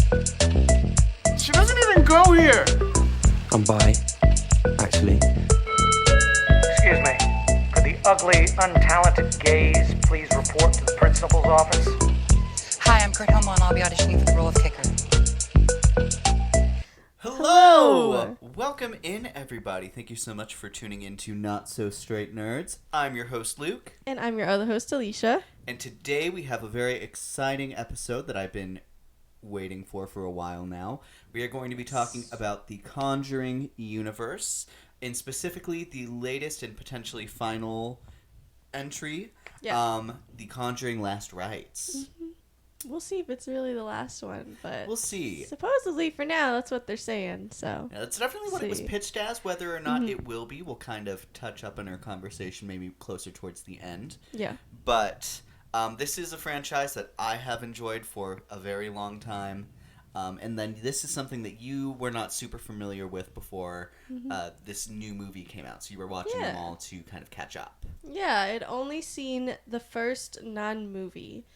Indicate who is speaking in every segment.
Speaker 1: She doesn't even go here.
Speaker 2: I'm bi, actually.
Speaker 3: Excuse me. Could the ugly, untalented gays please report to the principal's office?
Speaker 4: Hi, I'm Kurt Homo, and I'll be auditioning for the role of kicker.
Speaker 5: Hello! Welcome in, everybody. Thank you so much for tuning in to Not So Straight Nerds. I'm your host, Luke.
Speaker 6: And I'm your other host, Alicia.
Speaker 5: And today we have a very exciting episode that I've been waiting for a while now. We are going to be talking about the Conjuring Universe, and specifically the latest and potentially final entry, the Conjuring Last Rites.
Speaker 6: Mm-hmm. We'll see if it's really the last one, but
Speaker 5: we'll see.
Speaker 6: Supposedly, for now, that's what they're saying. So
Speaker 5: yeah, that's definitely what it was pitched as. Whether or not it will be, we'll kind of touch up in our conversation, maybe closer towards the end.
Speaker 6: Yeah.
Speaker 5: But this is a franchise that I have enjoyed for a very long time. And then this is something that you were not super familiar with before this new movie came out. So you were watching them all to kind of catch up.
Speaker 6: Yeah, I'd only seen the first non-movie.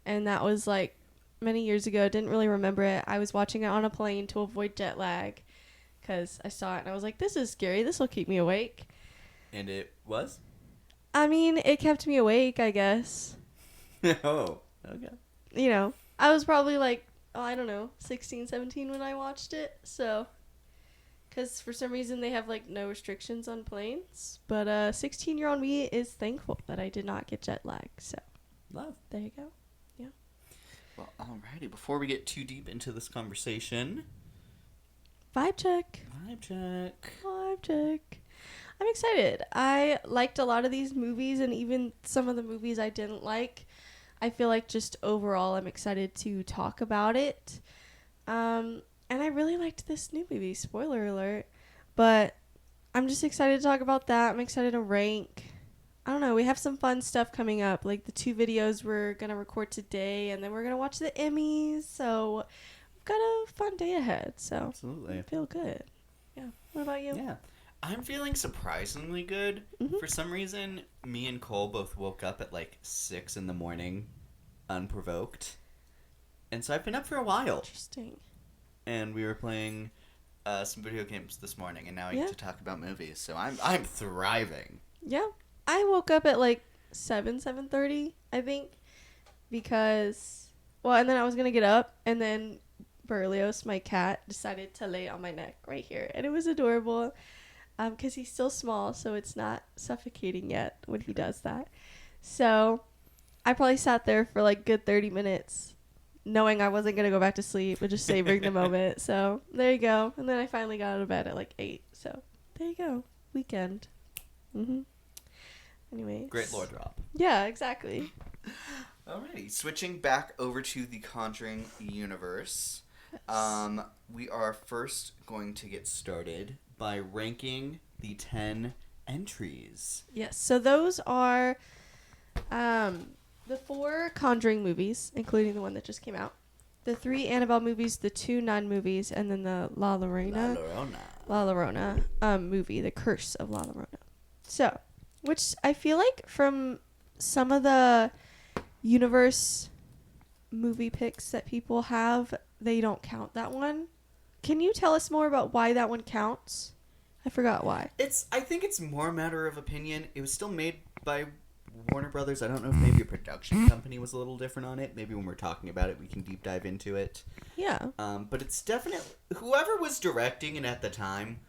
Speaker 6: And that was like many years ago. Didn't really remember it. I was watching it on a plane to avoid jet lag because I saw it and I was like, this is scary. This will keep me awake.
Speaker 5: And it was?
Speaker 6: I mean, it kept me awake, I guess.
Speaker 5: Oh, okay.
Speaker 6: You know, I was probably like, I don't know, 16, 17 when I watched it. So, because for some reason they have like no restrictions on planes. But 16-year-old me is thankful that I did not get jet lag. So,
Speaker 5: Love.
Speaker 6: There you go.
Speaker 5: Well, alrighty. Before we get too deep into this conversation...
Speaker 6: Vibe check. I'm excited. I liked a lot of these movies, and even some of the movies I didn't like. I feel like just overall I'm excited to talk about it. And I really liked this new movie, spoiler alert. But I'm just excited to talk about that. I'm excited to rank. I don't know, we have some fun stuff coming up, like the 2 videos we're going to record today, and then we're going to watch the Emmys, so we've got a fun day ahead, so
Speaker 5: absolutely.
Speaker 6: I feel good. Yeah, what about you?
Speaker 5: Yeah, I'm feeling surprisingly good. For some reason, me and Cole both woke up at like 6 in the morning, unprovoked, and so I've been up for a while.
Speaker 6: Interesting. And
Speaker 5: we were playing some video games this morning, and now I get to talk about movies, so I'm thriving.
Speaker 6: Yeah. I woke up at like 7:30, I think, because, and then I was going to get up, and then Berlioz, my cat, decided to lay on my neck right here, and it was adorable, because he's still small, so it's not suffocating yet when he does that. So I probably sat there for like good 30 minutes, knowing I wasn't going to go back to sleep, but just savoring the moment. So there you go. And then I finally got out of bed at like 8, so there you go. Weekend. Anyways.
Speaker 5: Great lore drop.
Speaker 6: Yeah, exactly.
Speaker 5: Alrighty, switching back over to the Conjuring Universe. Yes. We are first going to get started by ranking the 10 entries.
Speaker 6: Yes, so those are the 4 Conjuring movies, including the one that just came out. The 3 Annabelle movies, the 2 non-movies, and then the La Llorona movie, The Curse of La Llorona. So, which I feel like from some of the universe movie picks that people have, they don't count that one. Can you tell us more about why that one counts? I forgot why.
Speaker 5: I think it's more a matter of opinion. It was still made by Warner Brothers. I don't know if maybe a production company was a little different on it. Maybe when we're talking about it, we can deep dive into it.
Speaker 6: Yeah.
Speaker 5: But it's definitely... Whoever was directing it at the time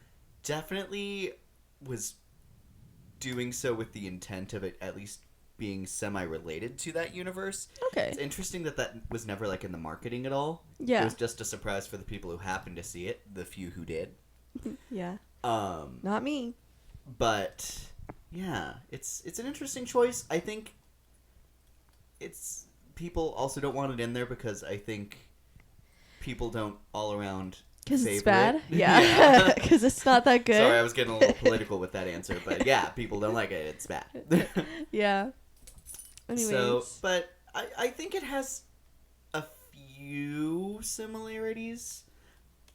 Speaker 5: definitely was doing so with the intent of it at least being semi-related to that universe.
Speaker 6: Okay.
Speaker 5: It's interesting that was never like in the marketing at all.
Speaker 6: Yeah.
Speaker 5: It was just a surprise for the people who happened to see it, the few who did.
Speaker 6: Yeah. Not me.
Speaker 5: But yeah, it's an interesting choice. I think people also don't want it in there because I think people don't all around
Speaker 6: because it's bad? Yeah. Because it's not that good.
Speaker 5: Sorry, I was getting a little political with that answer. But yeah, people don't like it. It's bad.
Speaker 6: Yeah. Anyways.
Speaker 5: So, but I think it has a few similarities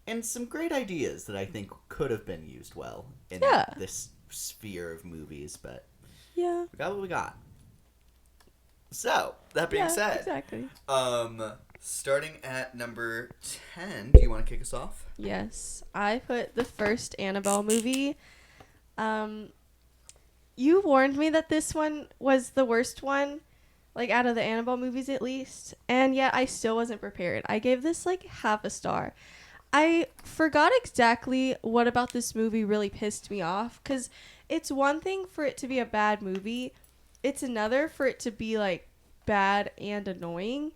Speaker 5: and some great ideas that I think could have been used well in this sphere of movies. But
Speaker 6: yeah,
Speaker 5: we got what we got. So, that being said,
Speaker 6: exactly.
Speaker 5: Starting at number 10, do you want to kick us off?
Speaker 6: Yes, I put the first Annabelle movie. You warned me that this one was the worst one, like out of the Annabelle movies at least, and yet I still wasn't prepared. I gave this like half a star. I forgot exactly what about this movie really pissed me off, because it's one thing for it to be a bad movie, it's another for it to be like bad and annoying.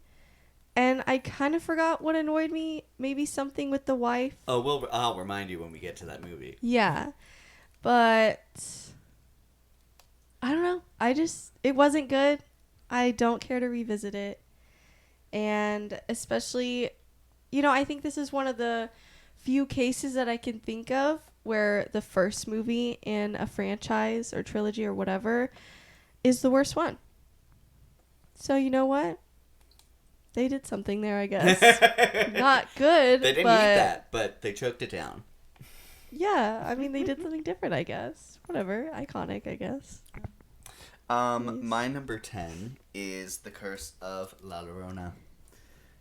Speaker 6: And I kind of forgot what annoyed me. Maybe something with the wife.
Speaker 5: Oh, I'll remind you when we get to that movie.
Speaker 6: Yeah. But I don't know. It wasn't good. I don't care to revisit it. And especially, I think this is one of the few cases that I can think of where the first movie in a franchise or trilogy or whatever is the worst one. So you know what? They did something there, I guess. Not good.
Speaker 5: They didn't eat that, but they choked it down.
Speaker 6: Yeah, I mean, they did something different, I guess. Whatever. Iconic, I guess.
Speaker 5: My number 10 is The Curse of La Llorona.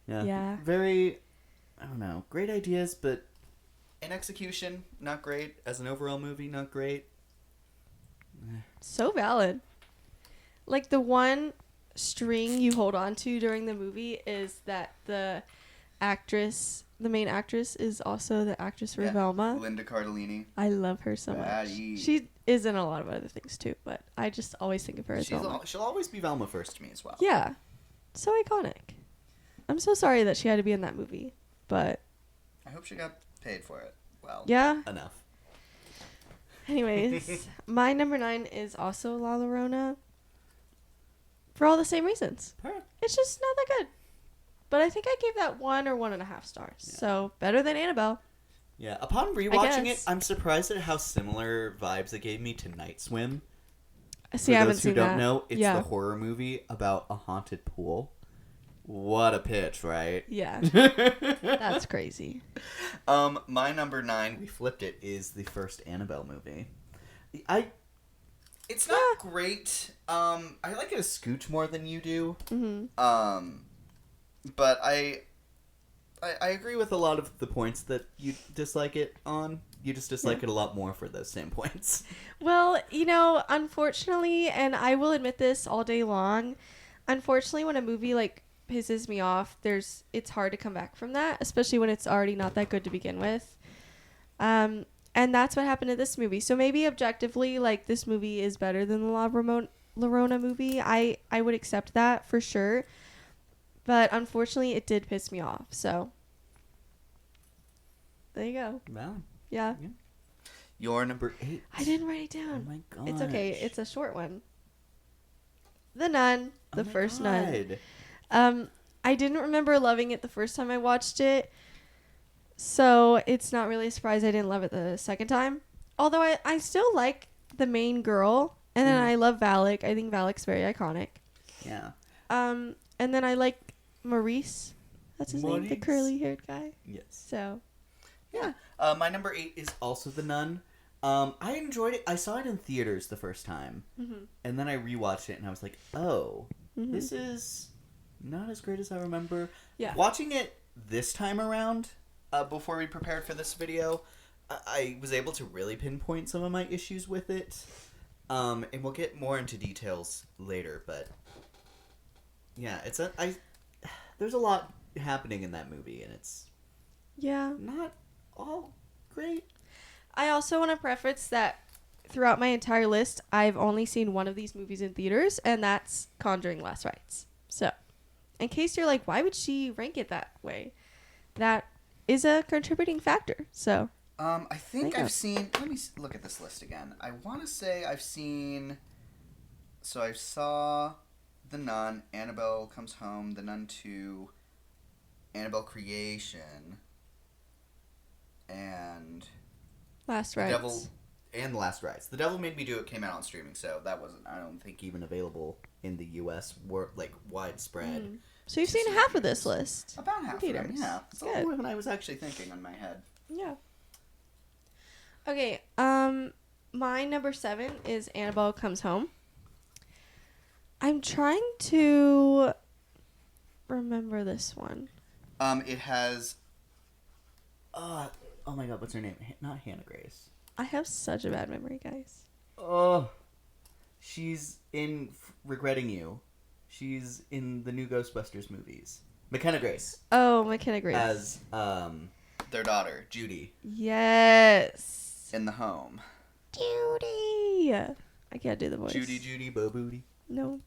Speaker 6: Yeah.
Speaker 5: Very, I don't know, great ideas, but in execution, not great. As an overall movie, not great.
Speaker 6: So valid. Like, the one string you hold on to during the movie is that the main actress is also the actress for Velma.
Speaker 5: Linda Cardellini.
Speaker 6: I love her so much. She is in a lot of other things too, but I just always think of her as Velma.
Speaker 5: She'll always be Velma first to me as well.
Speaker 6: Yeah. So iconic. I'm so sorry that she had to be in that movie, but
Speaker 5: I hope she got paid for it. Well,
Speaker 6: yeah.
Speaker 5: Enough.
Speaker 6: Anyways, my number 9 is also La Llorona. For all the same reasons.
Speaker 5: Perfect.
Speaker 6: It's just not that good. But I think I gave that 1 or 1.5 stars. Yeah. So better than Annabelle.
Speaker 5: Yeah. Upon rewatching it, I'm surprised at how similar vibes it gave me to Night Swim.
Speaker 6: See, I haven't seen that.
Speaker 5: For those who don't know, it's the horror movie about a haunted pool. What a pitch, right?
Speaker 6: Yeah. That's crazy.
Speaker 5: My number 9, we flipped it, is the first Annabelle movie. It's not great. I like it a scooch more than you do. Mm-hmm. But I agree with a lot of the points that you dislike it on. You just dislike it a lot more for those same points.
Speaker 6: Well, unfortunately, and I will admit this all day long, unfortunately when a movie like pisses me off, it's hard to come back from that, especially when it's already not that good to begin with. And that's what happened to this movie. So maybe objectively, like, this movie is better than the La Llorona movie. I would accept that for sure. But unfortunately, it did piss me off. So there you go.
Speaker 5: Wow.
Speaker 6: Yeah.
Speaker 5: Your number 8.
Speaker 6: I didn't write it down.
Speaker 5: Oh my god.
Speaker 6: It's okay. It's a short one. The Nun. The first Nun. I didn't remember loving it the first time I watched it. So it's not really a surprise I didn't love it the second time. Although I still like the main girl. And then I love Valak. I think Valak's very iconic.
Speaker 5: Yeah.
Speaker 6: And then I like Maurice. That's his name, the curly-haired guy.
Speaker 5: Yes.
Speaker 6: So, yeah.
Speaker 5: My number 8 is also The Nun. I enjoyed it. I saw it in theaters the first time. Mm-hmm. And then I rewatched it and I was like, oh, this is not as great as I remember. Yeah. Watching it this time around, before we prepared for this video, I was able to really pinpoint some of my issues with it. And we'll get more into details later, but yeah, there's a lot happening in that movie, and it's not all great.
Speaker 6: I also want to preface that throughout my entire list, I've only seen one of these movies in theaters, and that's Conjuring Last Rites. So, in case you're like, why would she rank it that way? That is a contributing factor. So,
Speaker 5: I think I've seen. Let me look at this list again. I want to say I've seen. So I saw The Nun, Annabelle Comes Home, The Nun 2, Annabelle Creation, and
Speaker 6: Last
Speaker 5: The
Speaker 6: Rites.
Speaker 5: Devil and The Last Rites. The Devil Made Me Do It came out on streaming, so that wasn't, I don't think, even available in the U.S. Widespread.
Speaker 6: So you've seen half of this list.
Speaker 5: About half of them, yeah.
Speaker 6: That's good.
Speaker 5: More than I was actually thinking on my head.
Speaker 6: Yeah. Okay, my number 7 is Annabelle Comes Home. I'm trying to remember this one.
Speaker 5: It has. Oh my God, what's her name? Not Hannah Grace.
Speaker 6: I have such a bad memory, guys.
Speaker 5: Oh, she's in Regretting You. She's in the new Ghostbusters movies. McKenna Grace
Speaker 6: Oh, McKenna Grace.
Speaker 5: as their daughter Judy
Speaker 6: Yes.
Speaker 5: in The Home.
Speaker 6: Judy. I can't do the voice.
Speaker 5: Judy, bo booty.
Speaker 6: No.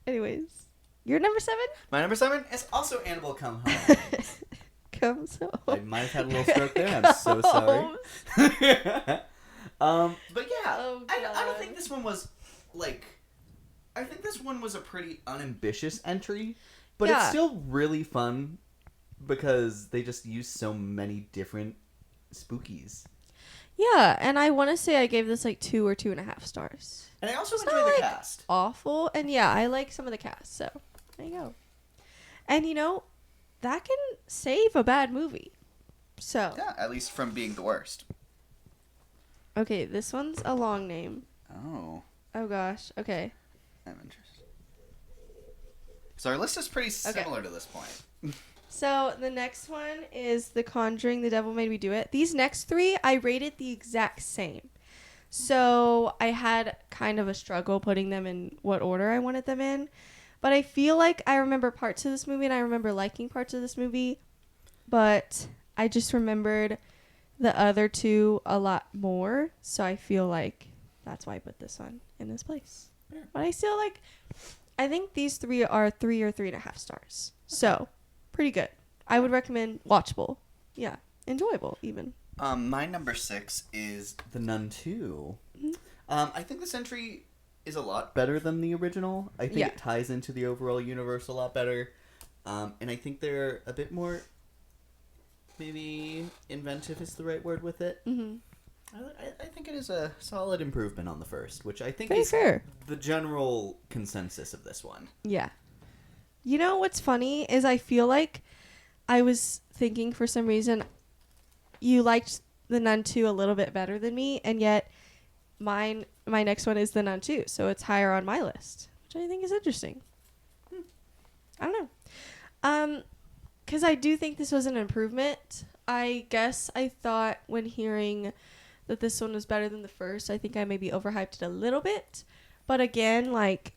Speaker 6: Anyways, your number 7?
Speaker 5: My number 7 is also Annabelle Come Home.
Speaker 6: Comes home.
Speaker 5: I might have had a little stroke there. I'm so sorry. But yeah,
Speaker 6: Oh,
Speaker 5: I don't
Speaker 6: God.
Speaker 5: think this one was like. I think this one was a pretty unambitious entry, but it's
Speaker 6: Yeah.
Speaker 5: still really fun because they just use so many different spookies.
Speaker 6: Yeah, and I want to say I gave this like 2 or 2.5 stars.
Speaker 5: And I also
Speaker 6: It's
Speaker 5: enjoy
Speaker 6: not,
Speaker 5: the
Speaker 6: like,
Speaker 5: cast.
Speaker 6: Awful, and yeah, I like some of the cast, so there you go. And that can save a bad movie. So,
Speaker 5: Yeah, at least from being the worst.
Speaker 6: okay, this one's a long name.
Speaker 5: Oh,
Speaker 6: Oh gosh, okay.
Speaker 5: I'm interested. So our list is pretty similar to this point.
Speaker 6: So the next one is The Conjuring, The Devil Made Me Do It. These next 3 I rated the exact same. So I had kind of a struggle putting them in what order I wanted them in. But I feel like I remember parts of this movie and I remember liking parts of this movie. But I just remembered the other 2 a lot more. So I feel like that's why I put this one in this place.
Speaker 5: Yeah.
Speaker 6: But I still I think these 3 are 3 or 3.5 stars. So pretty good. I would recommend watchable. Yeah. Enjoyable even.
Speaker 5: My number 6 is The Nun 2.
Speaker 6: Mm-hmm.
Speaker 5: I think this entry is a lot better than the original. I think it ties into the overall universe a lot better. And I think they're a bit more, maybe inventive is the right word with it.
Speaker 6: Mm-hmm.
Speaker 5: I think it is a solid improvement on the first, which I think
Speaker 6: Very
Speaker 5: is
Speaker 6: fair.
Speaker 5: the general consensus of this one.
Speaker 6: Yeah. You know what's funny is I feel like I was thinking for some reason you liked The Nun 2 a little bit better than me, and yet my next one is The Nun 2, so it's higher on my list, which I think is interesting. I don't know. Because I do think this was an improvement. I guess I thought when hearing that this one was better than the first, I think I maybe overhyped it a little bit. But again, like,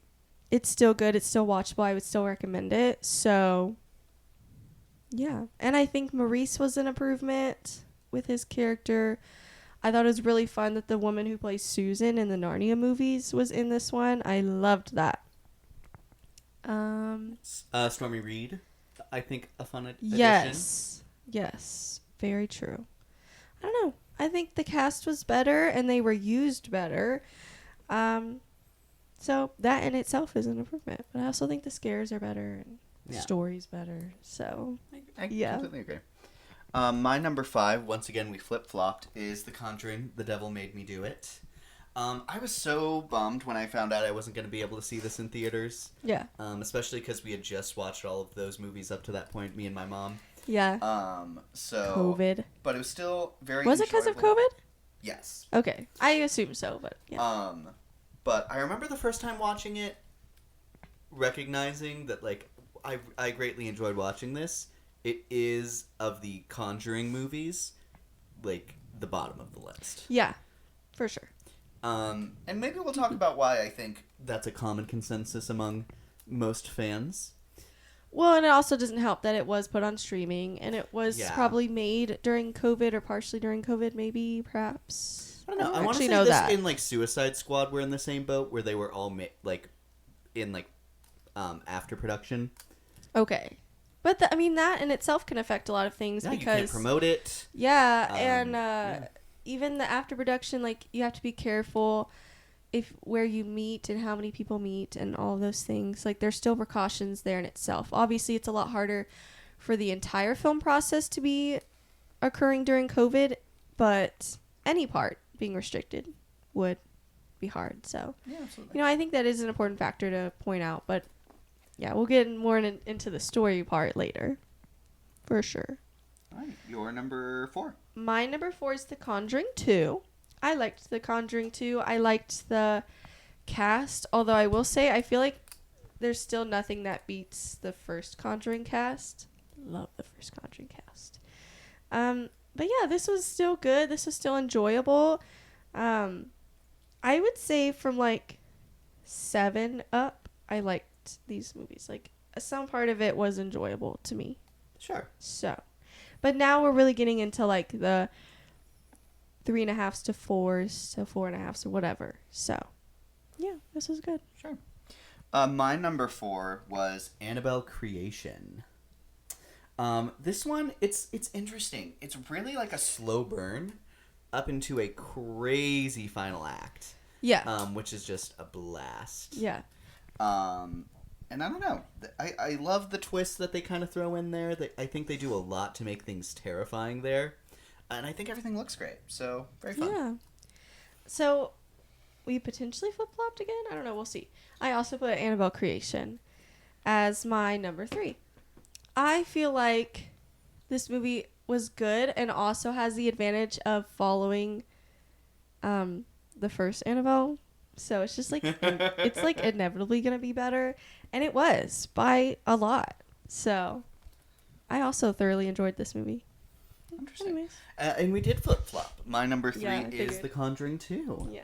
Speaker 6: it's still good. It's still watchable. I would still recommend it. So, yeah. And I think Maurice was an improvement with his character. I thought it was really fun that the woman who plays Susan in the Narnia movies was in this one. I loved that.
Speaker 5: Stormy Reed, I think a fun addition.
Speaker 6: Yes. Very true. I don't know. I think the cast was better and they were used better. So that in itself is an improvement. But I also think the scares are better and the story's better. So
Speaker 5: I
Speaker 6: yeah.
Speaker 5: completely agree. My number 5, once again we flip-flopped, is The Conjuring, The Devil Made Me Do It. I was so bummed when I found out I wasn't going to be able to see this in theaters.
Speaker 6: Yeah.
Speaker 5: Especially because we had just watched all of those movies up to that point, me and my mom.
Speaker 6: Yeah.
Speaker 5: So
Speaker 6: COVID.
Speaker 5: But it was still very
Speaker 6: Was it because of
Speaker 5: enjoyable.
Speaker 6: COVID?
Speaker 5: Yes.
Speaker 6: Okay. I assume so, but yeah.
Speaker 5: But I remember the first time watching it, recognizing that, like, I greatly enjoyed watching this. It is, of the Conjuring movies, like, the bottom of the list.
Speaker 6: Yeah. For sure.
Speaker 5: And maybe we'll talk about why I think that's a common consensus among most fans.
Speaker 6: Well, and it also doesn't help that it was put on streaming and it was probably made during COVID or partially during COVID, maybe, perhaps.
Speaker 5: I don't know. I want to
Speaker 6: actually
Speaker 5: say
Speaker 6: know
Speaker 5: this
Speaker 6: that.
Speaker 5: in, like, Suicide Squad were in the same boat where they were all, after production.
Speaker 6: Okay. But, that in itself can affect a lot of things
Speaker 5: Yeah,
Speaker 6: because...
Speaker 5: you can't promote it.
Speaker 6: Yeah, even the after production, like, you have to be careful where you meet and how many people meet and all those things. Like, there's still precautions there in itself. Obviously, it's a lot harder for the entire film process to be occurring during COVID, but any part being restricted would be hard. So,
Speaker 5: Yeah, absolutely.
Speaker 6: I think that is an important factor to point out. But, yeah, we'll get more into the story part later. For sure.
Speaker 5: All right, your number 4.
Speaker 6: My number 4 is The Conjuring 2. I liked The Conjuring 2. I liked the cast, although I will say I feel like there's still nothing that beats the first Conjuring cast. Love the first Conjuring cast. But yeah, this was still good. This was still enjoyable. I would say from like 7 up, I liked these movies. Like some part of it was enjoyable to me.
Speaker 5: Sure.
Speaker 6: So, but now we're really getting into like the 3.5s to 4s to 4.5s or whatever. So, yeah, this was good.
Speaker 5: Sure. My number 4 was Annabelle Creation. This one, it's interesting. It's really like a slow burn up into a crazy final act.
Speaker 6: Yeah.
Speaker 5: Which is just a blast.
Speaker 6: Yeah.
Speaker 5: And I don't know. I love the twists that they kind of throw in there. I think they do a lot to make things terrifying there. And I think everything looks great. So, very fun.
Speaker 6: Yeah. So, we potentially flip-flopped again? I don't know. We'll see. I also put Annabelle Creation as my number 3. I feel like this movie was good and also has the advantage of following the first Annabelle. So it's just like it's like inevitably gonna be better, and it was by a lot. So I also thoroughly enjoyed this movie.
Speaker 5: Interesting.
Speaker 6: Anyways,
Speaker 5: and we did flip flop. My number 3
Speaker 6: Yeah, I
Speaker 5: is
Speaker 6: figured.
Speaker 5: The Conjuring 2.
Speaker 6: yeah,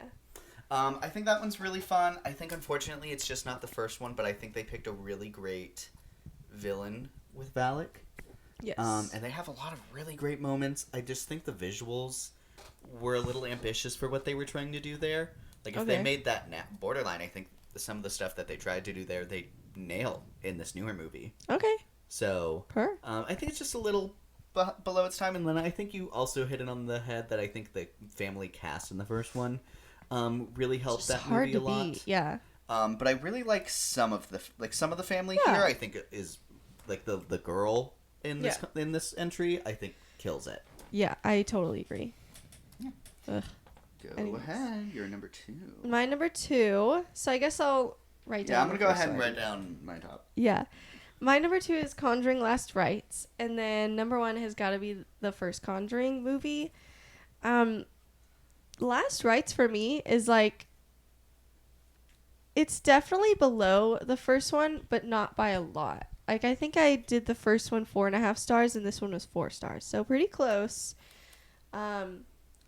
Speaker 5: I think that one's really fun. I think unfortunately it's just not the first one, but I think they picked a really great villain with Valak.
Speaker 6: yes,
Speaker 5: And they have a lot of really great moments. I just think the visuals were a little ambitious for what they were trying to do there. Like, if they
Speaker 6: Okay.
Speaker 5: made that borderline, I think some of the stuff that they tried to do there, they nail in this newer movie.
Speaker 6: okay,
Speaker 5: So,
Speaker 6: per
Speaker 5: I think it's just a little below its time. And then I think you also hit it on the head that I think the family cast in the first one really helped
Speaker 6: it's
Speaker 5: that
Speaker 6: hard
Speaker 5: movie a
Speaker 6: to
Speaker 5: lot.
Speaker 6: beat. Yeah,
Speaker 5: But I really like some of the family
Speaker 6: Yeah.
Speaker 5: here. I think is like the girl in this entry. I think kills it.
Speaker 6: yeah, I totally agree.
Speaker 5: Yeah.
Speaker 6: Ugh.
Speaker 5: Go
Speaker 6: Anyways.
Speaker 5: ahead. You're number 2.
Speaker 6: My number 2. So I guess I'll write down.
Speaker 5: Yeah, I'm gonna
Speaker 6: the
Speaker 5: go
Speaker 6: first
Speaker 5: ahead and
Speaker 6: one.
Speaker 5: write down my top.
Speaker 6: Yeah. My number 2 is Conjuring Last Rites. And then number 1 has got to be the first Conjuring movie. Last Rites for me is like, it's definitely below the first one, but not by a lot. Like, I think I did the first one 4.5 stars and this one was 4 stars. So pretty close.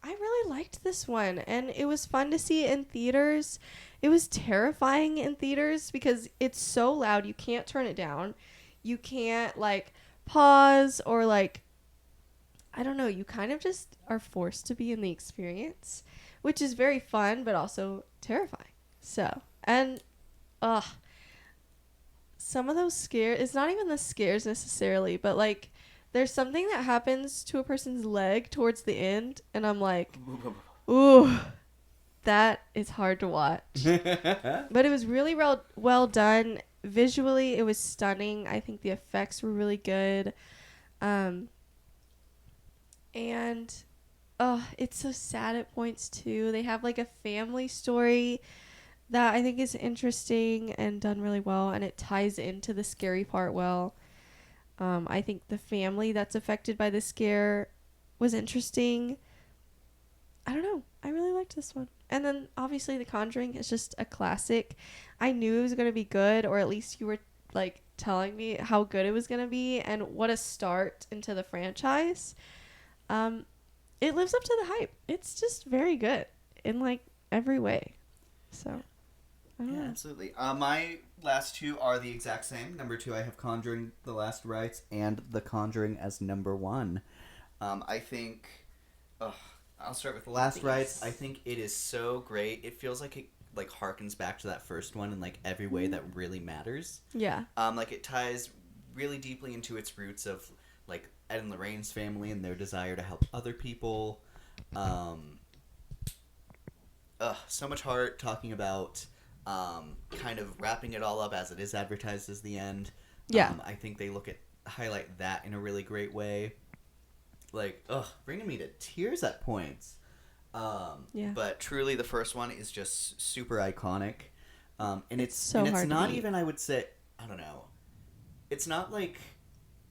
Speaker 6: I really liked this one, and it was fun to see it in theaters. It was terrifying in theaters because it's so loud you can't turn it down. You can't like pause or like, I don't know, you kind of just are forced to be in the experience, which is very fun but also terrifying. So, and some of those scares, it's not even the scares necessarily, but like there's something that happens to a person's leg towards the end, and I'm like, ooh, that is hard to watch. But it was really well done. Visually, it was stunning. I think the effects were really good. And it's so sad at points too. They have like a family story that I think is interesting and done really well, and it ties into the scary part well. I think the family that's affected by the scare was interesting. I don't know. I really liked this one. And then obviously The Conjuring is just a classic. I knew it was going to be good, or at least you were like telling me how good it was going to be, and what a start into the franchise. It lives up to the hype. It's just very good in like every way. So, I don't
Speaker 5: Yeah,
Speaker 6: know.
Speaker 5: absolutely. My last 2 are the exact same. Number 2, I have Conjuring The Last Rites and The Conjuring as number 1. I think... I'll start with The Last Rites. I think it is so great. It feels like it like harkens back to that first one in like every way that really matters.
Speaker 6: Yeah.
Speaker 5: Like it ties really deeply into its roots of like Ed and Lorraine's family and their desire to help other people. So much heart talking about kind of wrapping it all up as it is advertised as the end.
Speaker 6: Yeah.
Speaker 5: I think they highlight that in a really great way. Like, bringing me to tears at points.
Speaker 6: Yeah.
Speaker 5: But truly, the first one is just super iconic. And it's
Speaker 6: so
Speaker 5: and
Speaker 6: hard
Speaker 5: it's
Speaker 6: to
Speaker 5: not
Speaker 6: beat.
Speaker 5: even, I would say, I don't know. It's not like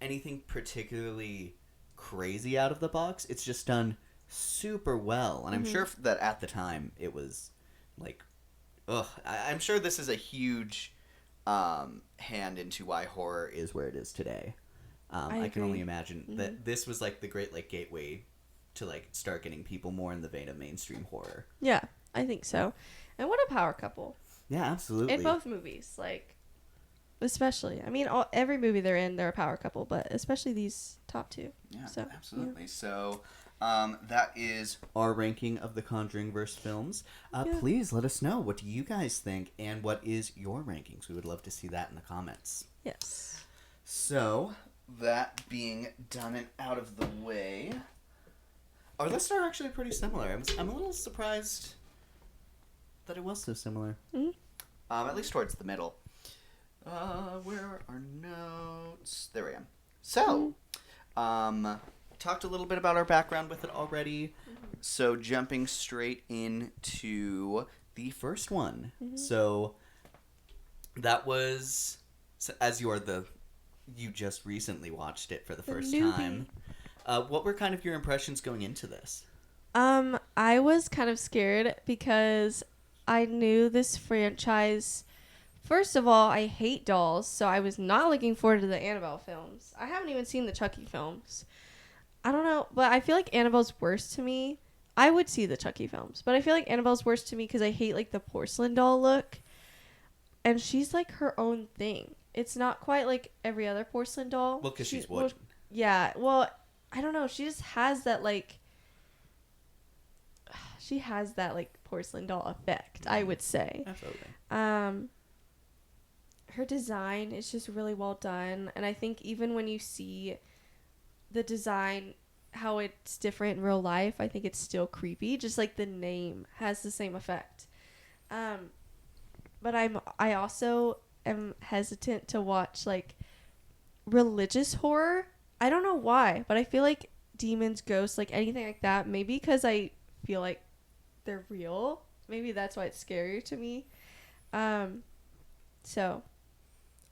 Speaker 5: anything particularly crazy out of the box. It's just done super well. And I'm sure that at the time it was like, I'm sure this is a huge hand into why horror is where it is today. I can only imagine that this was like the great like gateway to like start getting people more in the vein of mainstream horror.
Speaker 6: Yeah, I think so. And what a power couple.
Speaker 5: Yeah, absolutely.
Speaker 6: In both movies, like, especially. I mean, every movie they're in, they're a power couple, but especially these top two.
Speaker 5: Yeah,
Speaker 6: so,
Speaker 5: absolutely. Yeah. So, that is our ranking of the Conjuring verse films. Please let us know, what do you guys think, and what is your rankings? We would love to see that in the comments.
Speaker 6: Yes.
Speaker 5: So, that being done and out of the way, our lists are actually pretty similar. I'm a little surprised that it was so similar.
Speaker 6: Mm-hmm.
Speaker 5: At least towards the middle. Where are our notes? There I am. So, talked a little bit about our background with it already. Mm-hmm. So, jumping straight into the first one. Mm-hmm. So, that was, as you just recently watched it for the first time. What were kind of your impressions going into this?
Speaker 6: I was kind of scared because I knew this franchise. First of all, I hate dolls, so I was not looking forward to the Annabelle films. I haven't even seen the Chucky films. I don't know, but I feel like Annabelle's worse to me. I would see the Chucky films, but I feel like Annabelle's worse to me because I hate like the porcelain doll look. And she's like her own thing. It's not quite like every other porcelain doll.
Speaker 5: Well, because she's wooden.
Speaker 6: Yeah, well, I don't know. She just has that like... She has that like porcelain doll effect, I would say.
Speaker 5: Absolutely.
Speaker 6: Her design is just really well done. And I think even when you see the design, how it's different in real life, I think it's still creepy. Just like the name has the same effect. But I also am hesitant to watch like religious horror. I don't know why, but I feel like demons, ghosts, like anything like that, maybe because I feel like they're real. Maybe that's why it's scarier to me. So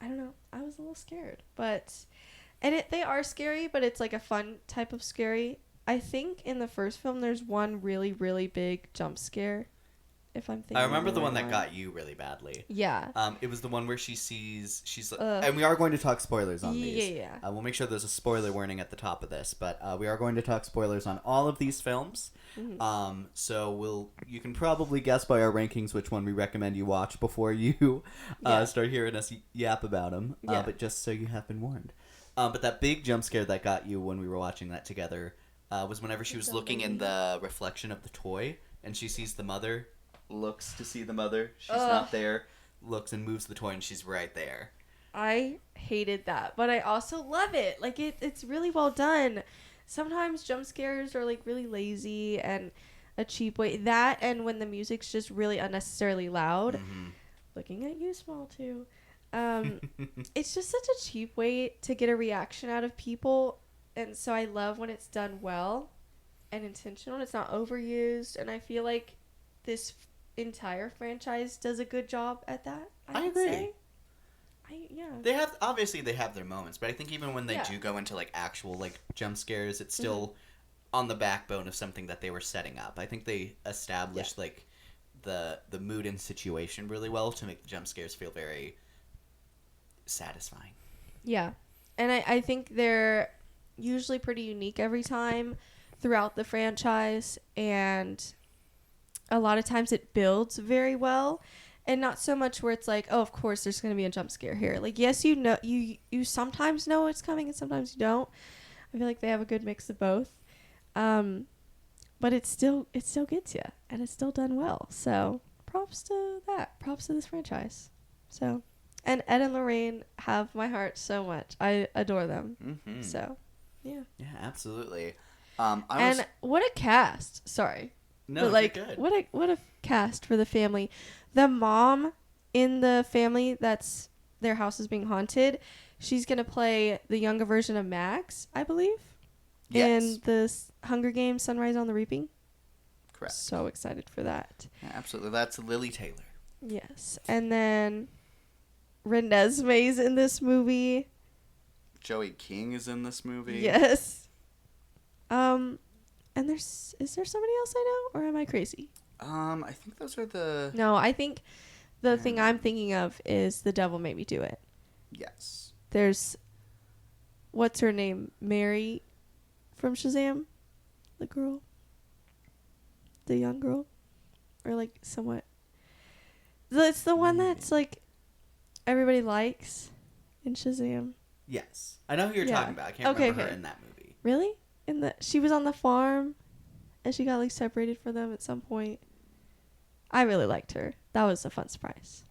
Speaker 6: I don't know. I was a little scared, they are scary, but it's like a fun type of scary. I think in the first film there's one really, really big jump scare. If I'm thinking,
Speaker 5: I remember the one that got you really badly.
Speaker 6: Yeah.
Speaker 5: It was the one where she's and we are going to talk spoilers on these.
Speaker 6: Yeah.
Speaker 5: We'll make sure there's a spoiler warning at the top of this, but we are going to talk spoilers on all of these films. Mm-hmm. So you can probably guess by our rankings which one we recommend you watch before you start hearing us yap about them. But just so you have been warned. But that big jump scare that got you when we were watching that together was whenever she was looking in the reflection of the toy and she sees the mother. Looks to see the mother. She's not there. Looks and moves the toy, and she's right there.
Speaker 6: I hated that, but I also love it. Like it's really well done. Sometimes jump scares are like really lazy and a cheap way. That and when the music's just really unnecessarily loud. Mm-hmm. Looking at you, small too. It's just such a cheap way to get a reaction out of people, and so I love when it's done well and intentional. And it's not overused, and I feel like this entire franchise does a good job at that.
Speaker 5: I agree.
Speaker 6: Say.
Speaker 5: They have their moments, but I think even when they do go into like actual like jump scares, it's still on the backbone of something that they were setting up. I think they established like the mood and situation really well to make the jump scares feel very satisfying. Yeah.
Speaker 6: And I think they're usually pretty unique every time throughout the franchise, and a lot of times it builds very well, and not so much where it's like, oh, of course there's going to be a jump scare here. Like, yes, you know, you sometimes know it's coming and sometimes you don't. I feel like they have a good mix of both. But it still gets you, and it's still done well. So props to that. Props to this franchise. So, and Ed and Lorraine have my heart so much. I adore them. Mm-hmm. So, yeah.
Speaker 5: Yeah, absolutely.
Speaker 6: What a cast. Sorry.
Speaker 5: No,
Speaker 6: but like,
Speaker 5: good.
Speaker 6: What a cast for the family. The mom in the family that's their house is being haunted, she's gonna play the younger version of Max, I believe.
Speaker 5: Yes.
Speaker 6: In the Hunger Games: Sunrise on the Reaping.
Speaker 5: Correct.
Speaker 6: So excited for that.
Speaker 5: Yeah, absolutely. That's Lily Taylor.
Speaker 6: Yes, and then Renesmee's in this movie.
Speaker 5: Joey King is in this movie.
Speaker 6: Yes. And is there somebody else I know, or am I crazy?
Speaker 5: I think those are the...
Speaker 6: No, I think the thing I'm thinking of is The Devil Made Me Do It.
Speaker 5: Yes.
Speaker 6: There's, what's her name? Mary from Shazam? The girl? The young girl? Or like somewhat. It's the one that's like everybody likes in Shazam.
Speaker 5: Yes. I know who you're
Speaker 6: Yeah.
Speaker 5: talking about. I can't
Speaker 6: Okay,
Speaker 5: remember her
Speaker 6: okay.
Speaker 5: in that movie.
Speaker 6: Really? She was on the farm and she got like separated from them at some point. I really liked her. That was a fun surprise.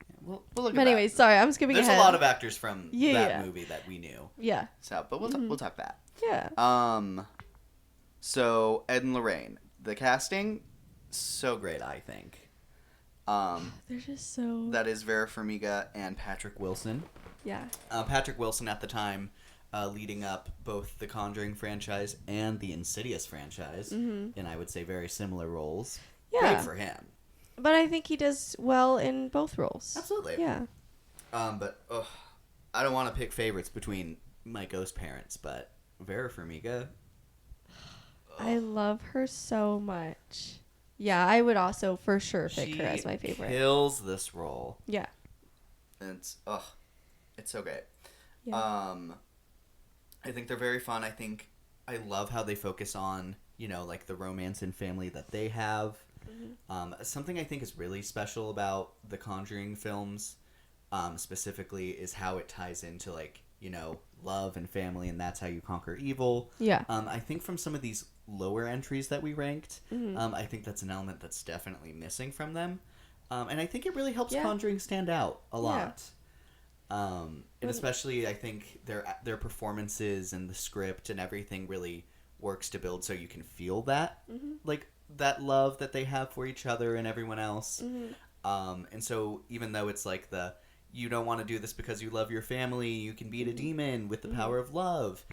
Speaker 5: Yeah, we'll look at
Speaker 6: But anyways,
Speaker 5: that.
Speaker 6: sorry, I'm skipping
Speaker 5: There's
Speaker 6: ahead.
Speaker 5: a lot of actors from
Speaker 6: Yeah.
Speaker 5: that movie that we knew.
Speaker 6: Yeah.
Speaker 7: So, but we'll talk that.
Speaker 6: Yeah.
Speaker 7: So Ed and Lorraine, the casting,
Speaker 5: So great, I think.
Speaker 6: They're just so...
Speaker 7: that is Vera Farmiga and
Speaker 5: Patrick Wilson.
Speaker 6: Yeah.
Speaker 5: Patrick Wilson at the time, leading up both the Conjuring franchise and the Insidious franchise, in I would say very similar roles.
Speaker 6: Yeah.
Speaker 5: Great for him.
Speaker 6: But I think he does well in both roles.
Speaker 5: Absolutely.
Speaker 6: Yeah.
Speaker 5: But I don't want to pick favorites between my ghost parents, but Vera Farmiga.
Speaker 6: I love her so much. Yeah, I would also for sure pick
Speaker 5: She
Speaker 6: her as my favorite.
Speaker 5: kills this role.
Speaker 6: Yeah.
Speaker 7: and it's so great.
Speaker 6: Yeah.
Speaker 7: I think they're very fun.
Speaker 5: I love how they focus on, like the romance and family that they have. Something I think is really special about the Conjuring films, specifically, is how it ties into love and family, and that's how you conquer evil.
Speaker 6: Yeah.
Speaker 5: I think from some of these lower entries that we ranked, I think that's an element that's definitely missing from them, and I think it really helps Conjuring stand out a lot. And especially, I think their performances and the script and everything really works to build so you can feel that, that love that they have for each other and everyone else. And so even though it's like you don't want to do this because you love your family, you can beat a demon with the power of love.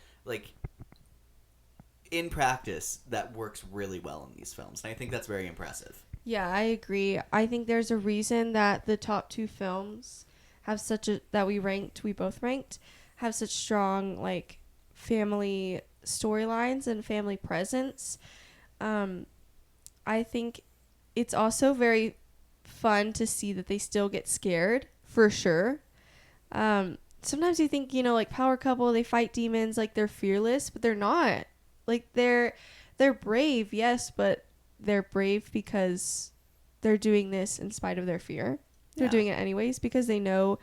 Speaker 5: In practice, that works really well in these films. And I think that's very impressive.
Speaker 6: Yeah, I agree. I think there's a reason that the top two films have that we both ranked, have such strong, family storylines and family presence. I think it's also very fun to see that they still get scared, for sure. Sometimes you think, Power Couple, they fight demons, they're fearless, but they're not. They're brave, yes, but they're brave because they're doing this in spite of their fear. They're doing it anyways because they know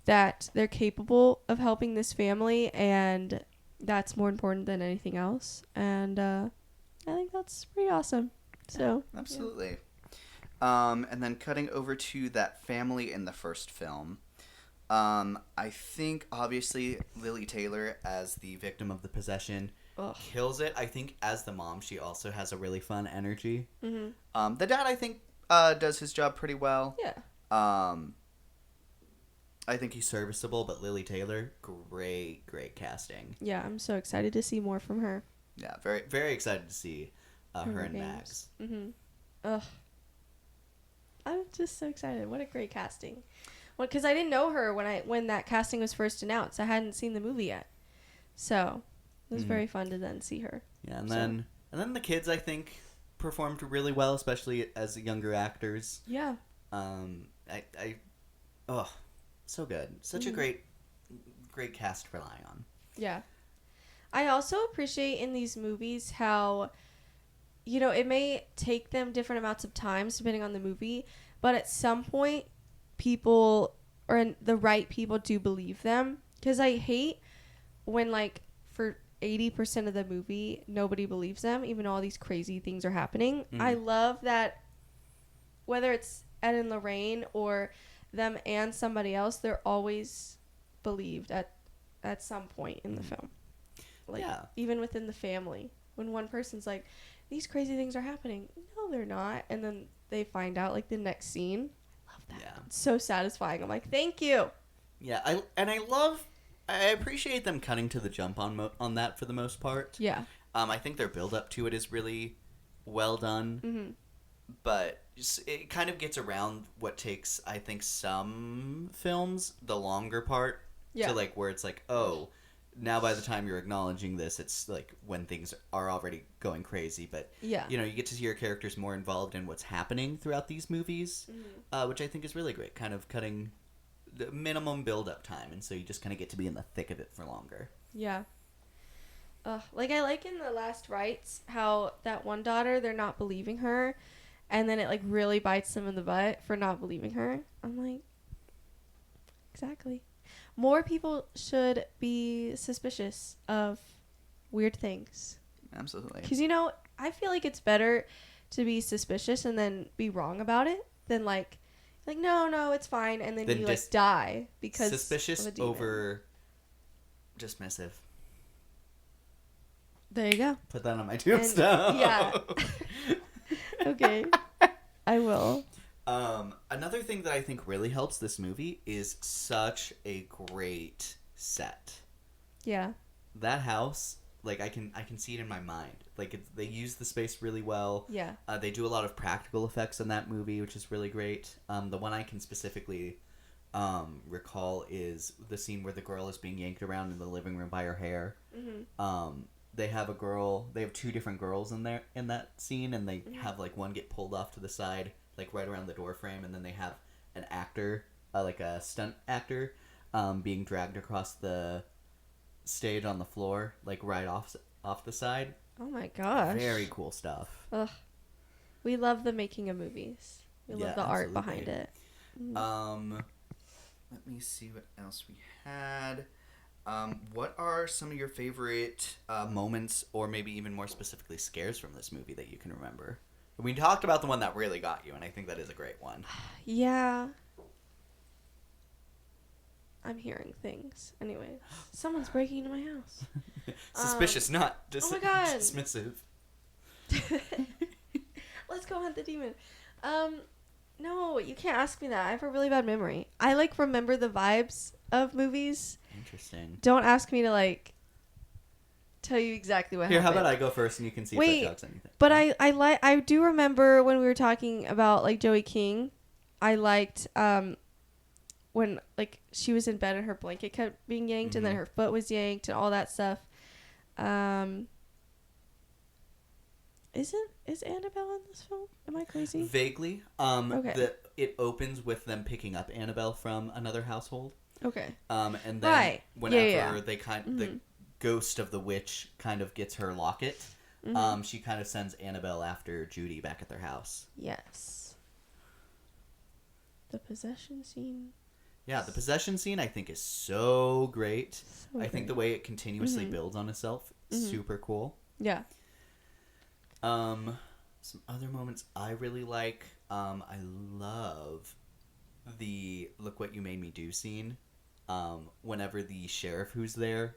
Speaker 6: that they're capable of helping this family, and that's more important than anything else. And I think that's pretty awesome. So
Speaker 7: absolutely. And then cutting over to that family in the first film, I think obviously Lily Taylor as the victim of the possession kills it. I think as the mom, she also has a really fun energy. The dad, I think, does his job pretty well.
Speaker 6: Yeah.
Speaker 5: I think he's serviceable, but Lily Taylor, great casting.
Speaker 6: Yeah, I'm so excited to see more from her.
Speaker 5: Yeah, very, very excited to see her and
Speaker 6: games.
Speaker 5: Max.
Speaker 6: Ugh. I'm just so excited. What a great casting. Well, because I didn't know her when that casting was first announced. I hadn't seen the movie yet. So it was very fun to then see her.
Speaker 5: Yeah, and then the kids, I think, performed really well, especially as younger actors.
Speaker 6: Yeah.
Speaker 5: So good. Such a great cast to rely on.
Speaker 6: Yeah. I also appreciate in these movies how, it may take them different amounts of times depending on the movie, but at some point, people, or the right people, do believe them. Because I hate when, for 80% of the movie, nobody believes them, even though all these crazy things are happening. I love that whether it's Ed and Lorraine or them and somebody else, they're always believed at some point in the film. Even within the family. When one person's like, these crazy things are happening. No, they're not. And then they find out, the next scene. Love that. Yeah. It's so satisfying. I'm like, thank you.
Speaker 5: Yeah, I appreciate them cutting to the jump on that for the most part.
Speaker 6: Yeah.
Speaker 5: I think their build up to it is really well done. But it kind of gets around what takes, I think, some films, the longer part.
Speaker 6: Yeah.
Speaker 5: To where it's now by the time you're acknowledging this, it's like when things are already going crazy. But
Speaker 6: Yeah.
Speaker 5: you get to see your characters more involved in what's happening throughout these movies, which I think is really great. Kind of cutting the minimum build-up time, and so you just kind of get to be in the thick of it for longer.
Speaker 6: Yeah. Like I like in the Last Rites how that one daughter, they're not believing her, and then it like really bites them in the butt for not believing her. I'm like, exactly. More people should be suspicious of weird things.
Speaker 7: Absolutely.
Speaker 6: Because, I feel like it's better to be suspicious and then be wrong about it than like no, it's fine, and then you like die because
Speaker 5: suspicious
Speaker 6: of a demon.
Speaker 5: over dismissive.
Speaker 6: There you go.
Speaker 5: Put that on my tombstone.
Speaker 6: Yeah. Okay. I will.
Speaker 5: Another thing that I think really helps this movie is such a great set.
Speaker 6: Yeah.
Speaker 5: That house, like I can see it in my mind. Like they use the space really well.
Speaker 6: Yeah.
Speaker 5: They do a lot of practical effects in that movie, which is really great. The one I can specifically recall is the scene where the girl is being yanked around in the living room by her hair. Mm-hmm. They have two different girls in that scene, and they have like one get pulled off to the side, like right around the door frame, and then they have an actor, like a stunt actor, being dragged across the stage on the floor, like right off the side.
Speaker 6: Oh my gosh.
Speaker 5: Very cool stuff.
Speaker 6: Ugh. We love the making of movies. We love the art
Speaker 5: absolutely.
Speaker 6: behind it.
Speaker 7: Let me see what else we had. What are some of your favorite
Speaker 5: moments, or maybe even more specifically scares from this movie that you can remember? We talked about the one that really got you, and I think that is a great one.
Speaker 6: Yeah. I'm hearing things. Anyway, someone's breaking into my house.
Speaker 5: Suspicious, not
Speaker 6: oh my God.
Speaker 5: dismissive.
Speaker 6: Let's go hunt the demon. No, you can't ask me that. I have a really bad memory. I like remember the vibes of movies.
Speaker 5: Interesting.
Speaker 6: Don't ask me to like tell you exactly what
Speaker 5: Here,
Speaker 6: happened.
Speaker 5: how about I go first and you can see
Speaker 6: Wait,
Speaker 5: if that jogs anything.
Speaker 6: But I do remember when we were talking about like Joey King, I liked when like she was in bed and her blanket kept being yanked and then her foot was yanked and all that stuff. Is Annabelle in this film? Am I crazy?
Speaker 5: Vaguely.
Speaker 6: Okay.
Speaker 5: It opens with them picking up Annabelle from another household.
Speaker 6: Okay.
Speaker 5: And then whenever they
Speaker 6: Mm-hmm.
Speaker 5: the ghost of the witch kind of gets her locket, she kind of sends Annabelle after Judy back at their house.
Speaker 6: Yes. The possession scene.
Speaker 5: Yeah, the possession scene I think is so great.
Speaker 6: So
Speaker 5: I think the way it continuously builds on itself is super cool.
Speaker 6: Yeah.
Speaker 5: Some other moments I really like. I love the "Look What You Made Me Do" scene. Whenever the sheriff who's there,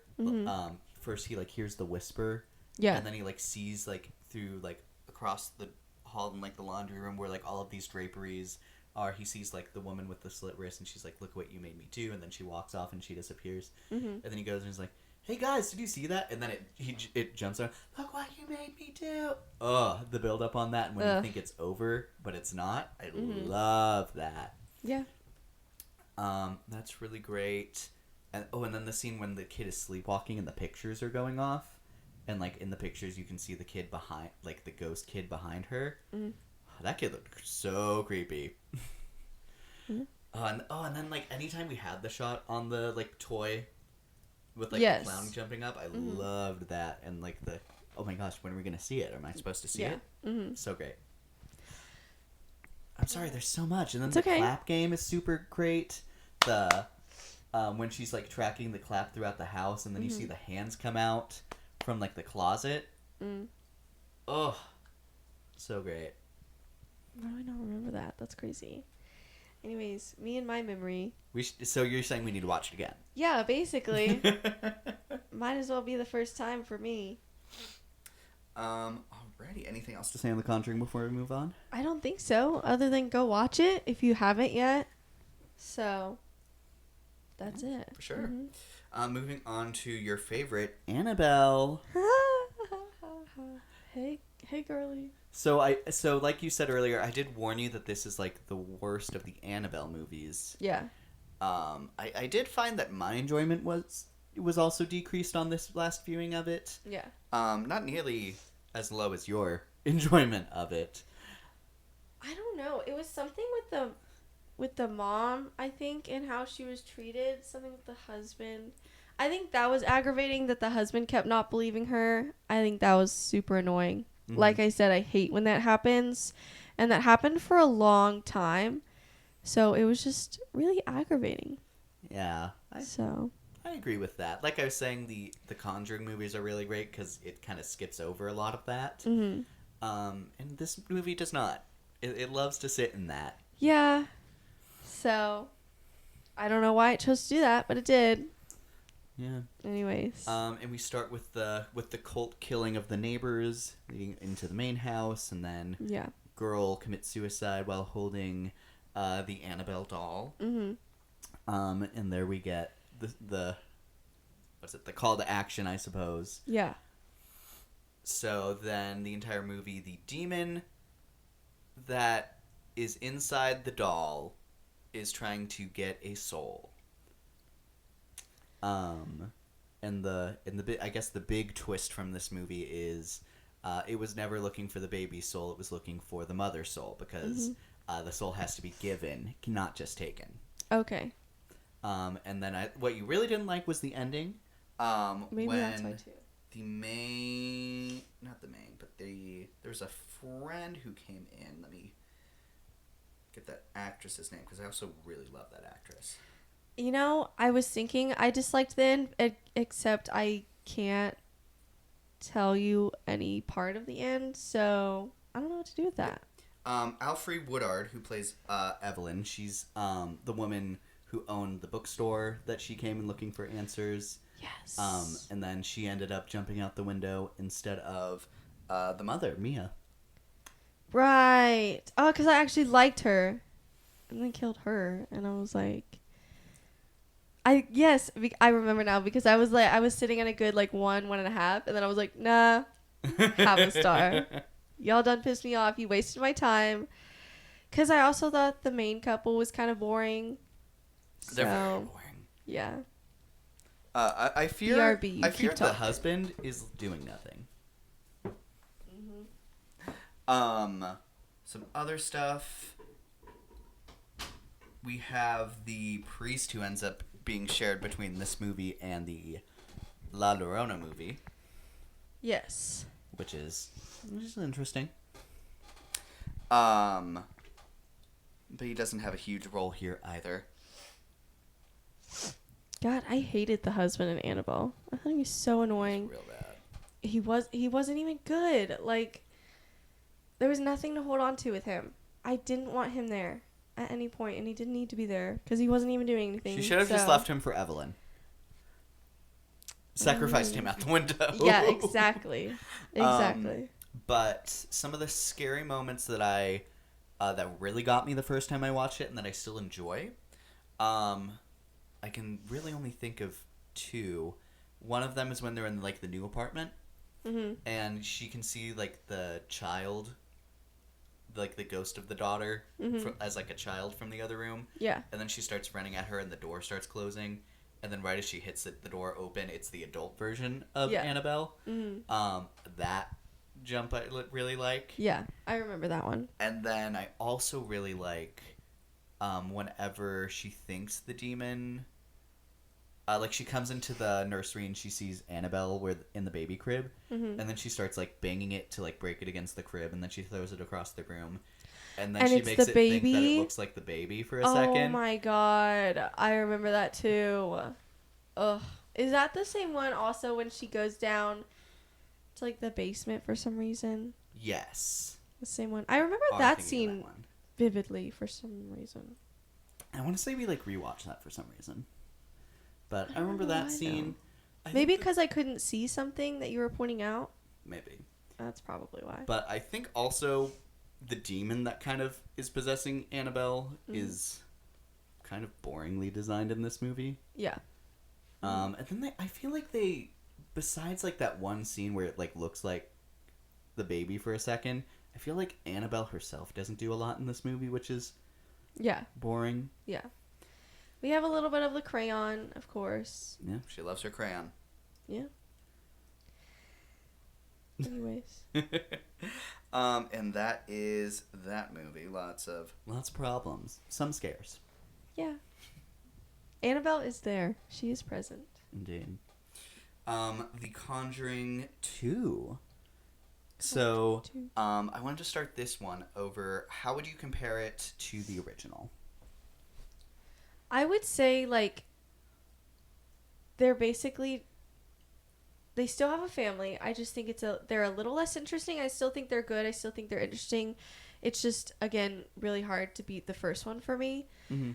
Speaker 5: first he like hears the whisper, and then he like sees like through like across the hall in like the laundry room where like all of these draperies are. He sees like the woman with the slit wrist, and she's like, "Look what you made me do," and then she walks off and she disappears. And then he goes and he's like, "Hey guys, did you see that?" And then it jumps on. "Look what you made me do." Oh, the build up on that, and when you think it's over, but it's not. I love that.
Speaker 6: Yeah.
Speaker 5: That's really great. And then the scene when the kid is sleepwalking and the pictures are going off, and like in the pictures you can see the kid behind, like the ghost kid behind her. That kid looked so creepy. And then like anytime we had the shot on the like toy with like the clown jumping up, I loved that. And like the, oh my gosh, when are we gonna see it? Am I supposed to see it? So great. I'm sorry, there's so much. And then the clap game is super great. The when she's like tracking the clap throughout the house, and then you see the hands come out from like the closet. Oh, so great.
Speaker 6: Why do I not remember that? That's crazy. Anyways, me and my memory.
Speaker 5: So you're saying we need to watch it again?
Speaker 6: Yeah, basically. Might as well be the first time for me.
Speaker 5: Alrighty. Anything else to say on The Conjuring before we move on?
Speaker 6: I don't think so, other than go watch it if you haven't yet. So, that's it.
Speaker 5: For sure. Moving on to your favorite, Annabelle.
Speaker 6: Hey, girly.
Speaker 5: So like you said earlier, I did warn you that this is like the worst of the Annabelle movies.
Speaker 6: Yeah.
Speaker 5: I did find that my enjoyment was was also decreased on this last viewing of it.
Speaker 6: Yeah.
Speaker 5: Not nearly as low as your enjoyment of it.
Speaker 6: I don't know. It was something with the mom, I think, and how she was treated. Something with the husband. I think that was aggravating that the husband kept not believing her. I think that was super annoying.
Speaker 5: Mhm.
Speaker 6: Like I said, I hate when that happens. And that happened for a long time. So it was just really aggravating.
Speaker 5: Yeah. I agree with that. Like I was saying, the Conjuring movies are really great because it kind of skips over a lot of that.
Speaker 6: Mm-hmm.
Speaker 5: And this movie does not. It loves to sit in that.
Speaker 6: Yeah. So I don't know why it chose to do that, but it did.
Speaker 5: Yeah.
Speaker 6: Anyways.
Speaker 5: And we start with the cult killing of the neighbors leading into the main house, and then
Speaker 6: Yeah.
Speaker 5: girl commits suicide while holding the Annabelle doll.
Speaker 6: Mm-hmm.
Speaker 5: And there we get the what's it? The call to action, I suppose.
Speaker 6: Yeah.
Speaker 5: So then the entire movie, the demon that is inside the doll is trying to get a soul. And I guess the big twist from this movie is it was never looking for the baby's soul, it was looking for the mother's soul, because the soul has to be given, not just taken.
Speaker 6: Okay.
Speaker 5: And then what you really didn't like was the ending.
Speaker 6: Maybe
Speaker 5: when
Speaker 6: that's why too.
Speaker 7: There's a friend who came in. Let me get that actress's name because I also really love that actress.
Speaker 6: You know, I was thinking I disliked the end, except I can't tell you any part of the end, so I don't know what to do with that.
Speaker 7: Alfre Woodard, who plays
Speaker 5: Evelyn, she's the woman who owned the bookstore that she came in looking for answers.
Speaker 6: Yes.
Speaker 5: And then she ended up jumping out the window instead of the mother, Mia.
Speaker 6: Right. Oh, because I actually liked her. And then killed her. And I was like... I remember now because I was sitting at a good 1.5, and then I was like, nah, half a star. Y'all done pissed me off. You wasted my time. Because I also thought the main couple was kind of boring.
Speaker 5: They're very boring.
Speaker 6: Yeah.
Speaker 7: I fear
Speaker 6: BRB,
Speaker 7: I fear
Speaker 6: keep
Speaker 5: The
Speaker 6: talking.
Speaker 5: husband is doing nothing.
Speaker 7: Some other stuff. We have the priest who ends up being shared between this movie and the La Llorona movie,
Speaker 6: Yes.
Speaker 5: which is interesting.
Speaker 7: but he doesn't have a huge role here either.
Speaker 6: God, I hated the husband in Annabelle. I thought he was so annoying.
Speaker 7: Real bad.
Speaker 6: He wasn't even good. There was nothing to hold on to with him. I didn't want him there at any point, and he didn't need to be there because he wasn't even doing anything.
Speaker 5: She should have just left him for Evelyn. Sacrificed him out the window.
Speaker 6: Yeah, exactly. Exactly.
Speaker 5: But some of the scary moments that that really got me the first time I watched it and that I still enjoy, I can really only think of two. One of them is when they're in the new apartment, and she can see the child, the ghost of the daughter, as a child from the other room.
Speaker 6: Yeah.
Speaker 5: And then she starts running at her, and the door starts closing. And then right as she hits it, the door open, it's the adult version of Annabelle. That jump I really like.
Speaker 6: Yeah, I remember that one.
Speaker 5: And then I also really like whenever she thinks the demon... she comes into the nursery and she sees Annabelle in the baby crib. And then she starts banging it to break it against the crib. And then she throws it across the room. And then she makes it think that it looks like the baby for a second.
Speaker 6: Oh my god. I remember that too. Ugh. Is that the same one also when she goes down to the basement for some reason?
Speaker 5: Yes.
Speaker 6: The same one. I remember that scene vividly for some reason.
Speaker 5: I want to say we rewatched that for some reason. But I remember that scene.
Speaker 6: Maybe because I couldn't see something that you were pointing out.
Speaker 5: Maybe.
Speaker 6: That's probably why.
Speaker 5: But I think also the demon that kind of is possessing Annabelle is kind of boringly designed in this movie.
Speaker 6: Yeah.
Speaker 5: And then I feel like they, besides that one scene where it looks like the baby for a second, I feel like Annabelle herself doesn't do a lot in this movie, which is boring.
Speaker 6: Yeah. We have a little bit of the crayon, of course.
Speaker 5: Yeah.
Speaker 7: She loves her crayon.
Speaker 6: Yeah. Anyways.
Speaker 7: And that is that movie. Lots of
Speaker 5: problems. Some scares.
Speaker 6: Yeah. Annabelle is there. She is present.
Speaker 5: Indeed. The Conjuring 2. So, I wanted to start this one over. How would you compare it to the original?
Speaker 6: I would say, like, they're basically... They still have a family. I just think they're a little less interesting. I still think they're good. I still think they're interesting. It's just, again, really hard to beat the first one for me.
Speaker 5: Mm-hmm.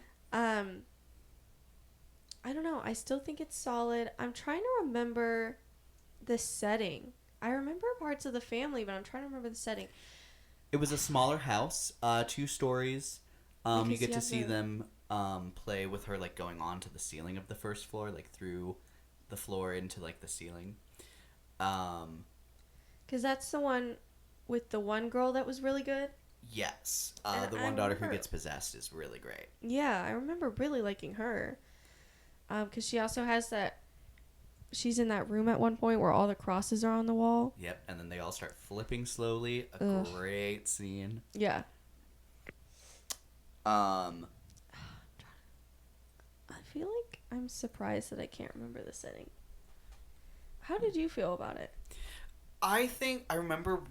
Speaker 6: I don't know. I still think it's solid. I'm trying to remember the setting. I remember parts of the family, but I'm trying to remember the setting.
Speaker 5: It was a smaller house, 2 stories. You get to see them play with her, like, going on to the ceiling of the first floor, like, through the floor into, like, the ceiling.
Speaker 6: Because that's the one with the one girl that was really good.
Speaker 5: Yes.
Speaker 6: And
Speaker 5: The
Speaker 6: I
Speaker 5: one daughter who
Speaker 6: remember-
Speaker 5: gets possessed is really great.
Speaker 6: Yeah, I remember really liking her. Because she also has that... She's in that room at one point where all the crosses are on the wall.
Speaker 5: Yep, and then they all start flipping slowly.
Speaker 6: Ugh.
Speaker 5: Great scene.
Speaker 6: Yeah.
Speaker 7: um
Speaker 6: I feel like I'm surprised that I can't remember the setting. How did you feel about it?
Speaker 5: I think I remember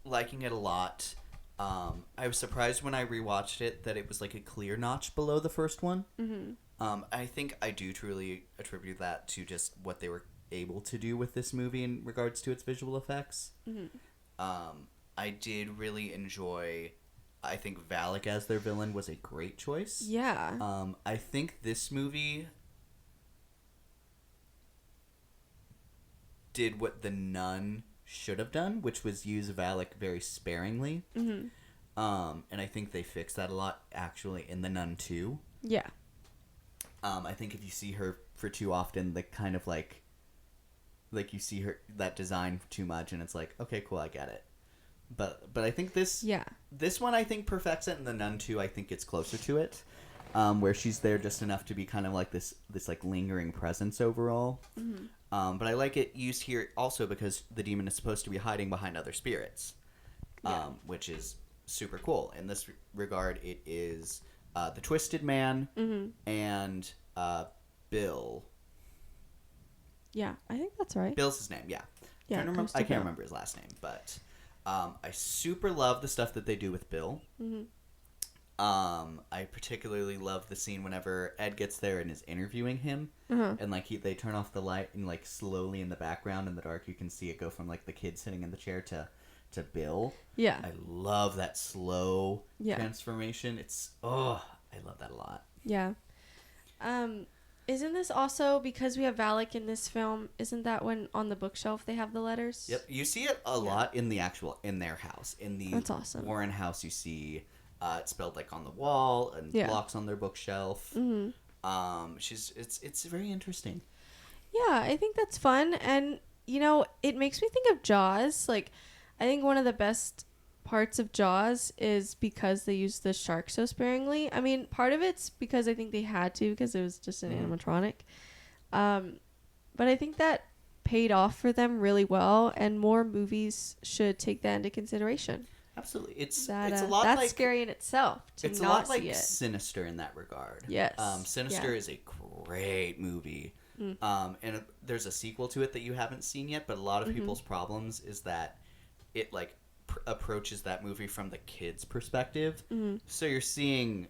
Speaker 5: liking it a lot. I was surprised when I rewatched it that it was like a clear notch below the first one.
Speaker 6: Mm-hmm.
Speaker 5: I think I do truly attribute that to just what they were able to do with this movie in regards to its visual effects.
Speaker 6: Mm-hmm.
Speaker 5: I did really enjoy. I think Valak as their villain was a great choice.
Speaker 6: Yeah.
Speaker 5: I think this movie did what The Nun should have done, which was use Valak very sparingly.
Speaker 6: Mm-hmm.
Speaker 5: And I think they fixed that a lot, actually, in The Nun 2.
Speaker 6: Yeah.
Speaker 5: I think if you see her for too often, the kind of like you see her, that design too much, and it's like, okay, cool, I get it. But I think this one, I think, perfects it, and The Nun 2, I think it's closer to it, where she's there just enough to be kind of like this like lingering presence overall.
Speaker 6: Mm-hmm.
Speaker 5: But I like it used here also because the demon is supposed to be hiding behind other spirits, which is super cool. In this regard, it is the Twisted Man and Bill.
Speaker 6: Yeah, I think that's right.
Speaker 5: Bill's his name, yeah.
Speaker 6: Yeah,
Speaker 5: I can't remember his last name, but I super love the stuff that they do with Bill.
Speaker 6: Mm-hmm.
Speaker 5: I particularly love the scene whenever Ed gets there and is interviewing him, and like they turn off the light and like slowly in the background in the dark you can see it go from like the kid sitting in the chair to Bill.
Speaker 6: Yeah.
Speaker 5: I love that slow
Speaker 6: Yeah.
Speaker 5: transformation. I love that a lot.
Speaker 6: Yeah. Isn't this also because we have Valak in this film? Isn't that when on the bookshelf they have the letters?
Speaker 5: Yep, you see it a lot in the in their house. In the
Speaker 6: That's awesome.
Speaker 5: Warren house, you see it's spelled like on the wall and blocks on their bookshelf.
Speaker 6: Mm-hmm.
Speaker 5: It's very interesting.
Speaker 6: Yeah, I think that's fun, and you know, it makes me think of Jaws. Like, I think one of the best parts of Jaws is because they use the shark so sparingly. I mean, part of it's because I think they had to because it was just an animatronic. But I think that paid off for them really well, and more movies should take that into consideration.
Speaker 5: Absolutely, it's
Speaker 6: That,
Speaker 5: a lot
Speaker 6: that's
Speaker 5: like
Speaker 6: scary in itself.
Speaker 5: it's a
Speaker 6: not
Speaker 5: lot like
Speaker 6: see it.
Speaker 5: Sinister in that regard.
Speaker 6: Yes.
Speaker 5: Sinister
Speaker 6: Yeah.
Speaker 5: is a great movie. And there's a sequel to it that you haven't seen yet, but a lot of people's problems is that it like approaches that movie from the kids' perspective. So you're seeing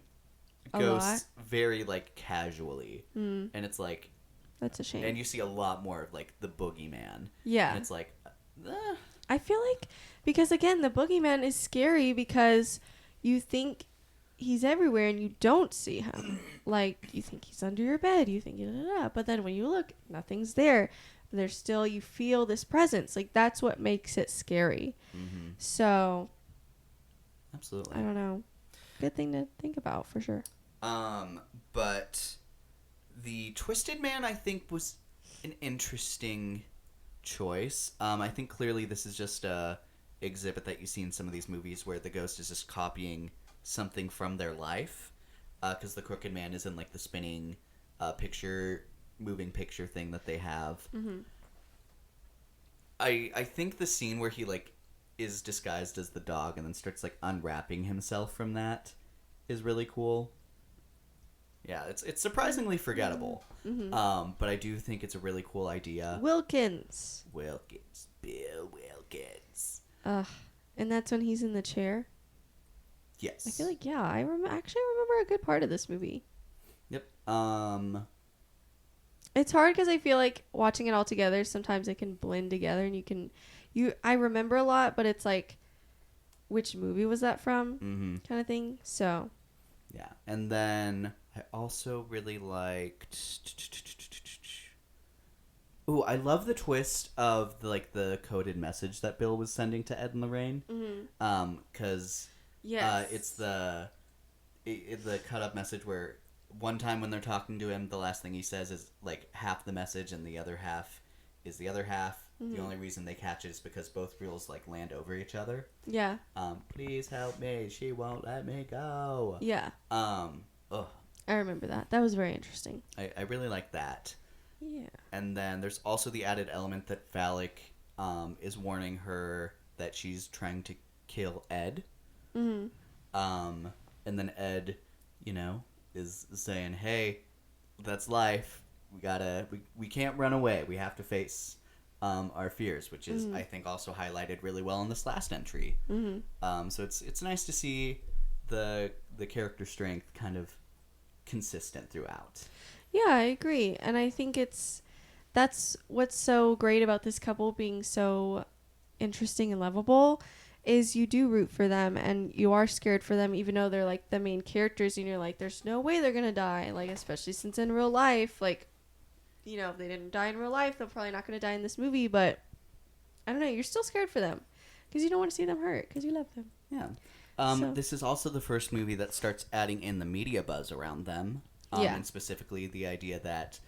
Speaker 6: A
Speaker 5: ghosts very like casually, and it's like,
Speaker 6: That's a shame.
Speaker 5: and you see a lot more of like the boogeyman.
Speaker 6: Yeah.
Speaker 5: And it's like,
Speaker 6: I feel like, because again, the boogeyman is scary because you think he's everywhere and you don't see him. Like, you think he's under your bed, you think, but then when you look, nothing's there. But there's still, you feel this presence. Like, that's what makes it scary. So,
Speaker 5: absolutely.
Speaker 6: I don't know. Good thing to think about, for sure.
Speaker 5: But the Twisted Man, I think, was an interesting choice. I think clearly this is just a exhibit that you see in some of these movies where the ghost is just copying something from their life. because the Crooked Man is in like the spinning moving picture thing that they have.
Speaker 6: Mm-hmm.
Speaker 5: I think the scene where he like is disguised as the dog and then starts like unwrapping himself from that is really cool. Yeah, it's surprisingly forgettable.
Speaker 6: Mm-hmm.
Speaker 5: But I do think it's a really cool idea.
Speaker 6: Wilkins.
Speaker 5: Bill Wilkins.
Speaker 6: Ugh. And that's when he's in the chair.
Speaker 5: Yes.
Speaker 6: I feel like, yeah, I actually remember a good part of this movie.
Speaker 5: Yep.
Speaker 6: It's hard because I feel like watching it all together, sometimes it can blend together and I remember a lot, but it's like, which movie was that from? Kind of thing. So.
Speaker 5: Yeah. And then I also really liked... Ooh, I love the twist of the coded message that Bill was sending to Ed and Lorraine.
Speaker 6: Mm-hmm.
Speaker 5: Because
Speaker 6: Yes.
Speaker 5: it's the cut up message where one time when they're talking to him, the last thing he says is like half the message and the other half is the other half.
Speaker 6: Mm-hmm.
Speaker 5: The only reason they catch it is because both reels like land over each other.
Speaker 6: Yeah.
Speaker 5: Please help me. She won't let me go.
Speaker 6: Yeah.
Speaker 5: Ugh.
Speaker 6: I remember that. That was very interesting.
Speaker 5: I really like that.
Speaker 6: Yeah.
Speaker 5: And then there's also the added element that Phallic is warning her that she's trying to kill Ed.
Speaker 6: Mm-hmm.
Speaker 5: And then Ed, is saying, "Hey, that's life. We can't run away. We have to face our fears," which is I think also highlighted really well in this last entry.
Speaker 6: Mm-hmm.
Speaker 5: So it's nice to see the character strength kind of consistent throughout.
Speaker 6: Yeah, I agree. And I think that's what's so great about this couple being so interesting and lovable is you do root for them and you are scared for them even though they're like the main characters and you're like there's no way they're gonna die, like especially since in real life, like if they didn't die in real life they're probably not gonna die in this movie, but I don't know, you're still scared for them because you don't want to see them hurt because you love them.
Speaker 5: Yeah. This is also the first movie that starts adding in the media buzz around them. And specifically the idea that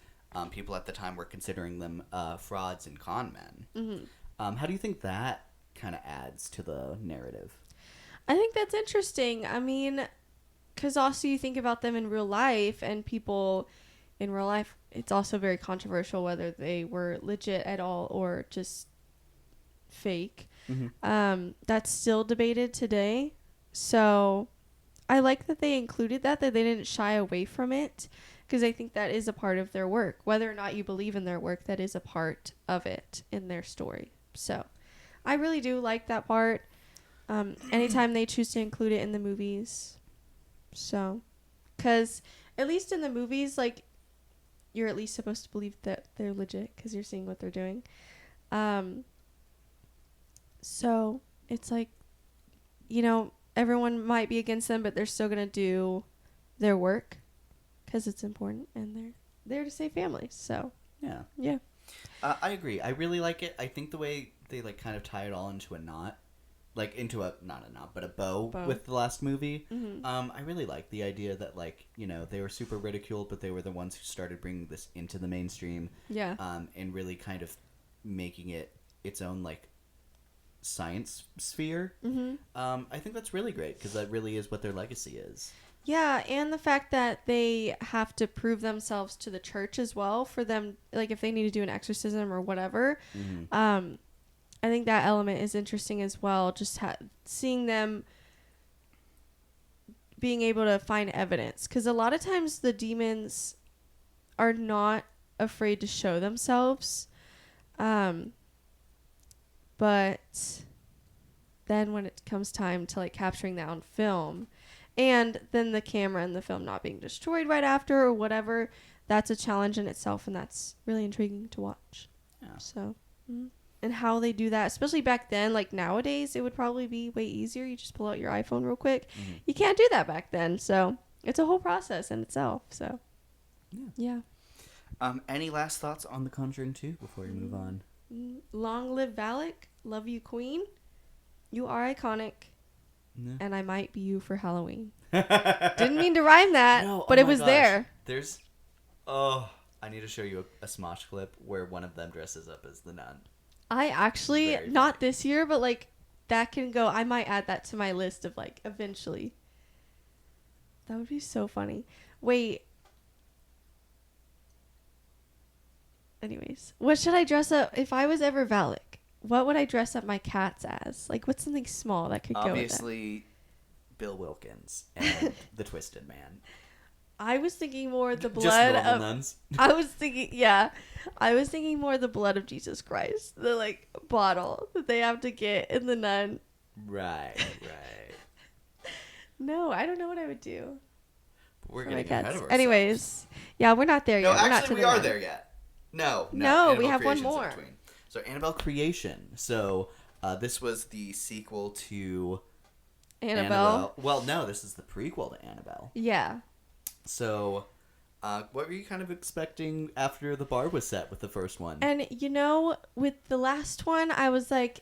Speaker 5: people at the time were considering them frauds and con men.
Speaker 6: Mm-hmm.
Speaker 5: How do you think that kind of adds to the narrative?
Speaker 6: I think that's interesting. I mean, because also you think about them in real life, and people in real life, it's also very controversial whether they were legit at all or just fake.
Speaker 5: Mm-hmm.
Speaker 6: That's still debated today. So I like that they included that they didn't shy away from it, because I think that is a part of their work. Whether or not you believe in their work, that is a part of it in their story. So I really do like that part. Anytime they choose to include it in the movies. So, because at least in the movies, like, you're at least supposed to believe that they're legit because you're seeing what they're doing. So it's like, everyone might be against them, but they're still going to do their work because it's important and they're there to save families. So, yeah.
Speaker 5: I agree. I really like it. I think the way they kind of tie it all into a knot, into not a knot, but a bow with the last movie.
Speaker 6: Mm-hmm.
Speaker 5: I really like the idea that they were super ridiculed, but they were the ones who started bringing this into the mainstream.
Speaker 6: Yeah.
Speaker 5: And really kind of making it its own science sphere.
Speaker 6: Mm-hmm.
Speaker 5: I think that's really great because that really is what their legacy is.
Speaker 6: Yeah, and the fact that they have to prove themselves to the church as well for them, if they need to do an exorcism or whatever.
Speaker 5: Mm-hmm.
Speaker 6: I think that element is interesting as well. Just seeing them being able to find evidence, because a lot of times the demons are not afraid to show themselves, but then when it comes time to capturing that on film, and then the camera and the film not being destroyed right after or whatever, that's a challenge in itself, and that's really intriguing to watch.
Speaker 5: Yeah.
Speaker 6: So, and how they do that, especially back then, nowadays, it would probably be way easier. You just pull out your iPhone real quick.
Speaker 5: Mm-hmm.
Speaker 6: You can't do that back then, so it's a whole process in itself. So, yeah.
Speaker 5: Any last thoughts on The Conjuring 2 before we move on?
Speaker 6: Long live Valak. Love you, Queen. You are iconic.
Speaker 5: No.
Speaker 6: And I might be you for Halloween. Didn't mean to rhyme that,
Speaker 5: No,
Speaker 6: but
Speaker 5: oh
Speaker 6: it
Speaker 5: my
Speaker 6: was
Speaker 5: gosh.
Speaker 6: there.
Speaker 5: I need to show you a Smosh clip where one of them dresses up as the nun.
Speaker 6: I actually,
Speaker 5: Very
Speaker 6: not this year, but that can go. I might add that to my list of eventually. That would be so funny. Wait. Anyways, what should I dress up if I was ever Valak? What would I dress up my cats as? Like, what's something small that could go with that?
Speaker 7: Obviously, Bill Wilkins and the Twisted Man.
Speaker 6: I was thinking more the
Speaker 5: Just
Speaker 6: blood
Speaker 5: normal
Speaker 6: of.
Speaker 5: nuns.
Speaker 6: I was thinking more the blood of Jesus Christ, the like bottle that they have to get in the nun.
Speaker 5: Right.
Speaker 6: No, I don't know what I would do.
Speaker 5: We're
Speaker 6: for
Speaker 5: getting
Speaker 6: my
Speaker 5: ahead
Speaker 6: cats.
Speaker 5: of ourselves.
Speaker 6: Anyways, yeah, we're not there
Speaker 7: No,
Speaker 6: yet. We're not
Speaker 7: actually,
Speaker 6: to
Speaker 7: we
Speaker 6: the
Speaker 7: are
Speaker 6: nun.
Speaker 7: there yet. No,
Speaker 6: No, we
Speaker 7: Annabelle
Speaker 6: have one
Speaker 7: Creation's in
Speaker 6: more.
Speaker 7: between. So Annabelle Creation. So this was the sequel to
Speaker 6: Annabelle.
Speaker 7: Well, no, this is the prequel to Annabelle.
Speaker 6: Yeah.
Speaker 7: So, what were you kind of expecting after the bar was set with the first one?
Speaker 6: And with the last one, I was like,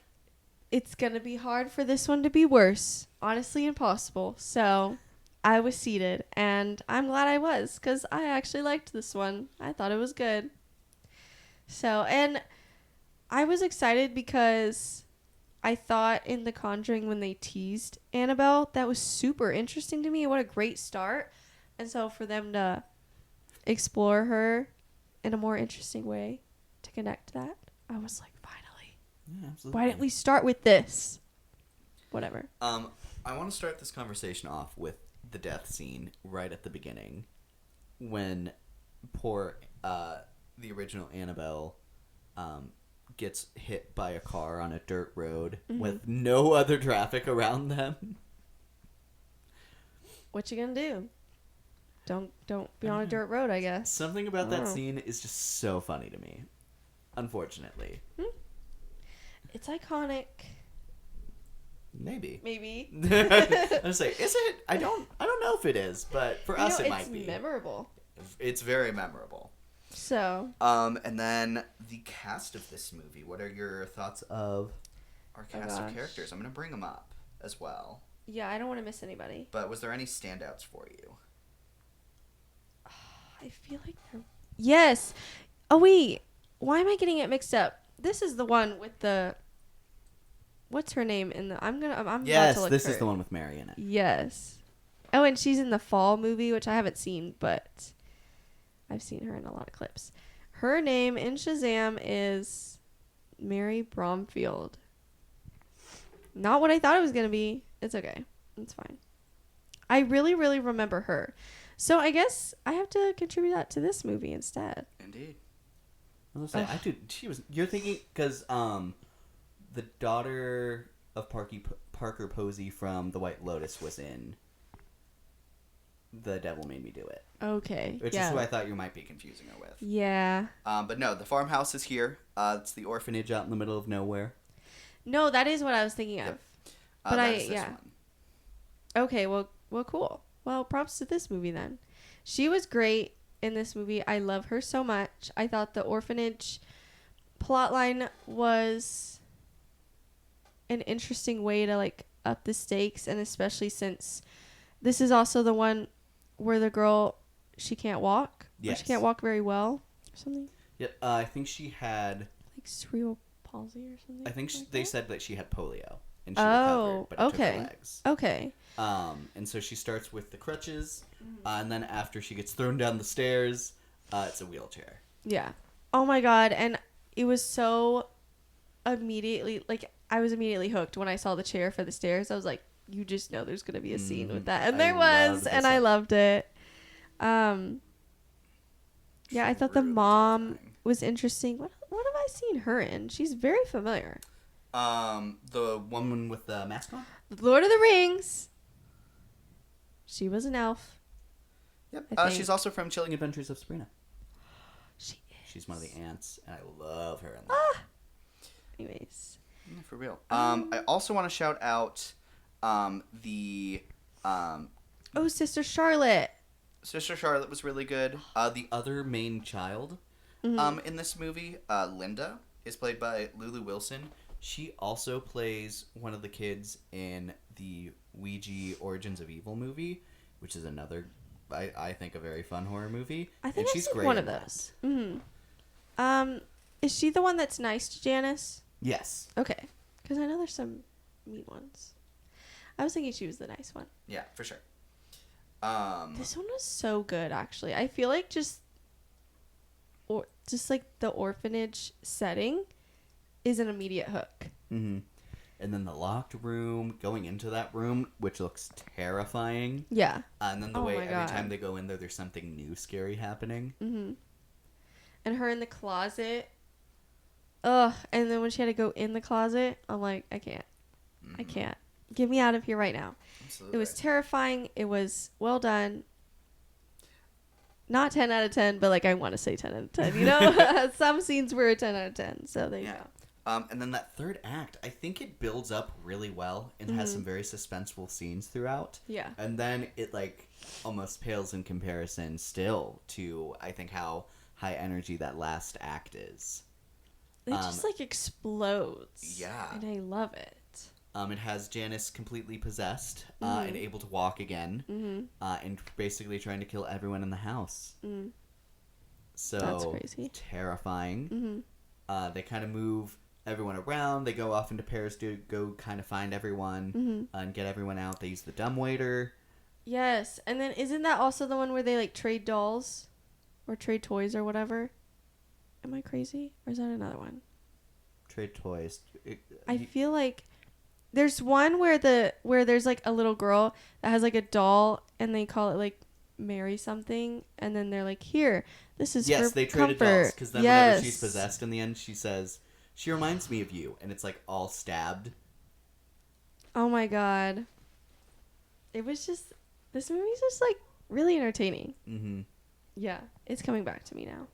Speaker 6: it's gonna be hard for this one to be worse. Honestly, impossible. So I was seated, and I'm glad I was, because I actually liked this one. I thought it was good. So, and I was excited because I thought in The Conjuring when they teased Annabelle, that was super interesting to me. What a great start. And so for them to explore her in a more interesting way to connect that, I was like, finally.
Speaker 5: Yeah, absolutely.
Speaker 6: Why didn't we start with this? Whatever.
Speaker 7: I want to start this conversation off with the death scene right at the beginning, when poor the original Annabelle gets hit by a car on a dirt road with no other traffic around them.
Speaker 6: What you gonna do? Don't be on a dirt road, I guess.
Speaker 5: Something about that
Speaker 6: Oh.
Speaker 5: scene is just so funny to me. Unfortunately.
Speaker 6: It's iconic.
Speaker 5: Maybe.
Speaker 6: Maybe.
Speaker 5: I was like, is it? I don't know if it is, but for us it might be.
Speaker 6: It's memorable.
Speaker 7: It's very memorable.
Speaker 6: So.
Speaker 7: And then the cast of this movie. What are your thoughts of our cast of
Speaker 6: gosh.
Speaker 7: characters? I'm gonna bring them up as well.
Speaker 6: Yeah, I don't want to miss anybody.
Speaker 7: But was there any standouts for you?
Speaker 6: I feel like there. Yes. Oh wait. Why am I getting it mixed up? This is the one with the. What's her name in the? I'm about
Speaker 5: Yes,
Speaker 6: to look
Speaker 5: this
Speaker 6: her.
Speaker 5: is the one with Mary in it.
Speaker 6: Yes. Oh, and she's in the Fall movie, which I haven't seen, but I've seen her in a lot of clips. Her name in Shazam is Mary Bromfield. Not what I thought it was gonna be. It's okay. It's fine. I really, really remember her. So I guess I have to contribute that to this movie instead.
Speaker 7: Indeed.
Speaker 5: I was gonna say, she was. You're thinking because the daughter of Parker Posey from The White Lotus was in The Devil Made Me Do It,
Speaker 6: Okay.
Speaker 5: which
Speaker 6: yeah.
Speaker 5: is who I thought you might be confusing her with.
Speaker 6: Yeah.
Speaker 7: But no, the farmhouse is here. It's the orphanage.
Speaker 5: Orphanage out in the middle of nowhere.
Speaker 6: No, that is what I was thinking of.
Speaker 7: Yep.
Speaker 6: But
Speaker 7: That is this
Speaker 6: yeah.
Speaker 7: one.
Speaker 6: Okay, well, cool. Well, props to this movie then. She was great in this movie. I love her so much. I thought the orphanage plotline was an interesting way to like up the stakes, and especially since this is also the one where the girl, she can't walk. Or
Speaker 5: Yes.
Speaker 6: she can't walk very well or something.
Speaker 5: Yeah, I think she had.
Speaker 6: Like cerebral palsy or something.
Speaker 5: I think
Speaker 6: like
Speaker 5: they
Speaker 6: that?
Speaker 5: said that she had polio and she
Speaker 6: Oh,
Speaker 5: recovered, but it took
Speaker 6: okay.
Speaker 5: her legs.
Speaker 6: Okay.
Speaker 5: And so she starts with the crutches, and then after she gets thrown down the stairs, it's a wheelchair.
Speaker 6: Yeah. Oh my god, and it was so immediately like I was immediately hooked when I saw the chair for the stairs. I was like, you just know there's gonna be a scene with that, and
Speaker 5: I
Speaker 6: there was,
Speaker 5: loved
Speaker 6: and
Speaker 5: this
Speaker 6: I
Speaker 5: one.
Speaker 6: loved it. Yeah, I thought the
Speaker 7: Really
Speaker 6: mom
Speaker 7: terrifying.
Speaker 6: was interesting. What have I seen her in? She's very familiar.
Speaker 7: The
Speaker 5: Woman with the mask on?
Speaker 6: Lord of the Rings. She was an elf.
Speaker 7: Yep.
Speaker 6: I think.
Speaker 7: She's also from
Speaker 5: Chilling Adventures of Sabrina.
Speaker 6: She is.
Speaker 5: She's one of the ants, and I love her in that.
Speaker 6: Anyways.
Speaker 7: Yeah, for real. I also want to shout out the
Speaker 6: Oh, Sister Charlotte.
Speaker 7: Sister Charlotte was really good. The
Speaker 5: Other main child,
Speaker 7: in this movie, Linda, is played by Lulu Wilson.
Speaker 5: she also plays one of the kids in the Ouija Origins of Evil movie, which is another, I think, a very fun horror movie.
Speaker 6: I think
Speaker 5: and
Speaker 6: I've
Speaker 5: she's
Speaker 6: seen
Speaker 5: great
Speaker 6: one
Speaker 5: in
Speaker 6: of
Speaker 5: that.
Speaker 6: those. Mm-hmm. Is she the one that's nice to Janice?
Speaker 5: Yes.
Speaker 6: Okay, because I know there's some mean ones. I was thinking she was the nice one.
Speaker 7: Yeah, for sure.
Speaker 6: This one was so good, actually. I feel like just like the orphanage setting is an immediate hook.
Speaker 5: Mm-hmm. And then the locked room, going into that room, which looks terrifying.
Speaker 6: Yeah.
Speaker 5: And then the
Speaker 6: Oh
Speaker 5: way
Speaker 6: my
Speaker 5: every
Speaker 6: God.
Speaker 5: time they go in there's something new scary happening.
Speaker 6: Mm-hmm. And her in the closet. Ugh. And then when she had to go in the closet, I'm like, I can't. I can't. Get me out of here right now.
Speaker 7: Absolutely.
Speaker 6: It was terrifying. It was well done. Not 10 out of 10, but like I want to say 10 out of 10. You know, some scenes were a 10 out of 10. So there you go.
Speaker 5: And then that third act, I think it builds up really well and has some very suspenseful scenes throughout.
Speaker 6: Yeah.
Speaker 5: And then it like almost pales in comparison still to I think how high energy that last act is.
Speaker 6: It just like explodes.
Speaker 5: Yeah.
Speaker 6: And I love it.
Speaker 5: It has Janice completely possessed and able to walk again, and basically trying to kill everyone in the house. So
Speaker 6: That's crazy.
Speaker 5: terrifying. They kind of move everyone around. They go off into pairs to go kind of find everyone and get everyone out. They use the dumbwaiter.
Speaker 6: Yes. And then isn't that also the one where they like trade dolls or trade toys or whatever? Am I crazy? Or is that another one?
Speaker 5: Trade toys.
Speaker 6: I feel like there's one where there's like a little girl that has like a doll and they call it like Mary something, and then they're like, here, this is
Speaker 5: yes,
Speaker 6: for
Speaker 5: they traded
Speaker 6: comfort.
Speaker 5: dolls because then whenever she's possessed in the end, she says she reminds me of you, and it's like all stabbed.
Speaker 6: Oh my God. It was just, this movie's just like really entertaining. Yeah, it's coming back to me now,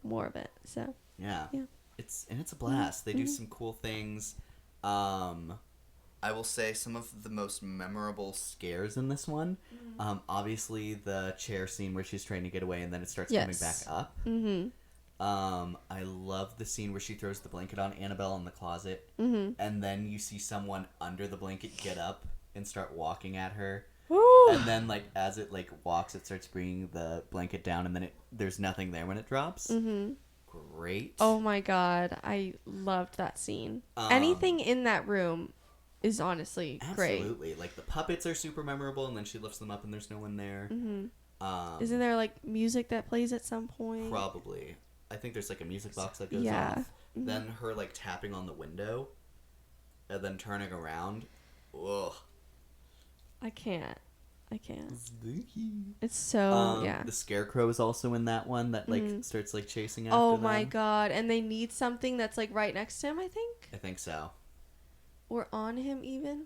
Speaker 6: more of it. So
Speaker 5: Yeah.
Speaker 6: Yeah.
Speaker 5: It's a blast. They do some cool things. I will say some of the most memorable scares in this one. Obviously the chair scene where she's trying to get away and then it starts coming back up. I love the scene where she throws the blanket on Annabelle in the closet, and then you see someone under the blanket get up and start walking at her. And then like as it like walks, it starts bringing the blanket down, and then there's nothing there when it drops. Great.
Speaker 6: Oh my God, I loved that scene. Anything in that room is honestly great.
Speaker 5: Absolutely. Like the puppets are super memorable, and then she lifts them up and there's no one there.
Speaker 6: Isn't there like music that plays at some point?
Speaker 5: Probably. I think there's like a music box that goes
Speaker 6: Yeah.
Speaker 5: off. Then her like tapping on the window and then turning around. Ugh.
Speaker 6: I can't. It's so yeah.
Speaker 5: The scarecrow is also in that one that like starts like chasing after
Speaker 6: Oh
Speaker 5: them.
Speaker 6: my God. And they need something that's like right next to him, I think.
Speaker 5: I think so.
Speaker 6: Or on him even.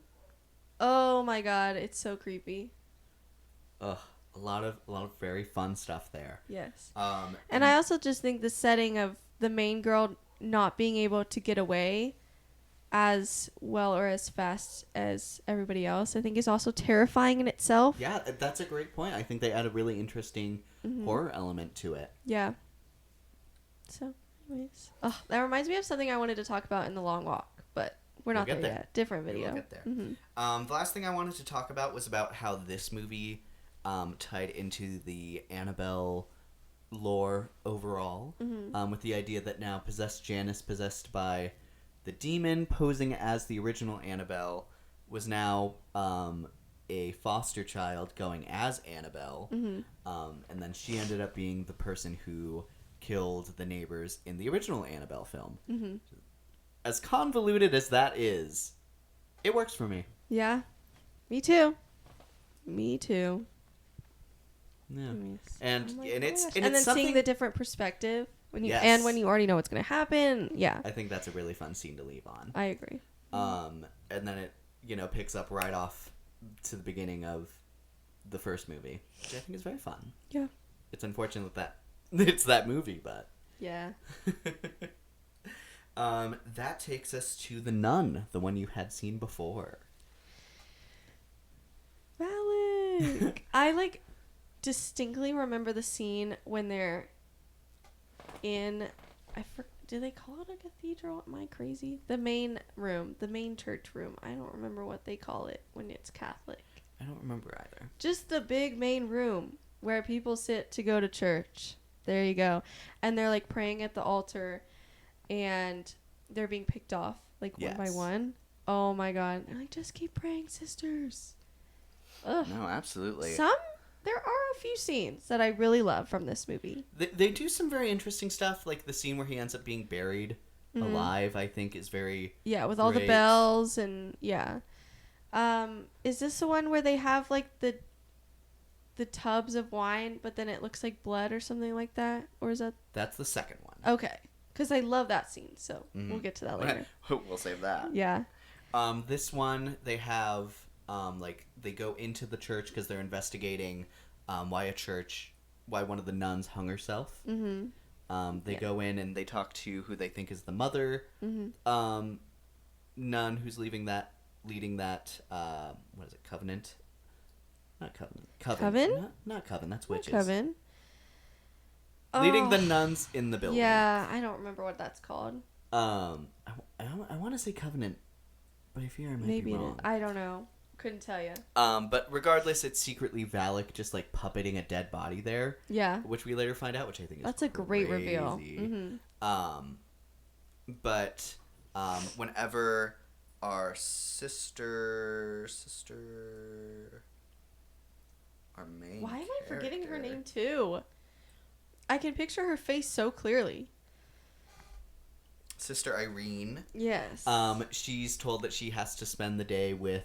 Speaker 6: Oh my God, it's so creepy.
Speaker 5: Ugh. A lot of very fun stuff there.
Speaker 6: Yes.
Speaker 5: And
Speaker 6: And I also just think the setting of the main girl not being able to get away as well or as fast as everybody else, I think is also terrifying in itself.
Speaker 5: yeah, that's a great point. I think they add a really interesting horror element to it.
Speaker 6: Yeah. So, anyways. Oh, that reminds me of something I wanted to talk about in the long walk, but we're not
Speaker 5: get
Speaker 6: there
Speaker 5: there.
Speaker 6: yet. Different
Speaker 5: We
Speaker 6: video.
Speaker 5: will get there. The last thing I wanted to talk about was about how this movie tied into the Annabelle lore overall, with the idea that now possessed Janice, possessed by the demon posing as the original Annabelle, was now a foster child going as Annabelle, and then she ended up being the person who killed the neighbors in the original Annabelle film. As convoluted as that is, it works for me.
Speaker 6: Yeah. Me too.
Speaker 5: Yeah.
Speaker 6: Yes.
Speaker 5: And
Speaker 6: Oh my
Speaker 5: and it's
Speaker 6: gosh.
Speaker 5: and
Speaker 6: and
Speaker 5: it's
Speaker 6: then
Speaker 5: something
Speaker 6: seeing the different perspective when you
Speaker 5: Yes.
Speaker 6: and when you already know what's gonna happen. Yeah,
Speaker 5: I think that's a really fun scene to leave on.
Speaker 6: I agree.
Speaker 5: And then it picks up right off to the beginning of the first movie, which I think is very fun.
Speaker 6: Yeah.
Speaker 5: It's unfortunate that it's that movie, but
Speaker 6: Yeah.
Speaker 5: that takes us to The Nun, the one you had seen before.
Speaker 6: Valid. I distinctly remember the scene when they're in. Do they call it a cathedral? Am I crazy? The main room, the main church room. I don't remember what they call it when it's Catholic.
Speaker 5: I don't remember either.
Speaker 6: Just the big main room where people sit to go to church. There you go. And they're like praying at the altar and they're being picked off one by
Speaker 5: Yes.
Speaker 6: one. Oh my God. They're like, just keep praying, sisters. Ugh.
Speaker 7: No, absolutely.
Speaker 6: there are a few scenes that I really love from this movie.
Speaker 5: They do some very interesting stuff, like the scene where he ends up being buried alive, I think is very
Speaker 6: Yeah, with all the
Speaker 5: great.
Speaker 6: bells and yeah. Is this the one where they have like the tubs of wine, but then it looks like blood or something like that? Or is that...
Speaker 5: That's the second one.
Speaker 6: Okay. Because I love that scene, so we'll get to that later.
Speaker 7: We'll save that.
Speaker 6: Yeah.
Speaker 5: This one, they have, like, they go into the church because they're investigating why one of the nuns hung herself.
Speaker 6: Mm-hmm.
Speaker 5: They go in and they talk to who they think is the mother nun who's leading that, what is it, Covenant? Not Covenant.
Speaker 6: Coven?
Speaker 5: Not Coven, that's witches.
Speaker 6: Coven.
Speaker 5: Leading the nuns in the building.
Speaker 6: Yeah, I don't remember what that's called.
Speaker 5: I want to say Covenant, but I fear I might
Speaker 6: Maybe
Speaker 5: be
Speaker 6: it is.
Speaker 5: wrong.
Speaker 6: I don't know. Couldn't tell you.
Speaker 5: But regardless, it's secretly Valak just like puppeting a dead body there.
Speaker 6: Yeah.
Speaker 5: Which we later find out, which I think is
Speaker 6: That's a great
Speaker 5: crazy.
Speaker 6: reveal. Mm-hmm.
Speaker 5: But
Speaker 7: Whenever our sister, our main
Speaker 6: Why am I forgetting her
Speaker 7: character-
Speaker 6: name too? I can picture her face so clearly.
Speaker 7: Sister Irene.
Speaker 6: Yes.
Speaker 5: she's told that she has to spend the day with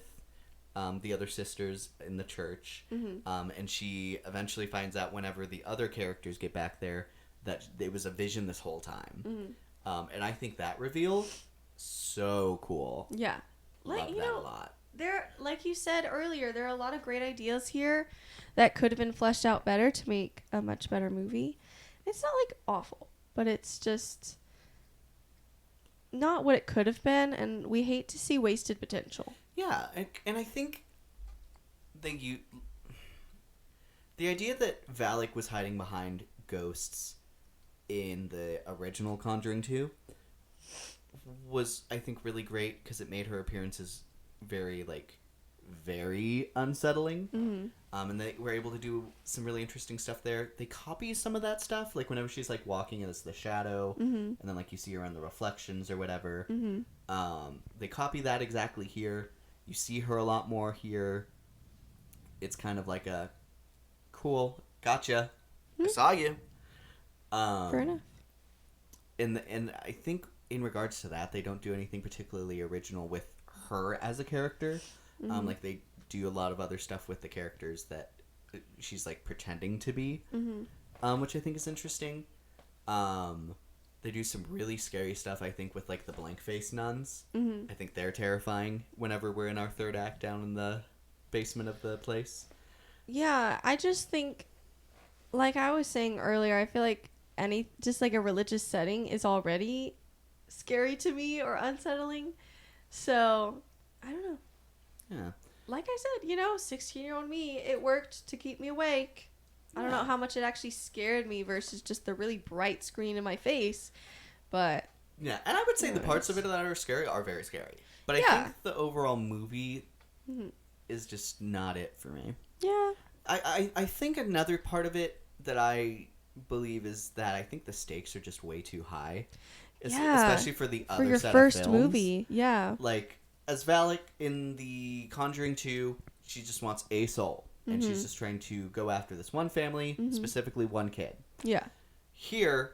Speaker 5: the other sisters in the church. And she eventually finds out whenever the other characters get back there that it was a vision this whole time. And I think that reveal, so cool.
Speaker 6: Yeah.
Speaker 5: Love that a lot.
Speaker 6: There, like you said earlier, there are a lot of great ideas here that could have been fleshed out better to make a much better movie. It's not like awful, but it's just not what it could have been, and we hate to see wasted potential.
Speaker 5: Yeah, and I think the idea that Valak was hiding behind ghosts in the original Conjuring 2 was, I think, really great because it made her appearances very unsettling. And they were able to do some really interesting stuff there. They copy some of that stuff, like whenever she's like walking as the shadow, and then like you see her in the reflections or whatever. They copy that exactly here. You see her a lot more here. It's kind of like a cool, gotcha, I saw you.
Speaker 6: Fair enough.
Speaker 5: And I think in regards to that, they don't do anything particularly original with her as a character. Like they do a lot of other stuff with the characters that she's like pretending to be, which I think is interesting. They do some really scary stuff, I think, with like the blank face nuns. I think they're terrifying whenever we're in our third act down in the basement of the place.
Speaker 6: Yeah, I just think, like I was saying earlier, I feel like just like a religious setting is already scary to me or unsettling. So, I don't know.
Speaker 5: Yeah.
Speaker 6: Like I said, 16-year-old me, it worked to keep me awake. I don't know how much it actually scared me versus just the really bright screen in my face. But
Speaker 5: Yeah, and I would say the parts of it that are scary are very scary. But I think the overall movie is just not it for me.
Speaker 6: yeah.
Speaker 5: I think another part of it that I believe is that I think the stakes are just way too high.
Speaker 6: Yeah.
Speaker 5: Especially for the other
Speaker 6: For your
Speaker 5: set
Speaker 6: first
Speaker 5: of films.
Speaker 6: movie. Yeah.
Speaker 5: Like, as Valak in the Conjuring 2, she just wants a soul. And she's just trying to go after this one family, specifically one kid.
Speaker 6: Yeah.
Speaker 5: Here,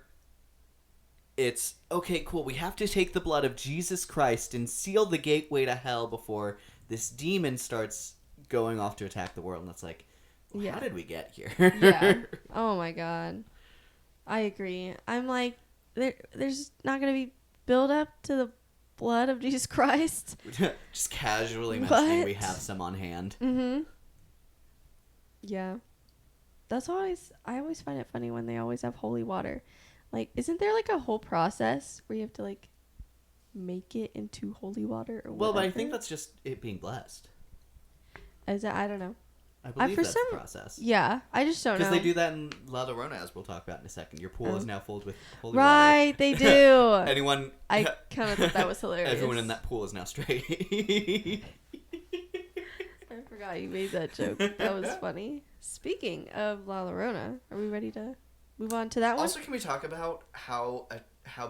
Speaker 5: it's, okay, cool, we have to take the blood of Jesus Christ and seal the gateway to hell before this demon starts going off to attack the world. And it's like, how did we get here?
Speaker 6: Yeah. Oh my god. I agree. I'm like, there's not going to be build up to the blood of Jesus Christ.
Speaker 5: Just casually mentioning we
Speaker 6: What?
Speaker 5: have some on hand.
Speaker 6: Yeah. I always find it funny when they always have holy water. Like, isn't there like a whole process where you have to like make it into holy water or
Speaker 5: Well, but I
Speaker 6: whatever?
Speaker 5: think that's just it being blessed.
Speaker 6: Is that, I don't know.
Speaker 5: I believe
Speaker 6: for
Speaker 5: that's
Speaker 6: some-
Speaker 5: the process.
Speaker 6: Yeah, I just don't know.
Speaker 5: Because they do that in La Llorona, as we'll talk about in a second. Your pool is now filled with holy
Speaker 6: Right, they do.
Speaker 5: water. Anyone...
Speaker 6: I kind of thought that was hilarious.
Speaker 5: Everyone in that pool is now straight.
Speaker 6: I forgot you made that joke. That was funny. Speaking of La Llorona, are we ready to move on to that one?
Speaker 7: Also, can we talk about how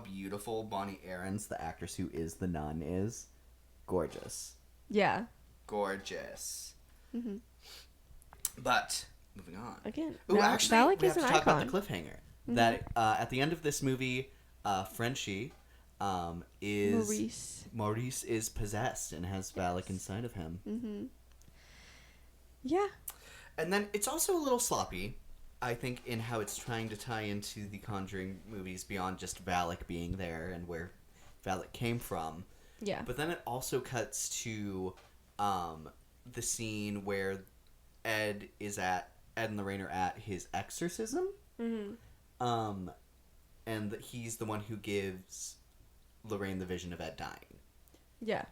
Speaker 7: beautiful
Speaker 5: Bonnie Aarons, the actress who is the nun, is? Gorgeous.
Speaker 6: Yeah.
Speaker 7: gorgeous. But moving on.
Speaker 6: Again,
Speaker 7: Ooh, actually,
Speaker 6: Valak
Speaker 7: we
Speaker 6: is
Speaker 7: have to
Speaker 6: an
Speaker 7: talk
Speaker 6: icon.
Speaker 7: about the cliffhanger.
Speaker 6: Mhm.
Speaker 7: That at the end of this movie, Frenchie is... Maurice is possessed and has Valak inside of him.
Speaker 6: Mm-hmm. Yeah.
Speaker 7: And then it's also a little sloppy, I think, in how it's trying to tie into the Conjuring movies beyond just Valak being there and where Valak came from.
Speaker 6: Yeah.
Speaker 7: But then it also cuts to the scene where Ed and Lorraine are at his exorcism.
Speaker 6: Mm-hmm.
Speaker 7: And he's the one who gives Lorraine the vision of Ed dying.
Speaker 6: Yeah.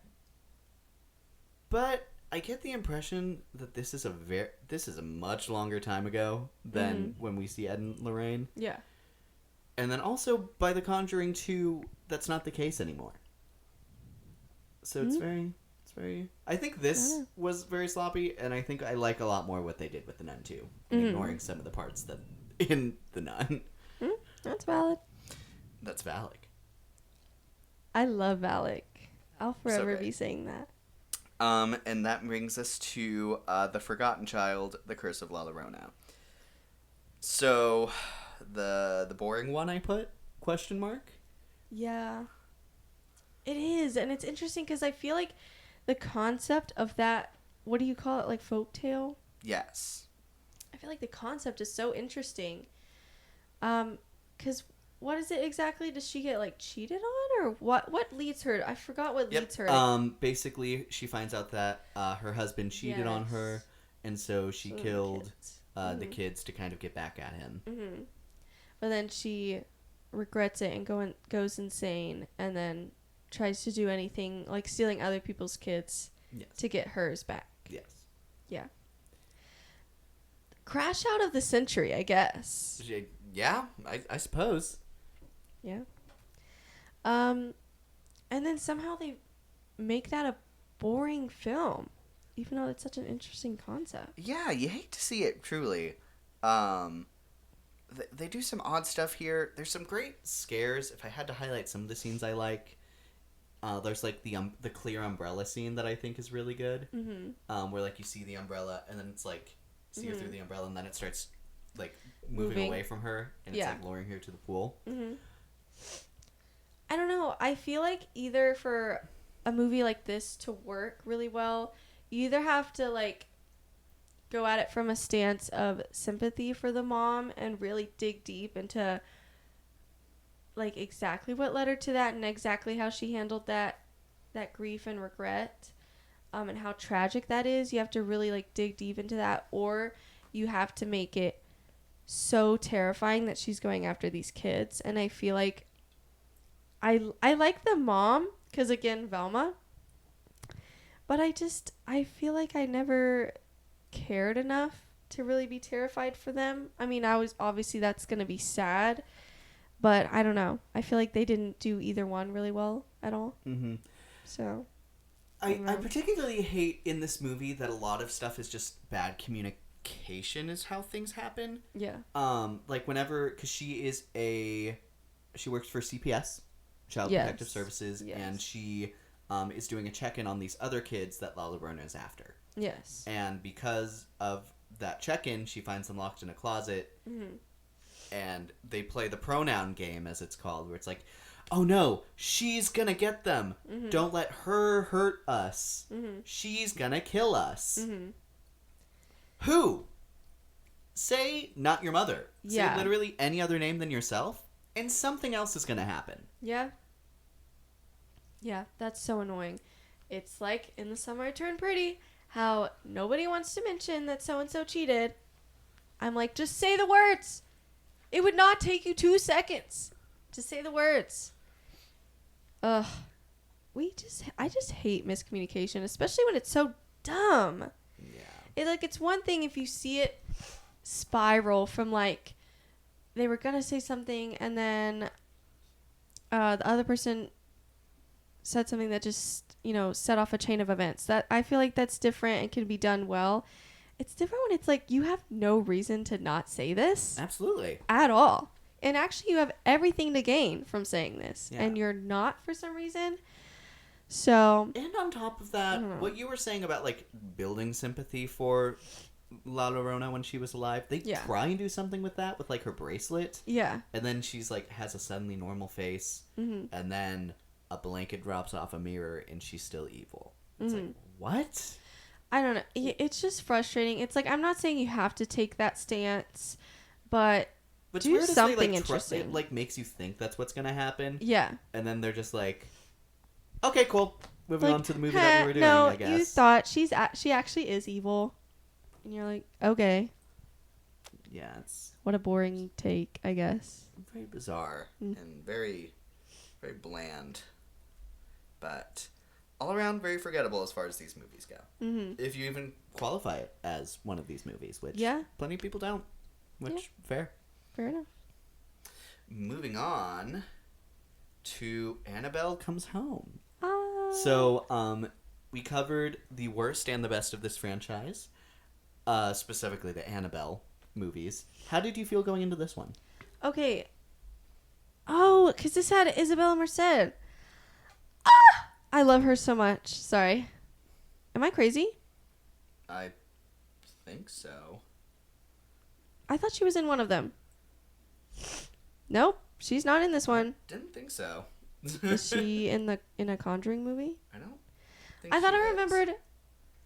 Speaker 7: But I get the impression that this is a much longer time ago than when we see Ed and Lorraine.
Speaker 6: Yeah.
Speaker 7: And then also by The Conjuring 2, that's not the case anymore. So it's very I think this was very sloppy, and I think I like a lot more what they did with The Nun 2, ignoring some of the parts that in The Nun.
Speaker 6: That's valid.
Speaker 7: That's Valak.
Speaker 6: I love Valak. I'll forever
Speaker 7: great.
Speaker 6: be saying that.
Speaker 7: And that brings us to The Forgotten Child, The Curse of La Llorona. So, the boring one I put? Question mark?
Speaker 6: Yeah. It is, and it's interesting because I feel like the concept of that, what do you call it, like folktale?
Speaker 7: Yes.
Speaker 6: I feel like the concept is so interesting. Because what is it exactly? Does she get like cheated on, or what leads her? I forgot what leads her.
Speaker 7: Basically, she finds out that her husband cheated on her, and so she killed the kids to kind of get back at him.
Speaker 6: Mm-hmm. But then she regrets it and goes insane, and then tries to do anything like stealing other people's kids to get hers back.
Speaker 7: Yes.
Speaker 6: Yeah. Crash out of the century, I guess.
Speaker 7: Yeah, I suppose.
Speaker 6: Yeah. And then somehow they make that a boring film, even though it's such an interesting concept.
Speaker 7: Yeah, you hate to see it, truly. They do some odd stuff here. There's some great scares. If I had to highlight some of the scenes I like, there's like the clear umbrella scene that I think is really good.
Speaker 6: Mm-hmm.
Speaker 7: Where like you see the umbrella and then it's like see her through the umbrella and then it starts like moving away from her and it's like luring her to the pool.
Speaker 6: Mm-hmm. I don't know. I feel like either for a movie like this to work really well, you either have to like go at it from a stance of sympathy for the mom and really dig deep into like exactly what led her to that and exactly how she handled that grief and regret, and how tragic that is. You have to really like dig deep into that, or you have to make it so terrifying that she's going after these kids. And I feel like I like the mom because again Velma, but I feel like I never cared enough to really be terrified for them. I mean, I was obviously that's gonna be sad, but I don't know. I feel like they didn't do either one really well at all.
Speaker 7: Mm-hmm.
Speaker 6: So
Speaker 7: I particularly hate in this movie that a lot of stuff is just bad communication is how things happen.
Speaker 6: Yeah.
Speaker 7: Like whenever, because she works for CPS, Child Protective Services, and she is doing a check-in on these other kids that La Llorona is after.
Speaker 6: Yes.
Speaker 7: And because of that check-in, she finds them locked in a closet, and they play the pronoun game, as it's called, where it's like, oh no, she's gonna get them. Don't let her hurt us. She's gonna kill us. Who? Say not your mother.
Speaker 6: Yeah.
Speaker 7: Say literally any other name than yourself, and something else is gonna happen.
Speaker 6: Yeah. Yeah, that's so annoying. It's like in The Summer I Turned Pretty, how nobody wants to mention that so-and-so cheated. I'm like, just say the words. It would not take you 2 seconds to say the words. Ugh. I just hate miscommunication, especially when it's so dumb. Yeah. It's one thing if you see it spiral from like, they were gonna say something and then the other person said something that just, set off a chain of events. That I feel like that's different and can be done well. It's different when it's like you have no reason to not say this.
Speaker 7: Absolutely.
Speaker 6: At all. And actually you have everything to gain from saying this. Yeah. And you're not for some reason. So.
Speaker 7: And on top of that, what you were saying about like building sympathy for
Speaker 5: La Llorona when she was alive. They
Speaker 6: Yeah.
Speaker 5: try and do something with that, with like her bracelet.
Speaker 6: Yeah.
Speaker 5: And then she's like has a suddenly normal face,
Speaker 6: Mm-hmm.
Speaker 5: and then a blanket drops off a mirror, and she's still evil. It's
Speaker 6: Mm-hmm.
Speaker 5: like, what?
Speaker 6: I don't know. It's just frustrating. It's like, I'm not saying you have to take that stance, but
Speaker 5: But
Speaker 6: do something interesting.
Speaker 5: It like makes you think that's what's gonna happen,
Speaker 6: yeah.
Speaker 5: and then they're just like, okay, cool. Moving
Speaker 6: Like,
Speaker 5: on to the movie that we were doing.
Speaker 6: no,
Speaker 5: I guess.
Speaker 6: you thought she actually is evil, and you're like, okay,
Speaker 5: Yeah, it's
Speaker 6: what a boring take, I guess.
Speaker 7: Very bizarre and very, very bland. But all around very forgettable as far as these movies go.
Speaker 6: Mm-hmm.
Speaker 5: if you even qualify it as one of these movies, which
Speaker 6: Yeah.
Speaker 5: plenty of people don't. Which fair.
Speaker 6: Fair enough.
Speaker 7: Moving on to
Speaker 5: Annabelle Comes Home.
Speaker 6: Ah.
Speaker 5: So, we covered the worst and the best of this franchise, specifically the Annabelle movies. How did you feel going into this one?
Speaker 6: Okay. Oh, because this had Isabella Merced. Ah! I love her so much. Sorry. Am I crazy?
Speaker 7: I think so.
Speaker 6: I thought she was in one of them. Nope, she's not in this one.
Speaker 7: Didn't think so.
Speaker 6: Is she in a Conjuring movie?
Speaker 7: I don't think
Speaker 6: I thought
Speaker 7: she
Speaker 6: I
Speaker 7: is.
Speaker 6: remembered.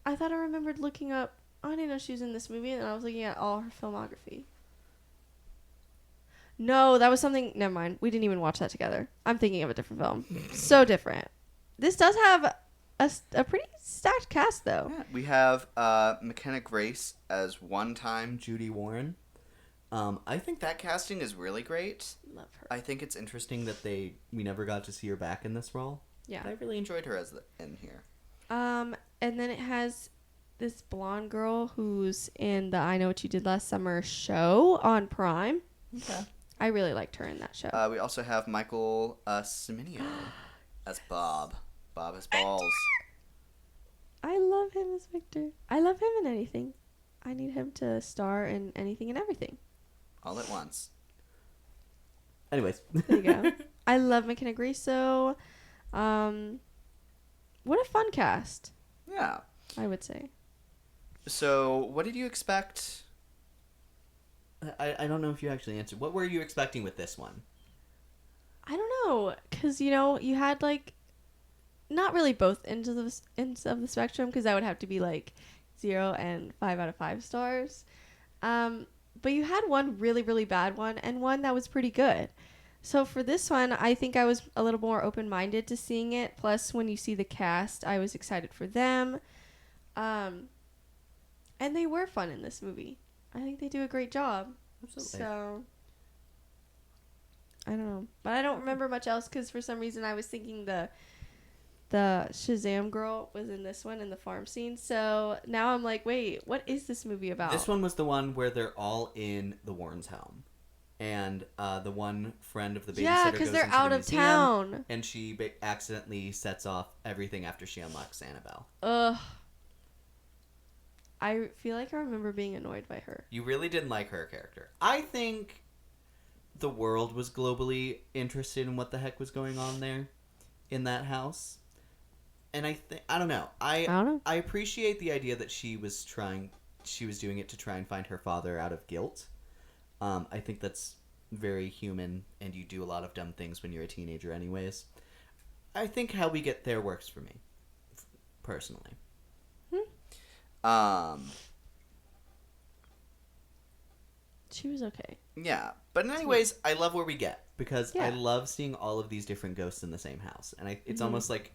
Speaker 6: I thought I remembered looking up. I didn't know she was in this movie, and then I was looking at all her filmography. No, that was something. Never mind. We didn't even watch that together. I'm thinking of a different film. So different. This does have a pretty stacked cast, though.
Speaker 7: Yeah, we have McKenna Grace as one-time.
Speaker 5: Judy Warren.
Speaker 7: I think that casting is really great.
Speaker 6: Love her.
Speaker 7: I think it's interesting.
Speaker 5: Interesting that we never got to see her back in this role.
Speaker 6: Yeah.
Speaker 7: I really enjoyed her in here.
Speaker 6: And then it has this blonde girl who's in the I Know What You Did Last Summer show on Prime.
Speaker 7: Okay.
Speaker 6: I really liked her in that show.
Speaker 7: We also have Michael Cimino as Bob. Bob has balls.
Speaker 6: I love him as Victor. I love him in anything. I need him to star in anything and everything.
Speaker 7: All at once.
Speaker 5: Anyways.
Speaker 6: There you go. I love McKenna Grace. So, what a fun cast,
Speaker 7: Yeah.
Speaker 6: I would say.
Speaker 7: So, what did you expect?
Speaker 5: I don't know if you actually answered. What were you expecting with this one?
Speaker 6: I don't know, because, you had, like, not really both ends of the spectrum, because that would have to be, like, 0 and 5 out of 5 stars. But you had one really, really bad one and one that was pretty good. So for this one, I think I was a little more open-minded to seeing it. Plus, when you see the cast, I was excited for them. And they were fun in this movie. I think they do a great job.
Speaker 5: Absolutely.
Speaker 6: So, I don't know. But I don't remember much else because for some reason I was thinking the Shazam girl was in this one in the farm scene. So now I'm like, wait, what is this movie about?
Speaker 5: This one was the one where they're all in the Warrens' home. And the one friend of the babysitter
Speaker 6: Yeah,
Speaker 5: goes
Speaker 6: because they're
Speaker 5: into
Speaker 6: out
Speaker 5: the
Speaker 6: of
Speaker 5: museum,
Speaker 6: town.
Speaker 5: and she accidentally sets off everything after she unlocks Annabelle.
Speaker 6: Ugh. I feel like I remember being annoyed by her.
Speaker 5: You really didn't like her character. I think the world was globally interested in what the heck was going on there in that house. And I don't know. I
Speaker 6: don't know.
Speaker 5: I appreciate the idea that she was doing it to try and find her father out of guilt. I think that's very human, and you do a lot of dumb things when you're a teenager anyways. I think how we get there works for me, personally.
Speaker 6: She was okay.
Speaker 7: Yeah, but
Speaker 5: Anyways, I love where we get, because I
Speaker 6: Yeah.
Speaker 5: love seeing all of these different ghosts in the same house. And it's almost like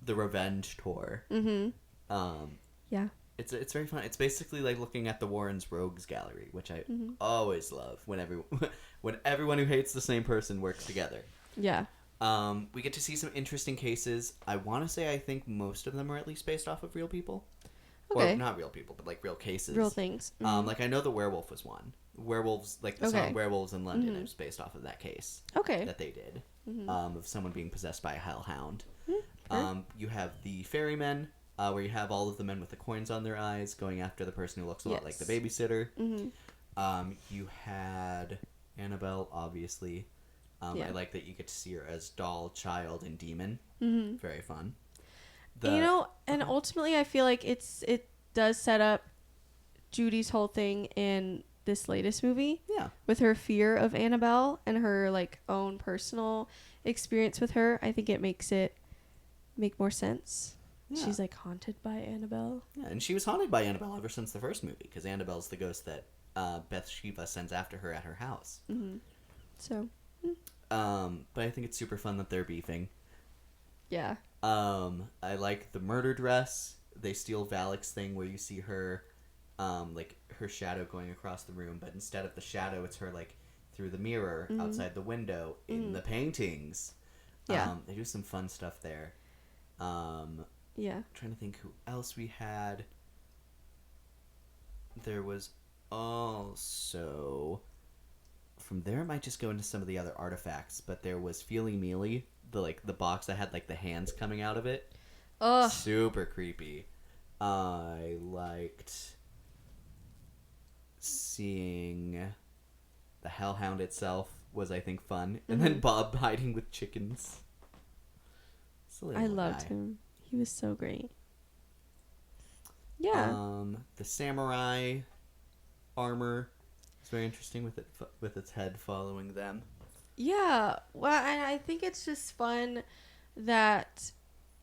Speaker 5: the revenge tour.
Speaker 6: Mm-hmm. Yeah.
Speaker 5: It's very fun. It's basically like looking at the Warrens Rogues Gallery, which I always love when everyone who hates the same person works together.
Speaker 6: Yeah.
Speaker 5: We get to see some interesting cases. I want to say I think most of them are at least based off of real people.
Speaker 6: Okay.
Speaker 5: Or not real people, but like real cases.
Speaker 6: Real things.
Speaker 5: Like I know the werewolf was one. Werewolves, like the song Werewolves in London is based off of that case.
Speaker 6: Okay.
Speaker 5: That they did. Of someone being possessed by a hellhound.
Speaker 6: Fair.
Speaker 5: You have the ferrymen, where you have all of the men with the coins on their eyes going after the person who looks a lot like the babysitter. You had Annabelle, obviously. I like that you get to see her as doll, child, and demon. Very fun.
Speaker 6: And ultimately I feel like it does set up Judy's whole thing in this latest movie.
Speaker 5: Yeah.
Speaker 6: With her fear of Annabelle and her like own personal experience with her, I think it makes it make more sense.
Speaker 5: Yeah.
Speaker 6: She's like haunted by Annabelle.
Speaker 5: Yeah, and she was haunted by Annabelle ever since the first movie, because Annabelle's the ghost that Bathsheba sends after her at her house.
Speaker 6: Mm-hmm. So.
Speaker 5: But I think it's super fun that they're beefing.
Speaker 6: Yeah.
Speaker 5: I like the murder dress. They steal Valak's thing where you see her, like her shadow going across the room, but instead of the shadow, it's her like through the mirror outside the window in the paintings.
Speaker 6: Yeah.
Speaker 5: They do some fun stuff there.
Speaker 6: Yeah.
Speaker 5: Trying to think who else we had. There was also, from there it might just go into some of the other artifacts, but there was Feely Mealy, the box that had like the hands coming out of it.
Speaker 6: Ugh.
Speaker 5: Super creepy. I liked seeing the Hellhound itself was, I think, fun, and then Bob hiding with chickens. Silly
Speaker 6: I
Speaker 5: little
Speaker 6: loved
Speaker 5: guy.
Speaker 6: him. He was so great. Yeah.
Speaker 5: The samurai armor is very interesting with it with its head following them.
Speaker 6: Yeah. Well, and I think it's just fun that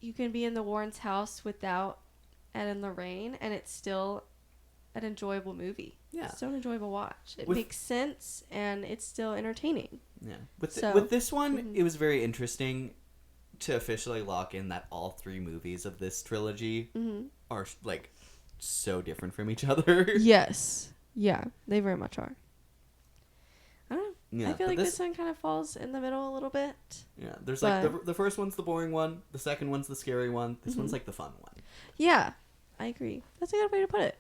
Speaker 6: you can be in the Warrens' house without Ed and Lorraine, and it's still an enjoyable movie.
Speaker 5: Yeah.
Speaker 6: It's still an enjoyable watch. It
Speaker 5: With-
Speaker 6: makes sense, and it's still entertaining.
Speaker 5: Yeah. With
Speaker 6: So-
Speaker 5: with this one, it was very interesting to officially lock in that all three movies of this trilogy are like so different from each other.
Speaker 6: Yes. Yeah, they very much are. I don't know.
Speaker 5: Yeah,
Speaker 6: I feel
Speaker 5: but
Speaker 6: like this one kind of falls in the middle a little bit.
Speaker 5: Yeah, there's
Speaker 6: But-
Speaker 5: like the first one's the boring one, the second one's the scary one, this one's like the fun one.
Speaker 6: Yeah, I agree. That's a good way to put it.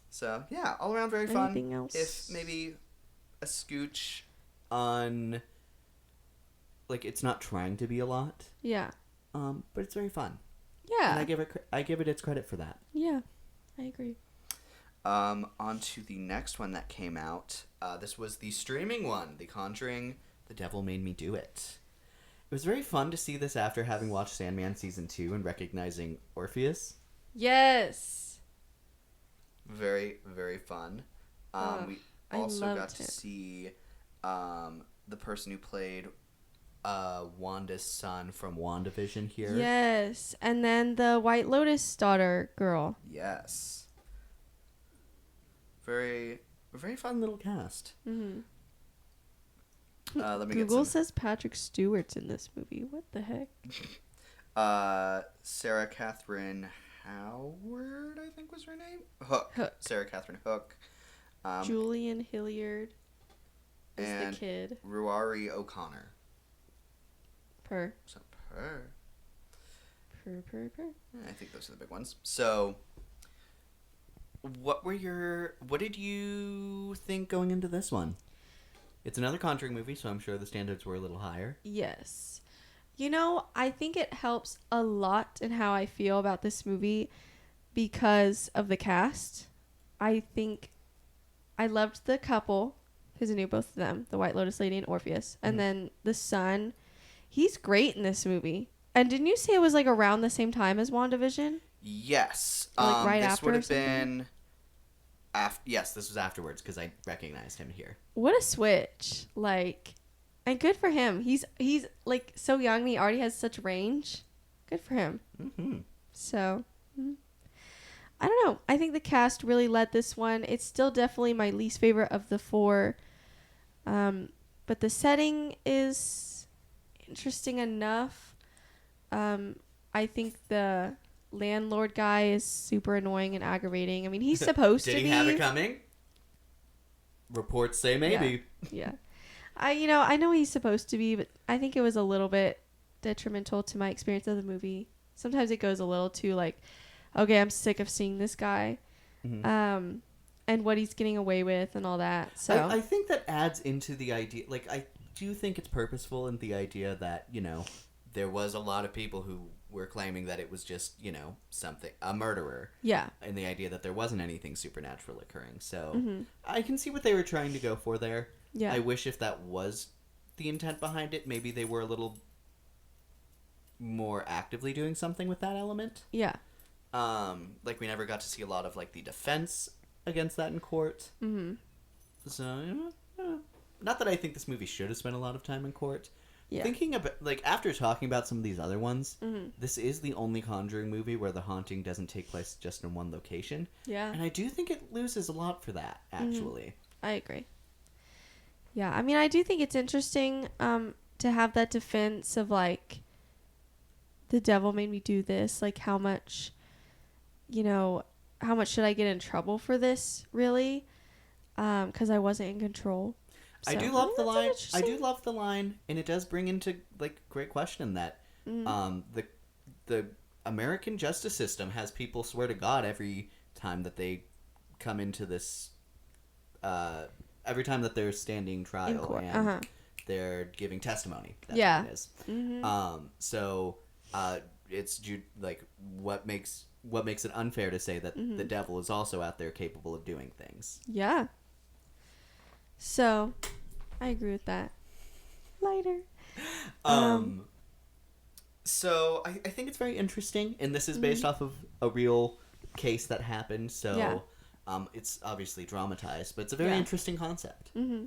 Speaker 7: So yeah, all around very fun.
Speaker 6: Anything else?
Speaker 7: If maybe a scooch.
Speaker 5: On, like, it's not trying to be a lot,
Speaker 6: Yeah.
Speaker 5: but it's very fun.
Speaker 6: Yeah.
Speaker 5: And I give it its credit for that.
Speaker 6: Yeah, I agree.
Speaker 7: On to the next one that came out. This was the streaming one, The Conjuring.
Speaker 5: The Devil Made Me Do It. It was very fun to see this after having watched Sandman Season 2 and recognizing Orpheus.
Speaker 6: Yes.
Speaker 7: Very, very fun. We
Speaker 6: I
Speaker 7: also got
Speaker 6: loved
Speaker 7: to
Speaker 6: it.
Speaker 7: see the person who played Wanda's son from WandaVision here.
Speaker 6: Yes. And then the White Lotus daughter girl.
Speaker 7: Yes. Very, very fun little cast.
Speaker 6: Mm-hmm.
Speaker 7: Let me get
Speaker 6: Google
Speaker 7: some.
Speaker 6: says Patrick Stewart's in this movie. What the heck?
Speaker 7: Sarah Catherine Howard, I think was her name. Hook.
Speaker 6: Hook.
Speaker 7: Sarah Catherine Hook.
Speaker 6: Julian Hilliard is
Speaker 7: and
Speaker 6: the kid.
Speaker 7: Ruari O'Connor.
Speaker 6: Per.
Speaker 7: So per.
Speaker 6: Per.
Speaker 7: I think those are the big ones. So, what did you
Speaker 5: Think going into this one? It's another Conjuring movie, so I'm sure the standards were a little higher.
Speaker 6: Yes. You know, I think it helps a lot in how I feel about this movie because of the cast. I think I loved the couple because I knew both of them, the White Lotus lady and Orpheus. And then the son, he's great in this movie. And didn't you say it was like around the same time as WandaVision?
Speaker 7: Yes.
Speaker 6: Like right
Speaker 7: this
Speaker 6: after
Speaker 7: would
Speaker 6: or
Speaker 7: have been. Yes, this was afterwards because I recognized him here.
Speaker 6: What a switch. Like, and good for him. He's like so young and he already has such range. Good for him.
Speaker 5: Mm-hmm.
Speaker 6: So, I don't know. I think the cast really led this one. It's still definitely my least favorite of the four. But the setting is interesting enough. I think the landlord guy is super annoying and aggravating. I mean, he's supposed to
Speaker 5: Did
Speaker 6: be.
Speaker 5: he have it coming? Reports say maybe.
Speaker 6: Yeah. I know he's supposed to be, but I think it was a little bit detrimental to my experience of the movie. Sometimes it goes a little too like, okay, I'm sick of seeing this guy, and what he's getting away with and all that. So
Speaker 5: I think that adds into the idea. Like, I do think it's purposeful in the idea that, there was a lot of people who were claiming that it was just, a murderer.
Speaker 6: yeah,
Speaker 5: And the idea that there wasn't anything supernatural occurring. So I can see what they were trying to go for there.
Speaker 6: yeah,
Speaker 5: I wish if that was the intent behind it, maybe they were a little more actively doing something with that element.
Speaker 6: yeah.
Speaker 5: Like we never got to see a lot of like the defense against that in court.
Speaker 6: Mm-hmm.
Speaker 5: So, not that I think this movie should have spent a lot of time in court.
Speaker 6: Yeah.
Speaker 5: Thinking about, like, after talking about some of these other ones,
Speaker 6: Mm-hmm.
Speaker 5: this is the only Conjuring movie where the haunting doesn't take place just in one location.
Speaker 6: Yeah.
Speaker 5: And I do think it loses a lot for that, actually.
Speaker 6: I agree. Yeah, I mean, I do think it's interesting to have that defense of, like, the devil made me do this. Like, how much should I get in trouble for this, really? Because I wasn't in control.
Speaker 5: I
Speaker 6: So,
Speaker 5: do love the
Speaker 6: think
Speaker 5: line.
Speaker 6: that's
Speaker 5: I do
Speaker 6: interesting.
Speaker 5: love the line, and it does bring into, like, great question that the American justice system has people swear to God every time that they come into this, every time that they're standing trial
Speaker 6: In court,
Speaker 5: and they're giving testimony. That's
Speaker 6: Yeah.
Speaker 5: what it is.
Speaker 6: Mm-hmm.
Speaker 5: So it's like what makes it unfair to say that the devil is also out there capable of doing things.
Speaker 6: Yeah. So, I agree with that. Lighter.
Speaker 5: So I think it's very interesting, and this is based off of a real case that happened. So
Speaker 6: Yeah.
Speaker 5: it's obviously dramatized, but it's a very
Speaker 6: Yeah.
Speaker 5: interesting concept.
Speaker 6: Mm-hmm.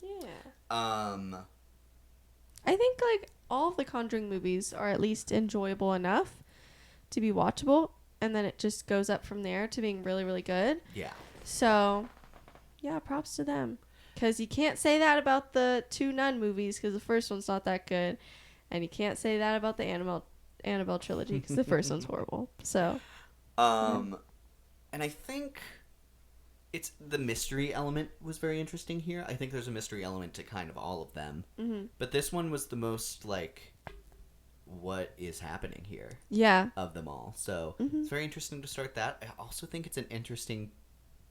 Speaker 6: Yeah.
Speaker 5: Um,
Speaker 6: I think, like, all of the Conjuring movies are at least enjoyable enough to be watchable, and then it just goes up from there to being really, really good.
Speaker 5: yeah.
Speaker 6: So, yeah, props to them. Because you can't say that about the two Nun movies, because the first one's not that good. And you can't say that about the Annabelle trilogy, because the first one's horrible. So,
Speaker 5: And I think it's the mystery element was very interesting here. I think there's a mystery element to kind of all of them.
Speaker 6: mm-hmm.
Speaker 5: But this one was the most, like, what is happening here
Speaker 6: Yeah.
Speaker 5: of them all. So it's very interesting to start that. I also think it's an interesting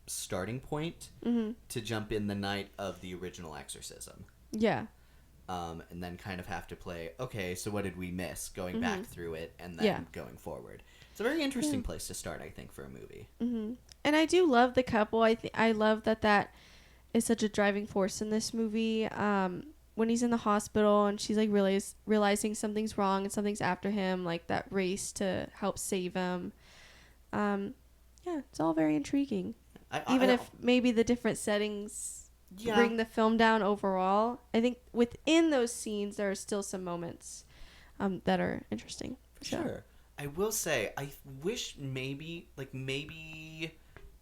Speaker 5: starting point to jump in the night of the original exorcism.
Speaker 6: Yeah.
Speaker 5: And then kind of have to play, okay, so what did we miss going back through it and then
Speaker 6: Yeah.
Speaker 5: going forward. It's a very interesting place to start, I think, for a movie.
Speaker 6: Mm-hmm. And I do love the couple. I love that is such a driving force in this movie. When he's in the hospital and she's, like, realizing something's wrong and something's after him, like that race to help save him. Yeah, it's all very intriguing. Even if maybe the different settings bring the film down overall, I think within those scenes there are still some moments that are interesting. For
Speaker 5: Sure. I will say, I wish maybe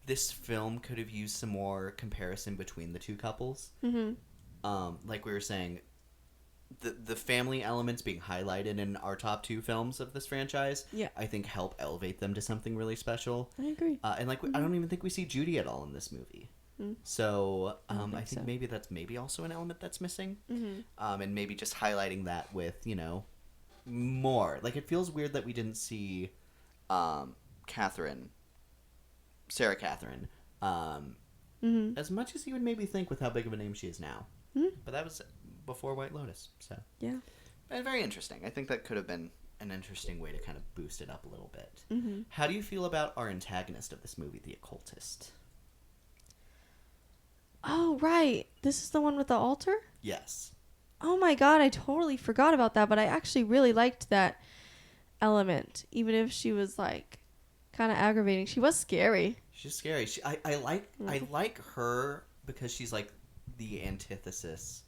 Speaker 5: this film could have used some more comparison between the two couples.
Speaker 6: Mm-hmm.
Speaker 5: Like we were saying, the family elements being highlighted in our top two films of this franchise,
Speaker 6: Yeah.
Speaker 5: I think help elevate them to something really special.
Speaker 6: I agree.
Speaker 5: And like I don't even think we see Judy at all in this movie. So I think
Speaker 6: so.
Speaker 5: maybe that's also an element that's missing.
Speaker 6: Mm-hmm.
Speaker 5: And maybe just highlighting that with, more. Like, it feels weird that we didn't see Sarah Catherine, as much as you would maybe think with how big of a name she is now. But that was before White Lotus, so.
Speaker 6: Yeah.
Speaker 5: But very interesting. I think that could have been an interesting way to kind of boost it up a little bit.
Speaker 6: Mm-hmm.
Speaker 5: How do you feel about our antagonist of this movie, the occultist?
Speaker 6: Oh, right. This is the one with the altar?
Speaker 5: Yes.
Speaker 6: Oh my god, I totally forgot about that, but I actually really liked that element, even if she was, like, kind of aggravating. She was scary.
Speaker 5: She's scary. I like her because she's like the antithesis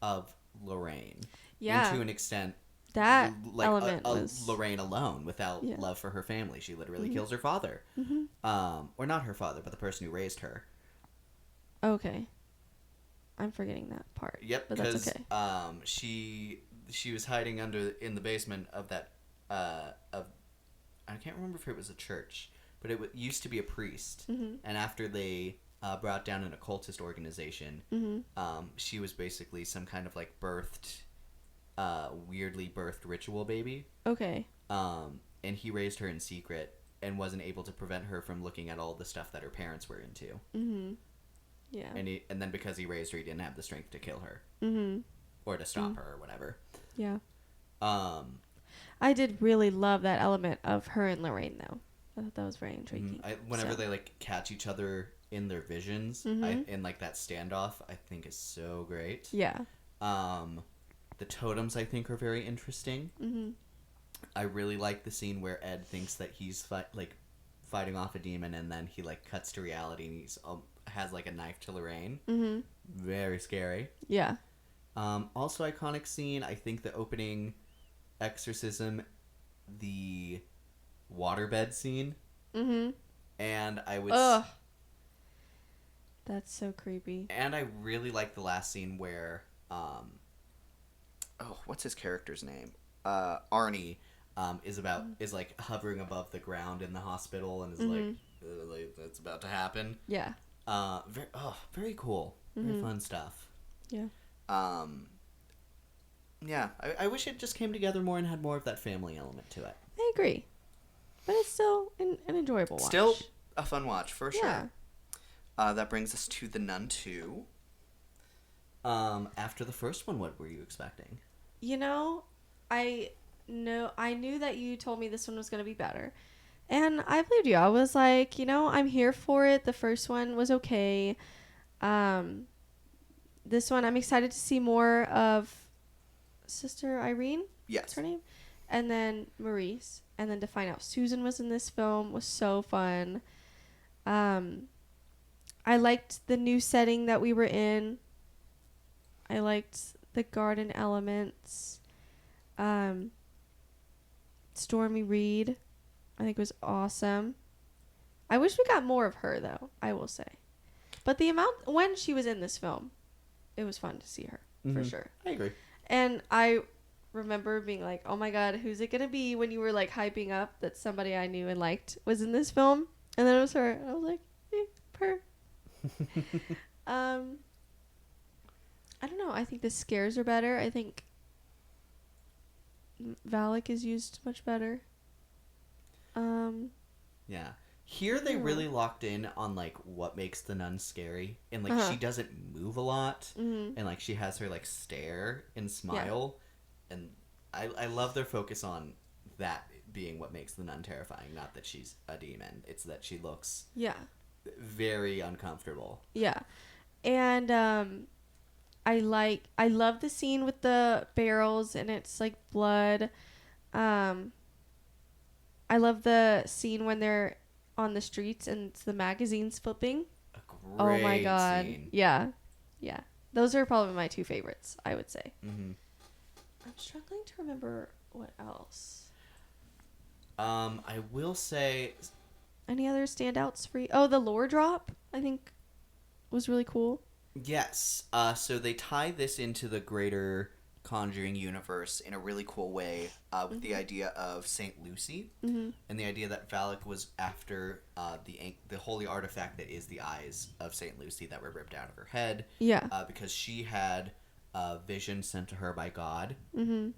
Speaker 5: of Lorraine.
Speaker 6: Yeah.
Speaker 5: And to an extent,
Speaker 6: That
Speaker 5: like
Speaker 6: element was...
Speaker 5: Lorraine alone without
Speaker 6: Yeah.
Speaker 5: love for her family. She literally kills her father. Or not her father, but the person who raised her.
Speaker 6: Okay. I'm forgetting that part.
Speaker 5: Yep,
Speaker 6: but
Speaker 5: because
Speaker 6: that's okay.
Speaker 5: she was hiding in the basement of that of I can't remember if it was a church, but it used to be a priest. And after they brought down an occultist organization, she was basically some kind of like weirdly birthed ritual baby.
Speaker 6: Okay.
Speaker 5: And he raised her in secret and wasn't able to prevent her from looking at all the stuff that her parents were into. Yeah. And then because he raised her, he didn't have the strength to kill her. Or to stop her or whatever.
Speaker 6: Yeah. I did really love that element of her and Lorraine, though. I thought that was very intriguing.
Speaker 5: Whenever they like catch each other in their visions, in like that standoff, I think is so great.
Speaker 6: Yeah.
Speaker 5: The totems I think are very interesting. I really like the scene where Ed thinks that he's fighting off a demon, and then he like cuts to reality and he's has like a knife to Lorraine.
Speaker 6: Mm-hmm.
Speaker 5: Very scary.
Speaker 6: Yeah.
Speaker 5: Also iconic scene, I think the opening exorcism, the waterbed scene.
Speaker 6: Mm-hmm.
Speaker 5: And I would...
Speaker 6: Ugh. That's so creepy.
Speaker 5: And I really like the last scene where...
Speaker 7: what's his character's name?
Speaker 5: Arnie is like hovering above the ground in the hospital and is like that's about to happen.
Speaker 6: Yeah.
Speaker 5: Very cool. Very fun stuff.
Speaker 6: Yeah.
Speaker 5: Yeah, I wish it just came together more and had more of that family element to it.
Speaker 6: I agree. But it's still an enjoyable watch.
Speaker 7: Still a fun watch, for
Speaker 6: Yeah.
Speaker 7: sure. That brings us to The Nun 2.
Speaker 5: After the first one, what were you expecting?
Speaker 6: You know, I knew that you told me this one was going to be better. And I believed you. I was like, I'm here for it. The first one was okay. This one, I'm excited to see more of Sister Irene.
Speaker 7: Yes.
Speaker 6: That's her name. And then Maurice. And then to find out Susan was in this film was so fun. I liked the new setting that we were in. I liked the garden elements. Stormy Reed, I think, was awesome. I wish we got more of her, though, I will say. But the amount, when she was in this film, it was fun to see her, for sure.
Speaker 5: I agree.
Speaker 6: And I remember being like, oh my god, who's it going to be, when you were like hyping up that somebody I knew and liked was in this film? And then it was her. And I was like, her. I don't know. I think the scares are better. I think Valak is used much better.
Speaker 5: Yeah. Here they really locked in on like what makes the nun scary, and like she doesn't move a lot, and like she has her like stare and smile, and I love their focus on that being what makes the nun terrifying. Not that she's a demon; it's that she looks very uncomfortable.
Speaker 6: Yeah, and I love the scene with the barrels and it's like blood. I love the scene when they're on the streets and it's the magazines flipping.
Speaker 5: A great
Speaker 6: Oh my god.
Speaker 5: scene.
Speaker 6: Yeah. Those are probably my two favorites, I would say.
Speaker 5: Mm-hmm.
Speaker 6: I'm struggling to remember what else.
Speaker 5: I will say...
Speaker 6: Any other standouts for you? Oh, the lore drop, I think, was really cool.
Speaker 7: Yes. So they tie this into the greater Conjuring universe in a really cool way with the idea of Saint Lucy and the idea that Valak was after the holy artifact that is the eyes of Saint Lucy that were ripped out of her head.
Speaker 6: Yeah.
Speaker 7: Because she had a vision sent to her by God,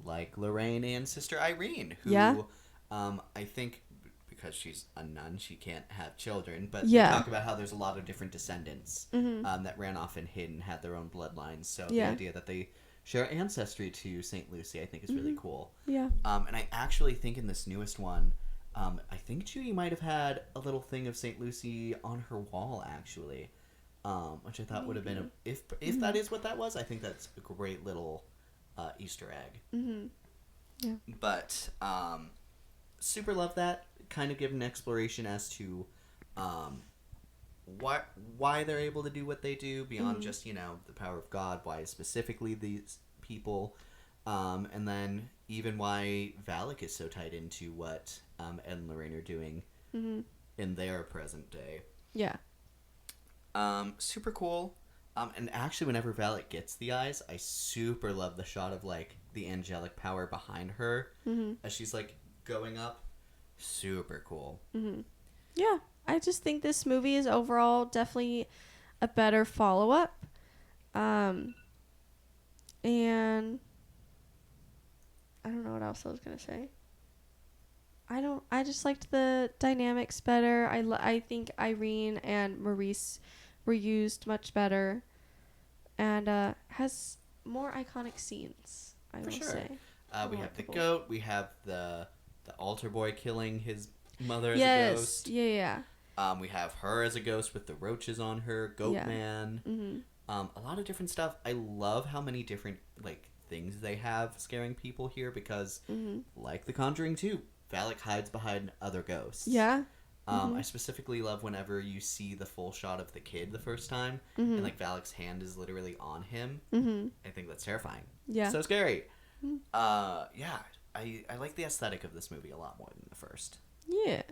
Speaker 7: like Lorraine and Sister Irene, who I think because she's a nun, she can't have children, but they talk about how there's a lot of different descendants that ran off and hid and had their own bloodlines. So the idea that they share ancestry to St. Lucy, I think, is really cool.
Speaker 6: Yeah.
Speaker 7: And I actually think in this newest one, I think Judy might have had a little thing of St. Lucy on her wall, actually, which I thought would have been, if that is what that was, I think that's a great little Easter egg.
Speaker 6: Yeah.
Speaker 7: But super love that. Kind of give an exploration as to why they're able to do what they do beyond just, the power of God, why specifically these people, and then even why Valak is so tied into what Ed and Lorraine are doing in their present day.
Speaker 6: Yeah.
Speaker 7: Super cool. And actually, whenever Valak gets the eyes, I super love the shot of, like, the angelic power behind her as she's, like, going up. Super cool.
Speaker 6: Yeah. I just think this movie is overall definitely a better follow-up. And I don't know what else I was going to say. I just liked the dynamics better. I think Irene and Maurice were used much better and has more iconic scenes, I will say.
Speaker 7: We have the goat. We have the altar boy killing his mother as
Speaker 6: yes.
Speaker 7: a ghost.
Speaker 6: Yeah.
Speaker 7: We have her as a ghost with the roaches on her. Goat Man. A lot of different stuff. I love how many different
Speaker 5: things they have scaring people here because, like The Conjuring 2, Valak hides behind other ghosts.
Speaker 6: Yeah.
Speaker 5: I specifically love whenever you see the full shot of the kid the first time, and like Valak's hand is literally on him. I think that's terrifying.
Speaker 6: Yeah.
Speaker 5: So scary. Yeah, I like the aesthetic of this movie a lot more than the first.
Speaker 6: Yeah.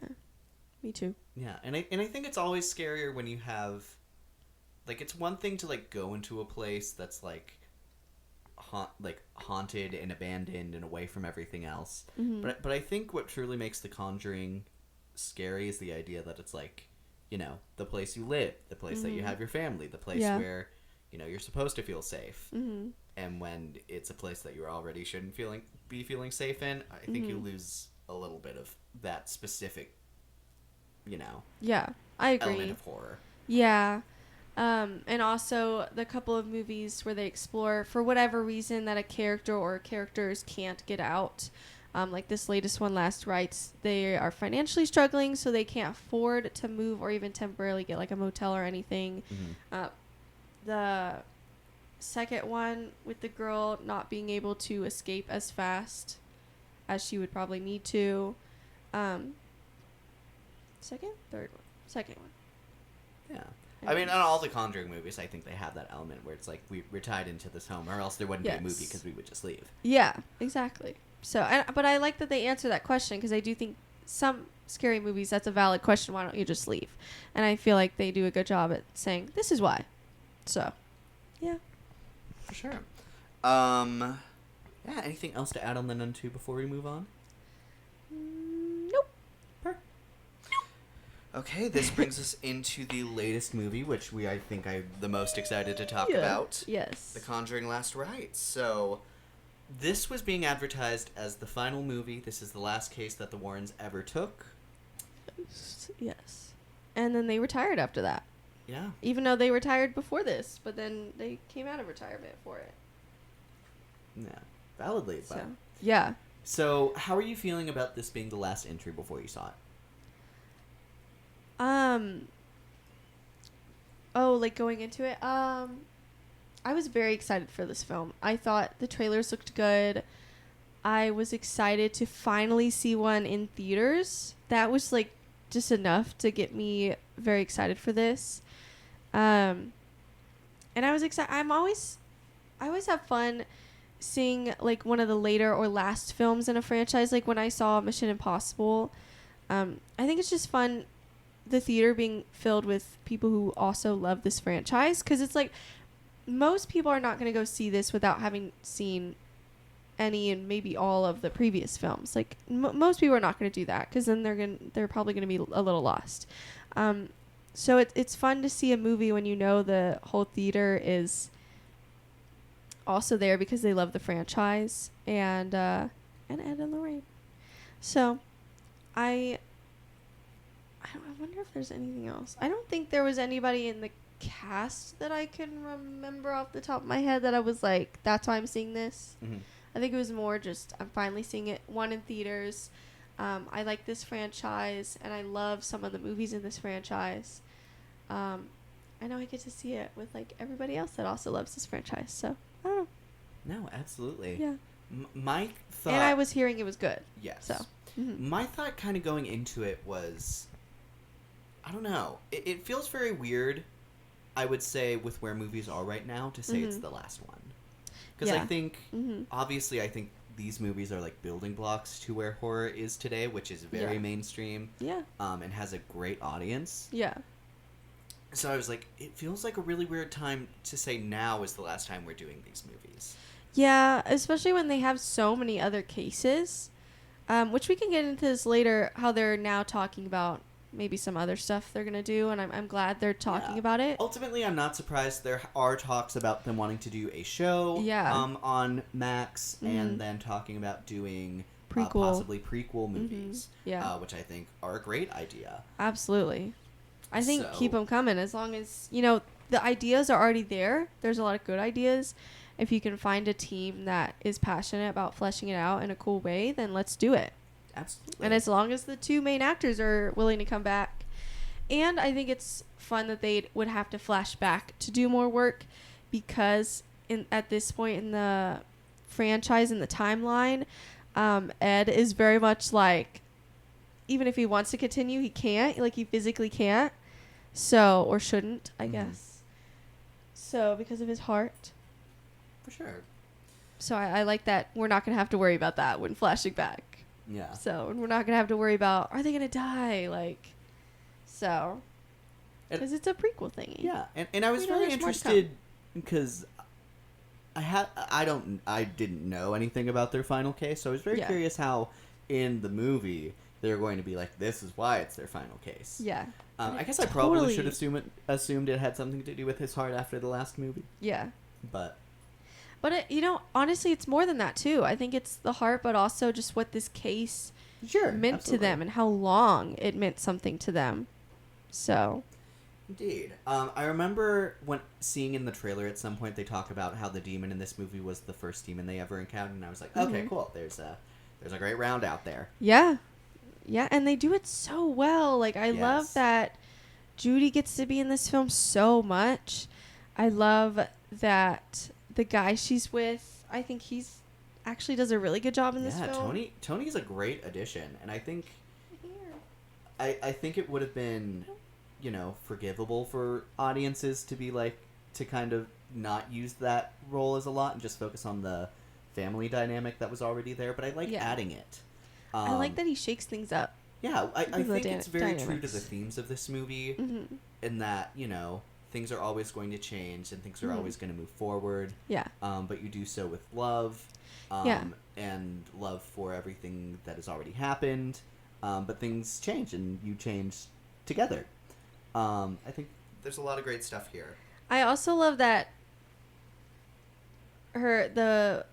Speaker 6: Me too.
Speaker 5: Yeah, and I think it's always scarier when you have, like, it's one thing to like go into a place that's like haunted and abandoned and away from everything else. But I think what truly makes The Conjuring scary is the idea that it's like, you know, the place you live, the place that you have your family, the place where, you know, you're supposed to feel safe. And when it's a place that you already shouldn't be feeling safe in, I think you lose a little bit of that specific, you know,
Speaker 6: Yeah, I agree.
Speaker 5: element of horror.
Speaker 6: Yeah. And also the couple of movies where they explore, for whatever reason, that a character or characters can't get out. Like this latest one, Last Rites, they are financially struggling, so they can't afford to move or even temporarily get like a motel or anything. The second one with the girl not being able to escape as fast as she would probably need to. Third one. Second one.
Speaker 5: Yeah. I mean, on all the Conjuring movies, I think they have that element where it's like, we're tied into this home, or else there wouldn't be a movie because we would just leave.
Speaker 6: Yeah, exactly. So, but I like that they answer that question because I do think some scary movies, that's a valid question. Why don't you just leave? And I feel like they do a good job at saying, this is why. So, yeah.
Speaker 5: For sure. Yeah, anything else to add on the Nun 2 before we move on?
Speaker 6: Nope.
Speaker 7: Okay, this
Speaker 5: Brings us into the latest movie, which I think I'm the most excited to talk
Speaker 6: Yeah.
Speaker 5: about.
Speaker 6: Yes.
Speaker 7: The Conjuring Last Rites.
Speaker 5: So, this was being advertised as the final movie. This is the last case that the Warrens ever took.
Speaker 6: Yes. And then they retired after that.
Speaker 5: Yeah.
Speaker 6: Even though they retired before this, but then they came out of retirement for it.
Speaker 5: Yeah. Validly.
Speaker 6: So,
Speaker 5: But.
Speaker 6: yeah.
Speaker 5: So, how are you feeling about this being the last entry before you saw it?
Speaker 6: Oh, like going into it? I was very excited for this film. I thought the trailers looked good. I was excited to finally see one in theaters. That was like just enough to get me very excited for this. And I was excited. I always have fun seeing like one of the later or last films in a franchise. Like when I saw Mission Impossible, I think it's just fun, the theater being filled with people who also love this franchise, because it's like most people are not going to go see this without having seen any and maybe all of the previous films. Like most people are not going to do that, because then they're probably going to be a little lost. So it's fun to see a movie when you know the whole theater is also there because they love the franchise and Ed and Lorraine. So I wonder if there's anything else. I don't think there was anybody in the cast that I can remember off the top of my head that I was like, that's why I'm seeing this. I think it was more just, I'm finally seeing it, one, in theaters. I like this franchise, and I love some of the movies in this franchise. I know I get to see it with like everybody else that also loves this franchise. So I don't know.
Speaker 5: No, absolutely.
Speaker 6: Yeah.
Speaker 5: My thought.
Speaker 6: And I was hearing it was good.
Speaker 5: Yes.
Speaker 6: So.
Speaker 5: My thought kind of going into it was, I don't know. It feels very weird, I would say, with where movies are right now, to say it's the last one. Because I think, obviously, I think these movies are like building blocks to where horror is today, which is very mainstream.
Speaker 6: Yeah.
Speaker 5: And has a great audience.
Speaker 6: Yeah.
Speaker 5: So I was like, it feels like a really weird time to say now is the last time we're doing these movies.
Speaker 6: Yeah, especially when they have so many other cases, which we can get into this later, how they're now talking about maybe some other stuff they're going to do, and I'm glad they're talking about it.
Speaker 5: Ultimately, I'm not surprised. There are talks about them wanting to do a show on Max, and then talking about doing possibly prequel movies, which I think are a great idea.
Speaker 6: Absolutely. I think keep them coming, as long as, you know, the ideas are already there. There's a lot of good ideas. If you can find a team that is passionate about fleshing it out in a cool way, then let's do it.
Speaker 5: Absolutely.
Speaker 6: And as long as the two main actors are willing to come back. And I think it's fun that they would have to flash back to do more work, because at this point in the franchise in the timeline. Ed is very much like, even if he wants to continue, he can't. Like, he physically can't. So, or shouldn't, I guess. So, because of his heart.
Speaker 5: For sure.
Speaker 6: So, I like that we're not going to have to worry about that when flashing back.
Speaker 5: Yeah.
Speaker 6: So, we're not going to have to worry about, are they going to die? Like, so. Because it's a prequel thingy.
Speaker 5: Yeah. And I was
Speaker 6: You know,
Speaker 5: very
Speaker 6: there's more to come.
Speaker 5: interested because I didn't know anything about their final case, so I was very
Speaker 6: Yeah.
Speaker 5: curious how in the movie they're going to be like, this is why it's their final case.
Speaker 6: Yeah.
Speaker 5: I guess I probably
Speaker 6: Totally.
Speaker 5: should have assumed it had something to do with his heart after the last movie,
Speaker 6: Yeah.
Speaker 5: but
Speaker 6: But, honestly, it's more than that, too. I think it's the heart, but also just what this case
Speaker 5: sure,
Speaker 6: meant to them and how long it meant something to them. So,
Speaker 5: Indeed. I remember when seeing in the trailer at some point they talk about how the demon in this movie was the first demon they ever encountered, and I was like, okay, cool. There's a great round out there.
Speaker 6: yeah. Yeah, and they do it so well. Like, I love
Speaker 5: Yes.
Speaker 6: that Judy gets to be in this film so much. I love that the guy she's with, I think he's actually does a really good job in this
Speaker 5: Yeah,
Speaker 6: film.
Speaker 5: Tony's a great addition, and I think I think it would have been, forgivable for audiences to be like, to kind of not use that role as a lot and just focus on the family dynamic that was already there, but I like
Speaker 6: Yeah.
Speaker 5: adding it.
Speaker 6: I like that he shakes things up.
Speaker 5: Yeah, I
Speaker 6: Because of the
Speaker 5: think it's very true to
Speaker 6: dynamics.
Speaker 5: the themes of this movie,
Speaker 6: Mm-hmm.
Speaker 5: in that, things are always going to change and things are
Speaker 6: Mhm.
Speaker 5: always going to move forward,
Speaker 6: Yeah.
Speaker 5: but you do so with love,
Speaker 6: Yeah.
Speaker 5: and love for everything that has already happened, but things change and you change together. I think there's a lot of great stuff here.
Speaker 6: I also love that the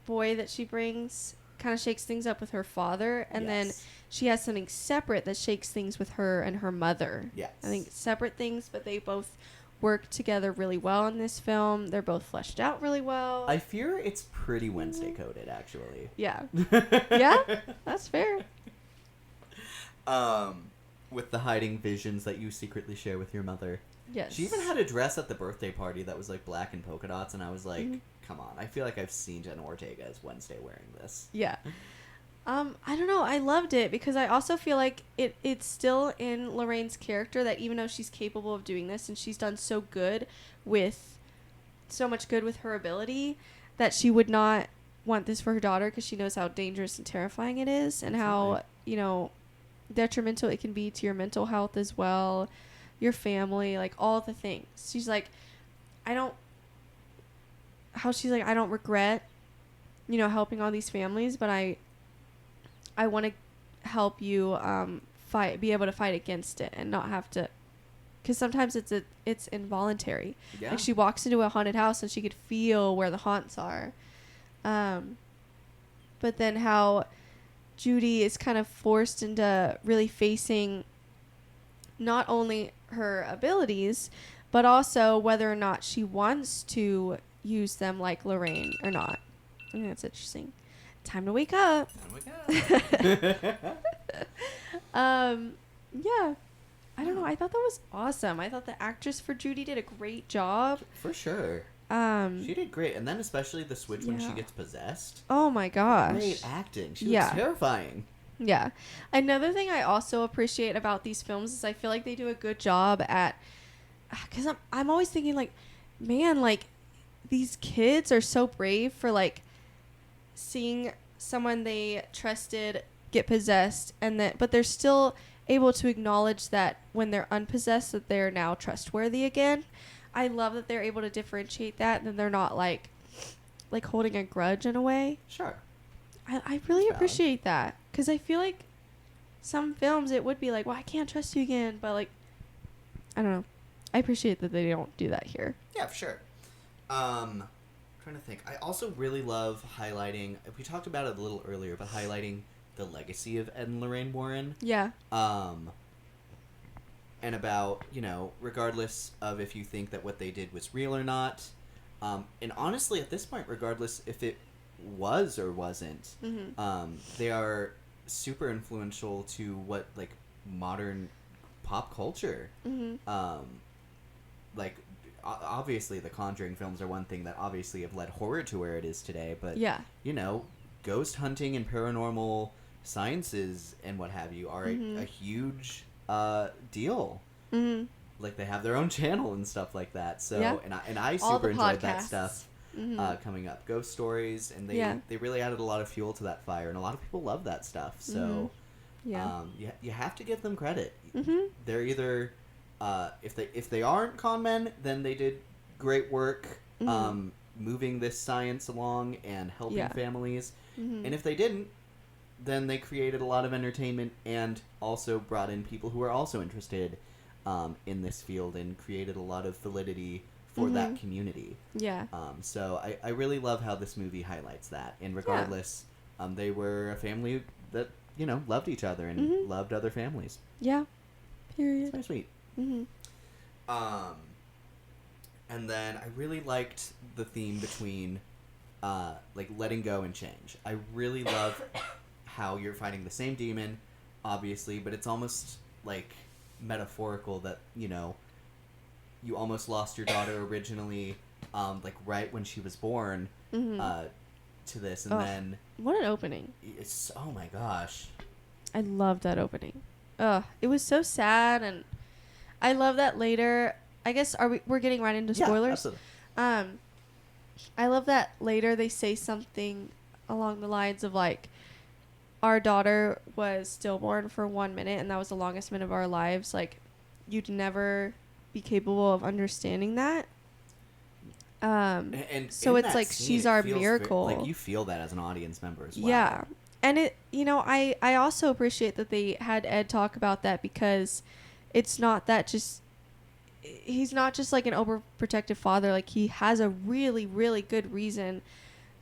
Speaker 6: boy that she brings kind of shakes things up with her father, and then
Speaker 5: Yes.
Speaker 6: she has something separate that shakes things with her and her mother.
Speaker 5: Yes.
Speaker 6: I think separate things, but they both work together really well in this film. They're both fleshed out really well.
Speaker 5: I fear it's pretty Wednesday coded, actually.
Speaker 6: Yeah. Yeah, that's fair.
Speaker 5: With the hiding visions that you secretly share with your mother.
Speaker 6: Yes.
Speaker 5: She even had a dress at the birthday party that was like black and polka dots, and I was like, come on. I feel like I've seen Jenna Ortega as Wednesday wearing this.
Speaker 6: Yeah. I don't know. I loved it because I also feel like it's still in Lorraine's character that even though she's capable of doing this and she's done so much good with her ability, that she would not want this for her daughter because she knows how dangerous and terrifying it is and how, detrimental it can be to your mental health as well, your family, like all the things. She's like, I don't regret, helping all these families, but I want to help you be able to fight against it and not have to, because sometimes it's involuntary.
Speaker 5: Yeah.
Speaker 6: Like she walks into a haunted house and she could feel where the haunts are. But then how Judy is kind of forced into really facing not only her abilities, but also whether or not she wants to use them like Lorraine or not. I think that's interesting. Time to wake up. Yeah. I don't know. I thought that was awesome. I thought the actress for Judy did a great job.
Speaker 5: For sure. She did great, and then especially the switch when she
Speaker 6: Yeah.
Speaker 5: gets possessed.
Speaker 6: Oh my gosh.
Speaker 5: Great acting. She
Speaker 6: Yeah.
Speaker 5: was terrifying.
Speaker 6: Yeah. Another thing I also appreciate about these films is I feel like they do a good job at, because I'm always thinking like, man, like these kids are so brave for like seeing someone they trusted get possessed, but they're still able to acknowledge that when they're unpossessed that they're now trustworthy again. I love that they're able to differentiate that, and then they're not like holding a grudge in a way.
Speaker 5: Sure.
Speaker 6: I really
Speaker 5: Valid.
Speaker 6: appreciate that, because I feel like some films it would be like, well, I can't trust you again, but like, I don't know. I appreciate that they don't do that here.
Speaker 5: Yeah, for sure. Trying to think. I also really love highlighting, we talked about it a little earlier, but highlighting the legacy of Ed and Lorraine Warren.
Speaker 6: Yeah.
Speaker 5: And about, regardless of if you think that what they did was real or not, and honestly at this point, regardless if it was or wasn't, they are super influential to what, like, modern pop culture, like, obviously the Conjuring films are one thing that obviously have led horror to where it is today, but
Speaker 6: Yeah.
Speaker 5: you know, ghost hunting and paranormal sciences and what have you are a huge deal.
Speaker 6: Mm-hmm.
Speaker 5: Like they have their own channel and stuff like that. So
Speaker 6: Yeah.
Speaker 5: and I
Speaker 6: All
Speaker 5: super
Speaker 6: the
Speaker 5: enjoyed that
Speaker 6: podcasts.
Speaker 5: stuff coming up. Ghost stories, and
Speaker 6: Yeah.
Speaker 5: they really added a lot of fuel to that fire, and a lot of people love that stuff. So
Speaker 6: Yeah.
Speaker 5: you have to give them credit.
Speaker 6: Mm-hmm.
Speaker 5: They're either if they aren't con men, then they did great work moving this science along and helping
Speaker 6: Yeah.
Speaker 5: families.
Speaker 6: Mm-hmm.
Speaker 5: And if they didn't, then they created a lot of entertainment and also brought in people who are also interested in this field and created a lot of validity for that community.
Speaker 6: Yeah.
Speaker 5: So I really love how this movie highlights that. And regardless, they were a family that, you know, loved each other and loved other families.
Speaker 6: Yeah. Period.
Speaker 5: It's very sweet.
Speaker 6: Mm-hmm.
Speaker 5: And then I really liked the theme between like letting go and change. I really love how you're fighting the same demon, obviously, but it's almost like metaphorical that, you know, you almost lost your daughter originally, like right when she was born, to this, and then
Speaker 6: What an opening.
Speaker 5: it's, oh my gosh.
Speaker 6: I love that opening. Ugh. It was so sad, and I love that later. I guess we're getting right into spoilers?
Speaker 5: Yeah, absolutely.
Speaker 6: I love that later they say something along the lines of like, our daughter was stillborn for 1 minute and that was the longest minute of our lives. Like, you'd never be capable of understanding that.
Speaker 5: And
Speaker 6: so
Speaker 5: in
Speaker 6: it's
Speaker 5: that
Speaker 6: like
Speaker 5: scene,
Speaker 6: she's
Speaker 5: it
Speaker 6: our
Speaker 5: feels
Speaker 6: miracle.
Speaker 5: like you feel that as an audience member as well.
Speaker 6: Yeah. And it, you know, I also appreciate that they had Ed talk about that, because it's not that just, he's not just like an overprotective father. Like, he has a really, really good reason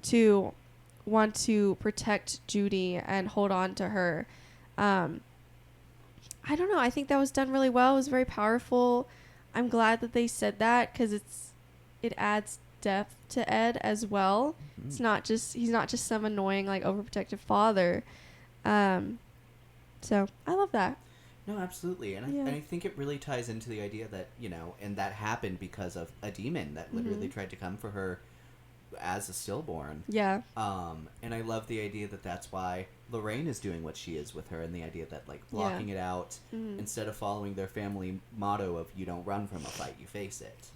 Speaker 6: to want to protect Judy and hold on to her. I don't know. I think that was done really well. It was very powerful. I'm glad that they said that, because it adds depth to Ed as well. It's not just, he's not just some annoying like overprotective father. So I love that.
Speaker 5: No, absolutely. And I think it really ties into the idea that, you know, and that happened because of a demon that literally tried to come for her as a stillborn.
Speaker 6: Yeah.
Speaker 5: And I love the idea that that's why Lorraine is doing what she is with her, and the idea that, like, blocking it out instead of following their family motto of you don't run from a fight, you face it.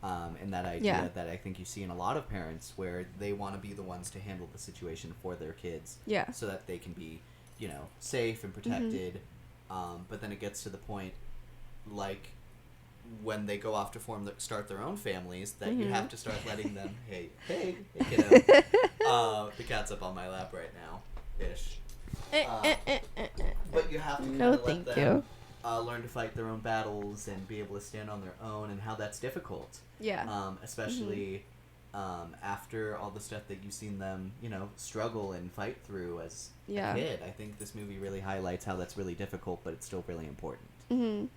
Speaker 5: And that idea that I think you see in a lot of parents where they want to be the ones to handle the situation for their kids.
Speaker 6: Yeah.
Speaker 5: So that they can be, you know, safe and protected. But then it gets to the point, like, when they go off to start their own families, that you have to start letting them, hey kiddo, the cat's up on my lap right now, ish. But you have to kind of let them learn to fight their own battles and be able to stand on their own, and how that's difficult.
Speaker 6: Yeah.
Speaker 5: Especially after all the stuff that you've seen them, you know, struggle and fight through as a kid. I think this movie really highlights how that's really difficult, but it's still really important.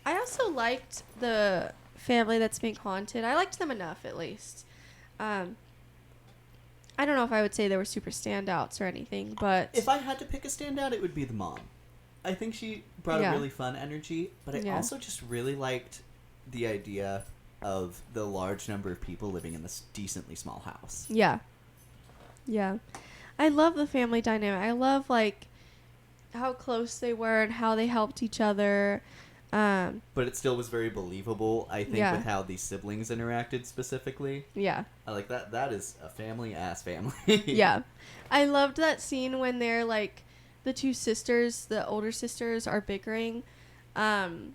Speaker 6: I also liked the family that's being haunted. I liked them enough, at least. I don't know if I would say they were super standouts or anything, but
Speaker 5: If I had to pick a standout, it would be the mom. I think she brought a really fun energy, but I also just really liked the idea of the large number of people living in this decently small house.
Speaker 6: Yeah. I love the family dynamic. I love, like, how close they were and how they helped each other.
Speaker 5: But it still was very believable, I think, with how these siblings interacted specifically.
Speaker 6: Yeah.
Speaker 5: I like that. That is a family-ass family.
Speaker 6: Yeah. I loved that scene when they're, like, the two sisters, the older sisters, are bickering. And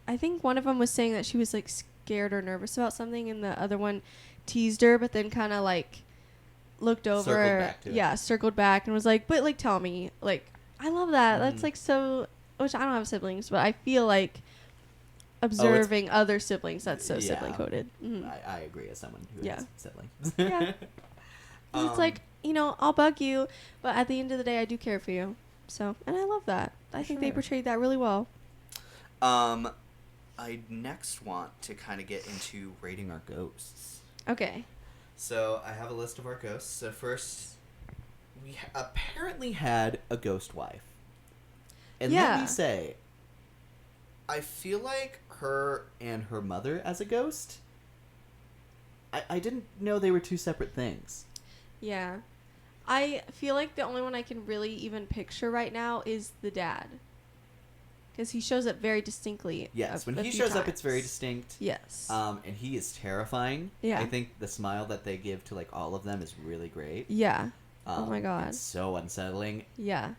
Speaker 6: I think one of them was saying that she was, like, scared or nervous about something, and the other one teased her, but then kind of, like, looked over.
Speaker 5: Circled back to it.
Speaker 6: Circled back and was like, but, like, tell me. Like, I love that. That's, like, so... Which I don't have siblings, but I feel like observing other siblings, that's so sibling-coded.
Speaker 5: I agree as someone who has siblings.
Speaker 6: Yeah. It's like, you know, I'll bug you, but at the end of the day, I do care for you. So, and I love that. I think they portrayed that really well.
Speaker 7: I next want to kind of get into
Speaker 5: Rating our ghosts.
Speaker 6: Okay.
Speaker 5: So I have a list of our ghosts. So first, we apparently had a ghost wife. And let me say, I feel like her and her mother as a ghost. I didn't know they were two separate things.
Speaker 6: Yeah. I feel like the only one I can really even picture right now is the dad. Because he shows up very distinctly.
Speaker 5: Yes, when
Speaker 6: a
Speaker 5: he
Speaker 6: few
Speaker 5: shows up, it's
Speaker 6: times.
Speaker 5: very distinct.
Speaker 6: Yes.
Speaker 5: And he is terrifying.
Speaker 6: Yeah.
Speaker 5: I think the smile that they give to like all of them is really great.
Speaker 6: Yeah. Oh my
Speaker 5: It's
Speaker 6: god.
Speaker 5: so unsettling.
Speaker 6: Yeah.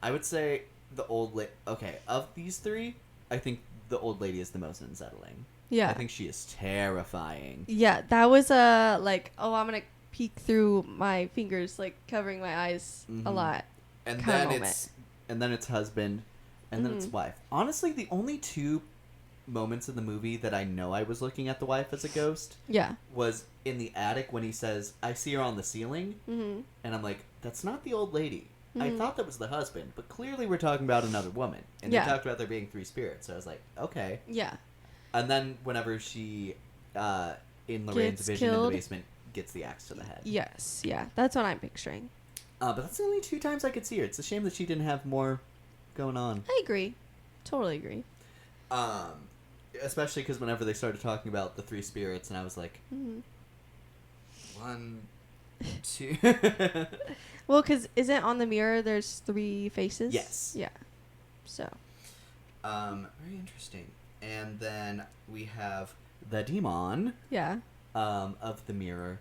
Speaker 5: I would say the old lady. Okay, of these three, I think the old lady is the most unsettling.
Speaker 6: Yeah.
Speaker 5: I think she is terrifying.
Speaker 6: Yeah, that was like, oh, I'm gonna peek through my fingers, like covering my eyes a
Speaker 5: Mhm.
Speaker 6: lot.
Speaker 5: And
Speaker 6: Kinda
Speaker 5: then
Speaker 6: moment.
Speaker 5: it's husband, and then it's
Speaker 6: Mhm.
Speaker 5: wife. Honestly, the only two moments in the movie that I know I was looking at the wife as a ghost
Speaker 6: Yeah.
Speaker 5: was in the attic when he says, "I see her on the ceiling,"
Speaker 6: Mhm.
Speaker 5: and I'm like, "That's not the old lady." I
Speaker 6: Mhm.
Speaker 5: thought that was the husband, but clearly we're talking about another woman, and
Speaker 6: Yeah.
Speaker 5: they talked about there being three spirits. So I was like, okay.
Speaker 6: Yeah.
Speaker 5: And then whenever she, in Lorraine's
Speaker 6: Gets
Speaker 5: vision in
Speaker 6: killed.
Speaker 5: the basement, gets the axe to the head.
Speaker 6: Yes. Yeah. That's what I'm picturing.
Speaker 5: But that's the only two times I could see her. It's a shame that she didn't have more going on.
Speaker 6: I agree. Totally agree.
Speaker 5: Especially because whenever they started talking about the three spirits, and I was like,
Speaker 6: Mhm.
Speaker 5: 1, 2.
Speaker 6: Well, because isn't on the mirror there's 3 faces?
Speaker 5: Yes.
Speaker 6: Yeah. So.
Speaker 5: Very interesting. And then we have the demon
Speaker 6: Yeah.
Speaker 5: of the mirror.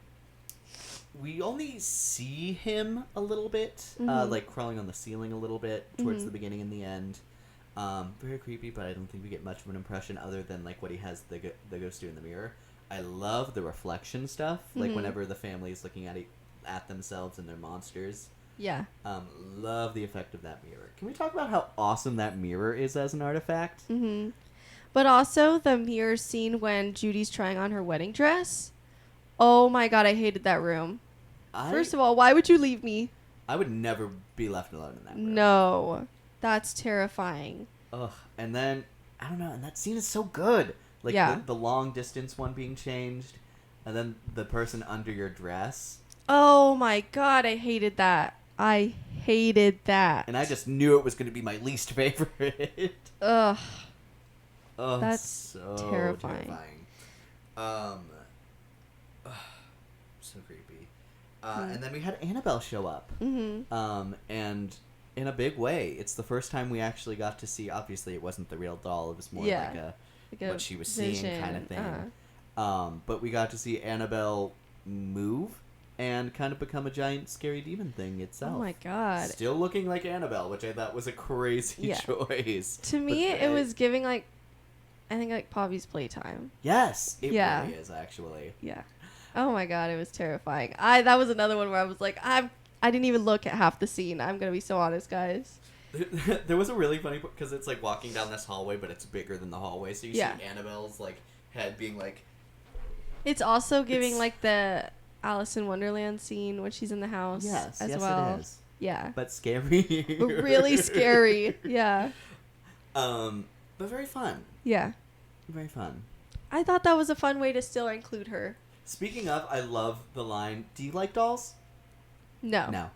Speaker 5: We only see him a little bit,
Speaker 6: Mhm.
Speaker 5: like crawling on the ceiling a little bit towards
Speaker 6: Mhm.
Speaker 5: the beginning and the end. Very creepy, but I don't think we get much of an impression other than like what he has the ghost do in the mirror. I love the reflection stuff, like
Speaker 6: Mhm.
Speaker 5: whenever the family is looking at themselves and their monsters.
Speaker 6: Yeah.
Speaker 5: Love the effect of that mirror. Can we talk about how awesome that mirror is as an artifact?
Speaker 6: Mhm. But also the mirror scene when Judy's trying on her wedding dress. Oh my god, I hated that room. First of all, why would you leave me?
Speaker 5: I would never be left alone in that room.
Speaker 6: No. That's terrifying.
Speaker 5: Ugh. And then, I don't know, and that scene is so good. Like,
Speaker 6: Yeah.
Speaker 5: the long distance one being changed, and then the person under your dress.
Speaker 6: Oh my god, I hated that. I hated that.
Speaker 5: And I just knew it was going to be my least favorite.
Speaker 6: Ugh.
Speaker 5: Oh,
Speaker 6: That's
Speaker 5: so
Speaker 6: terrifying.
Speaker 5: ugh, so creepy. And then we had Annabelle show up.
Speaker 6: Mm-hmm.
Speaker 5: And in a big way, it's the first time we actually got to see. Obviously, it wasn't the real doll; it was more
Speaker 6: Yeah.
Speaker 5: like a
Speaker 6: Like a
Speaker 5: what she was seeing
Speaker 6: vision.
Speaker 5: kind of thing.
Speaker 6: Uh-huh.
Speaker 5: But we got to see Annabelle move and kind of become a giant scary demon thing itself.
Speaker 6: Oh my god.
Speaker 5: Still looking like Annabelle, which I thought was a crazy
Speaker 6: Yeah.
Speaker 5: choice.
Speaker 6: To me,
Speaker 5: But
Speaker 6: it was giving like, I think like Poppy's playtime.
Speaker 5: yes, it
Speaker 6: Yeah.
Speaker 5: really is actually.
Speaker 6: Yeah. Oh my god, it was terrifying. That was another one where I was like, I didn't even look at half the scene. I'm gonna be so honest, guys.
Speaker 5: There was a really funny because it's like walking down this hallway, but it's bigger than the hallway, so you
Speaker 6: Yeah.
Speaker 5: see Annabelle's like head being like.
Speaker 6: It's also giving
Speaker 5: It's-
Speaker 6: like the Alice in Wonderland scene when she's in the house
Speaker 5: Yes,
Speaker 6: as
Speaker 5: yes,
Speaker 6: well.
Speaker 5: it is.
Speaker 6: Yeah.
Speaker 5: But scary.
Speaker 6: But really scary. Yeah.
Speaker 5: But very fun.
Speaker 6: Yeah.
Speaker 5: Very fun.
Speaker 6: I thought that was a fun way to still include her.
Speaker 5: Speaking of, I love the line, "Do you like dolls?"
Speaker 6: No.
Speaker 5: No.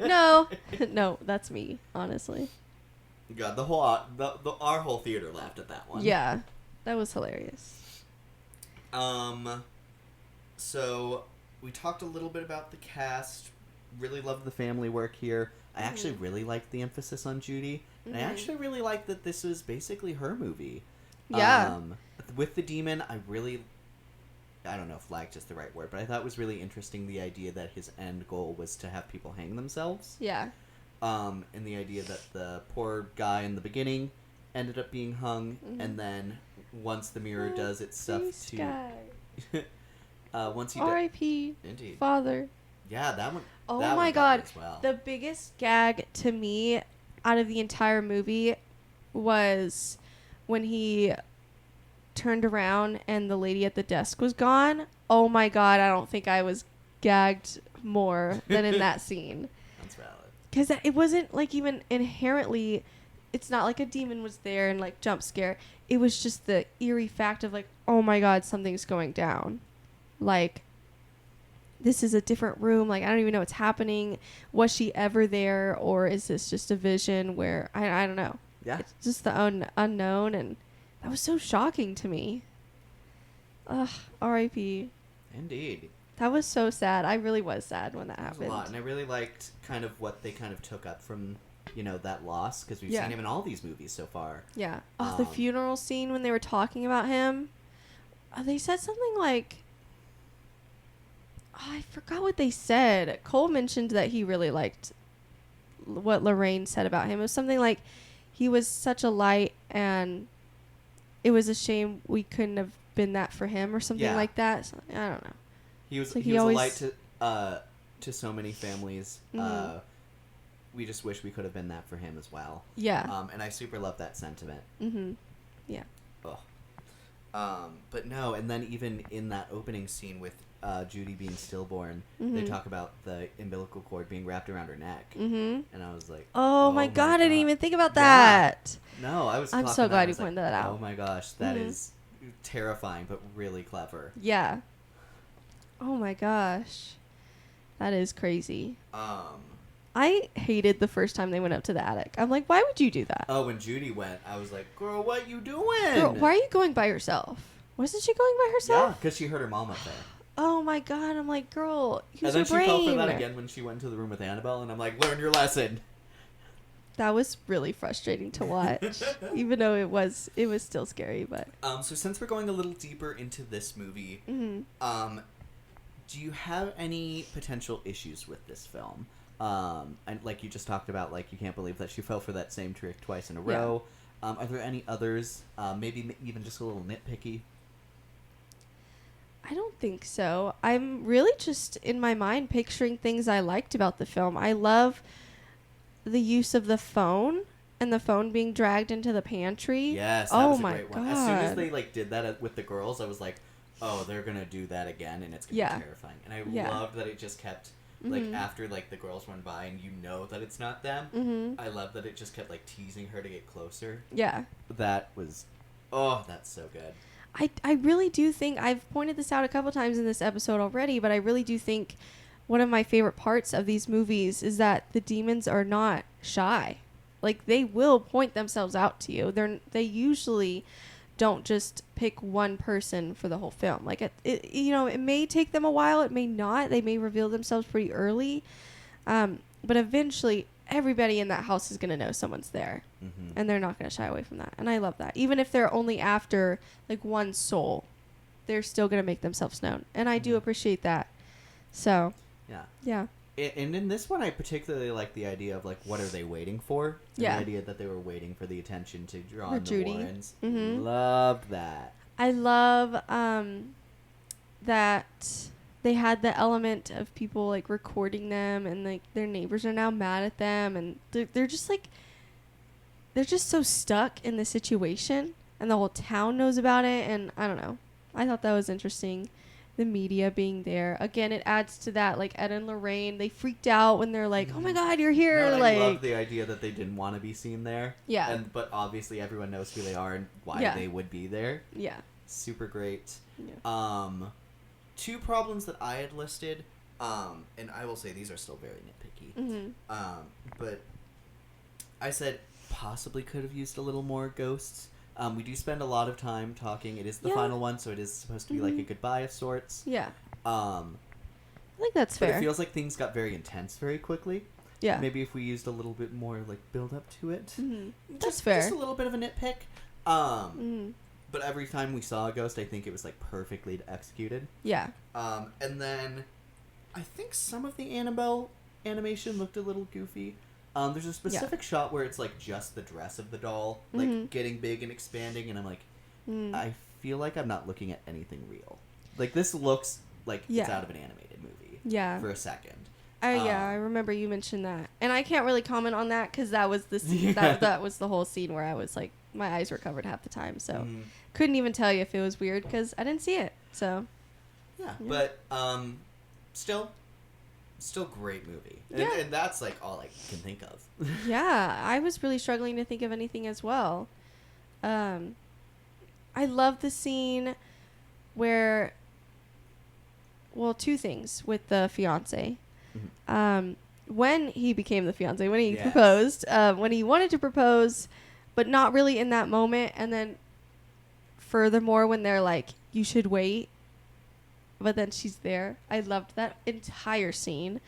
Speaker 6: No. No, that's me, honestly.
Speaker 5: God, our whole theater laughed at that one.
Speaker 6: Yeah. That was hilarious.
Speaker 5: So we talked a little bit about the cast. Really loved the family work here. I actually really liked the emphasis on Judy. And I
Speaker 6: Mhm.
Speaker 5: actually really liked that this was basically her movie.
Speaker 6: Yeah.
Speaker 5: With the demon, I don't know if liked is the right word, but I thought it was really interesting the idea that his end goal was to have people hang themselves.
Speaker 6: Yeah.
Speaker 5: And the idea that the poor guy in the beginning ended up being hung, and then once the mirror does its stuff to... once he does...
Speaker 6: R.I.P.
Speaker 5: Indeed.
Speaker 6: Father.
Speaker 5: Yeah, that one...
Speaker 6: Oh
Speaker 5: that
Speaker 6: my
Speaker 5: one got me
Speaker 6: god.
Speaker 5: as well.
Speaker 6: The biggest gag to me out of the entire movie was when he turned around and the lady at the desk was gone. Oh my god, I don't think I was gagged more than in that scene.
Speaker 5: That's valid.
Speaker 6: Because it wasn't like even inherently, it's not like a demon was there and like jump scare. It was just the eerie fact of like, oh my god, something's going down. Like, this is a different room. Like, I don't even know what's happening. Was she ever there, or is this just a vision where I don't know?
Speaker 5: Yeah.
Speaker 6: It's just the unknown, and that was so shocking to me. Ugh, R.I.P.
Speaker 5: Indeed.
Speaker 6: That was so sad. I really was sad when that
Speaker 5: That was
Speaker 6: happened.
Speaker 5: a lot, and I really liked kind of what they kind of took up from, that loss, because we've
Speaker 6: Yeah.
Speaker 5: seen him in all these movies so far.
Speaker 6: Yeah. Oh, the
Speaker 5: Um,
Speaker 6: funeral scene when they were talking about him. They said something like, I forgot what they said. Cole mentioned that he really liked what Lorraine said about him. It was something like he was such a light, and it was a shame we couldn't have been that for him, or something
Speaker 5: Yeah.
Speaker 6: like that. So, I don't know.
Speaker 5: He was
Speaker 6: It's like
Speaker 5: he
Speaker 6: he
Speaker 5: was
Speaker 6: always-
Speaker 5: a light to so many families.
Speaker 6: Mhm.
Speaker 5: We just wish we could have been that for him as well.
Speaker 6: Yeah.
Speaker 5: And I super love that sentiment.
Speaker 6: Mm-hmm. Yeah.
Speaker 5: Ugh. But no, and then even in that opening scene with Judy being stillborn, they
Speaker 6: Mhm.
Speaker 5: talk about the umbilical cord being wrapped around her neck,
Speaker 6: Mm-hmm.
Speaker 5: and I was like,
Speaker 6: Oh, my God, I didn't even think about that.
Speaker 5: No, I was.
Speaker 6: I'm
Speaker 5: clocking
Speaker 6: so
Speaker 5: that,
Speaker 6: glad
Speaker 5: I
Speaker 6: you
Speaker 5: was like,
Speaker 6: pointed that out.
Speaker 5: Oh my gosh, that
Speaker 6: Mhm.
Speaker 5: is terrifying, but really clever.
Speaker 6: Yeah. Oh my gosh. That is crazy. I hated the first time they went up to the attic. I'm like, why would you do that?
Speaker 5: Oh, when Judy went, I was like, girl, what you doing?
Speaker 6: Girl, why are you going by yourself? Wasn't she going by
Speaker 5: Yeah,
Speaker 6: herself?
Speaker 5: because she heard her mom up there.
Speaker 6: Oh my God. I'm like, girl, use
Speaker 5: And then
Speaker 6: your
Speaker 5: she
Speaker 6: brain.
Speaker 5: fell for that again when she went into the room with Annabelle, and I'm like, learn your lesson.
Speaker 6: That was really frustrating to watch. Even though it was still scary, but.
Speaker 5: So since we're going a little deeper into this movie,
Speaker 6: Mm-hmm.
Speaker 5: do you have any potential issues with this film? And like you just talked about, like you can't believe that she fell for that same trick twice in a
Speaker 6: Yeah.
Speaker 5: row. Are there any others? Maybe even just a little nitpicky.
Speaker 6: I don't think so. I'm really just in my mind picturing things I liked about the film. I love the use of the phone and the phone being dragged into the pantry.
Speaker 5: Yes, that
Speaker 6: Oh
Speaker 5: was a
Speaker 6: my
Speaker 5: great one. As soon as
Speaker 6: God.
Speaker 5: they like did that with the girls, I was like, oh, they're gonna do that again, and it's gonna
Speaker 6: Yeah.
Speaker 5: be terrifying. And I
Speaker 6: Yeah.
Speaker 5: loved that it just kept like
Speaker 6: Mhm.
Speaker 5: after like the girls run by and you know that it's not them.
Speaker 6: Mhm.
Speaker 5: I love that it just kept like teasing her to get closer.
Speaker 6: Yeah.
Speaker 5: That was, oh, that's so good.
Speaker 6: I really do think I've pointed this out a couple times in this episode already, but I really do think one of my favorite parts of these movies is that the demons are not shy. Like they will point themselves out to you. They usually don't just pick one person for the whole film. Like it may take them a while, it may not. They may reveal themselves pretty early. But eventually everybody in that house is going to know someone's there.
Speaker 5: Mm-hmm.
Speaker 6: And they're not going to shy away from that. And I love that. Even if they're only after like one soul, they're still going to make themselves known. And I do appreciate that. So,
Speaker 5: Yeah.
Speaker 6: yeah.
Speaker 5: And in this one, I particularly like the idea of like, what are they waiting for? And
Speaker 6: Yeah.
Speaker 5: The idea that they were waiting for the attention to draw
Speaker 6: For
Speaker 5: in the
Speaker 6: Judy.
Speaker 5: Warrens.
Speaker 6: Mhm.
Speaker 5: Loved that.
Speaker 6: I love that they had the element of people like recording them, and like their neighbors are now mad at them, and they're just like they're just so stuck in the situation, and the whole town knows about it. And I don't know, I thought that was interesting. The media being there again, it adds to that. Like Ed and Lorraine, they freaked out when they're like, "Oh my God, you're here!"
Speaker 5: No, I
Speaker 6: like,
Speaker 5: love the idea that they didn't want to be seen there.
Speaker 6: Yeah.
Speaker 5: But obviously everyone knows who they are and why
Speaker 6: Yeah.
Speaker 5: they would be there.
Speaker 6: yeah,
Speaker 5: Super great.
Speaker 6: yeah.
Speaker 5: Two problems that I had listed, and I will say these are still very nitpicky.
Speaker 6: Mm-hmm.
Speaker 5: But I said possibly could have used a little more ghosts. We do spend a lot of time talking. It is the
Speaker 6: Yeah.
Speaker 5: final one, so it is supposed to be like a goodbye of sorts.
Speaker 6: Yeah,
Speaker 5: I
Speaker 6: I think that's
Speaker 5: but
Speaker 6: fair.
Speaker 5: it feels like things got very intense very quickly.
Speaker 6: yeah,
Speaker 5: Maybe if we used a little bit more like build up to it.
Speaker 6: mm-hmm. That's
Speaker 5: Just
Speaker 6: fair.
Speaker 5: Just a little bit of a nitpick.
Speaker 6: Mm-hmm.
Speaker 5: But every time we saw a ghost, I think it was like perfectly executed.
Speaker 6: Yeah,
Speaker 5: And then I think some of the Annabelle animation looked a little goofy. There's a specific shot where it's like just the dress of the doll, like
Speaker 6: Mhm.
Speaker 5: getting big and expanding, and I'm like,
Speaker 6: mm.
Speaker 5: I feel like I'm not looking at anything real. Like this looks like it's
Speaker 6: Yeah.
Speaker 5: out of an animated movie
Speaker 6: yeah.
Speaker 5: for a second.
Speaker 6: I remember you mentioned that, and I can't really comment on that because that was the scene,
Speaker 5: Yeah.
Speaker 6: that was the whole scene where I was like, my eyes were covered half the time, so
Speaker 5: Mhm.
Speaker 6: couldn't even tell you if it was weird because I didn't see it. So
Speaker 5: Yeah,
Speaker 6: Yeah.
Speaker 5: but still great movie.
Speaker 6: Yeah.
Speaker 5: And that's like all I can think of.
Speaker 6: yeah, I was really struggling to think of anything as well. I love the scene where, well, two things with the fiance. When he became the fiance, when he
Speaker 5: Yes.
Speaker 6: proposed, when he wanted to propose, but not really in that moment. And then furthermore, when they're like, you should wait, but then she's there. I loved that entire scene.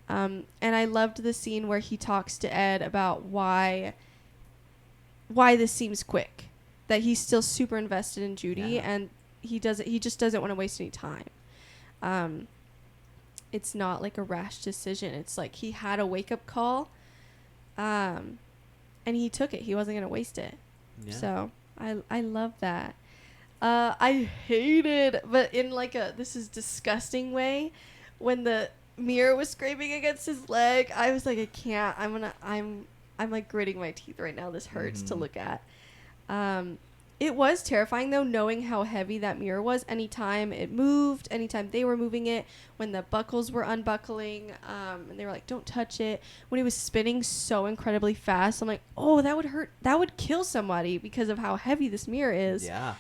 Speaker 6: And I loved the scene where he talks to Ed about why this seems quick, that he's still super invested in Judy, and he just doesn't want to waste any time. It's not like a rash decision. It's like he had a wake-up call, and he took it. He wasn't going to waste it. Yeah. So I love that. I hated, but in like this is disgusting way, when the mirror was scraping against his leg. I was like, I can't. I'm like gritting my teeth right now. This hurts to look at. It was terrifying though, knowing how heavy that mirror was. Anytime it moved, anytime they were moving it, when the buckles were unbuckling, and they were like, don't touch it. When it was spinning so incredibly fast, I'm like, oh, that would hurt. That would kill somebody because of how heavy this mirror is.
Speaker 5: Yeah.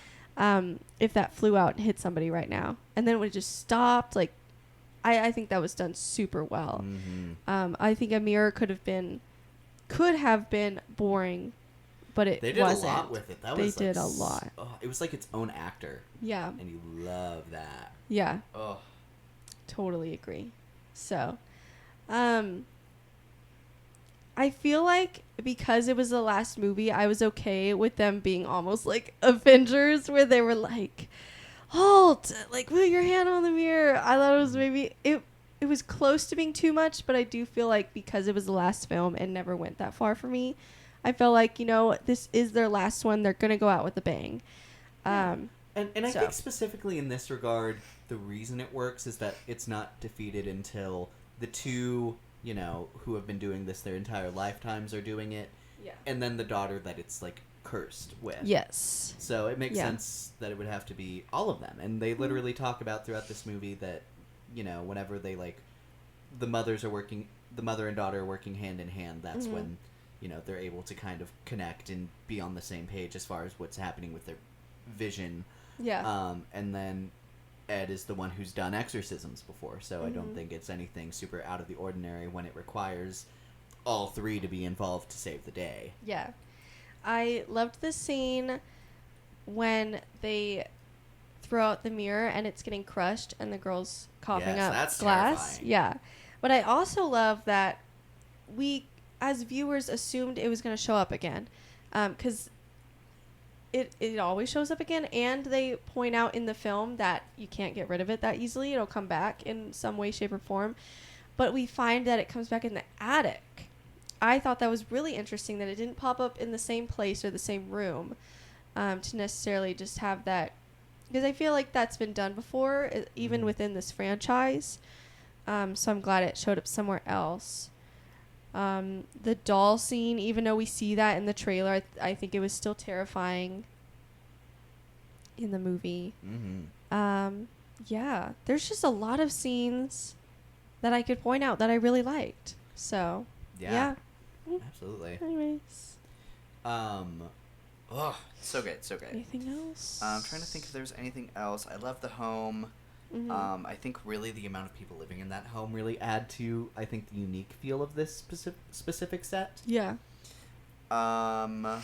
Speaker 6: If that flew out and hit somebody right now. And then when it just stopped, like, I think that was done super well. I think a mirror could have been boring, but it wasn't.
Speaker 5: They did a lot with it.
Speaker 6: They did a lot.
Speaker 5: Oh, it was like its own actor.
Speaker 6: Yeah.
Speaker 5: And you love that.
Speaker 6: Yeah.
Speaker 5: Oh.
Speaker 6: Totally agree. So, I feel like because it was the last movie, I was okay with them being almost like Avengers, where they were like, halt, like put your hand on the mirror. I thought it was maybe it was close to being too much, but I do feel like because it was the last film and never went that far for me, I felt like, this is their last one. They're gonna go out with a bang.
Speaker 5: And I think specifically in this regard, the reason it works is that it's not defeated until the two, who have been doing this their entire lifetimes are doing it. Yeah. And then the daughter that it's like cursed with. Yes. So it makes sense that it would have to be all of them. And they literally talk about throughout this movie that, whenever they the mother and daughter are working hand in hand, that's when, they're able to kind of connect and be on the same page as far as what's happening with their vision. Yeah. And then Ed is the one who's done exorcisms before, so I don't think it's anything super out of the ordinary when it requires all three to be involved to save the day.
Speaker 6: Yeah. I loved the scene when they throw out the mirror and it's getting crushed and the girl's coughing up
Speaker 5: that's
Speaker 6: glass.
Speaker 5: Terrifying.
Speaker 6: Yeah. But I also love that we, as viewers, assumed it was going to show up again. Because it always shows up again, and they point out in the film that you can't get rid of it that easily. It'll come back in some way, shape, or form. But we find that it comes back in the attic. I thought that was really interesting that it didn't pop up in the same place or the same room, to necessarily just have that, because I feel like that's been done before, even within this franchise. So I'm glad it showed up somewhere else. The doll scene, even though we see that in the trailer, I think it was still terrifying in the movie. Yeah, there's just a lot of scenes that I could point out that I really liked. So, yeah.
Speaker 5: Absolutely.
Speaker 6: Anyways.
Speaker 7: Oh, so good, so good.
Speaker 6: Anything else?
Speaker 7: I'm trying to think if there's anything else. I love the home. I think really the amount of people living in that home really add to, I think, the unique feel of this specific set.
Speaker 6: Yeah. My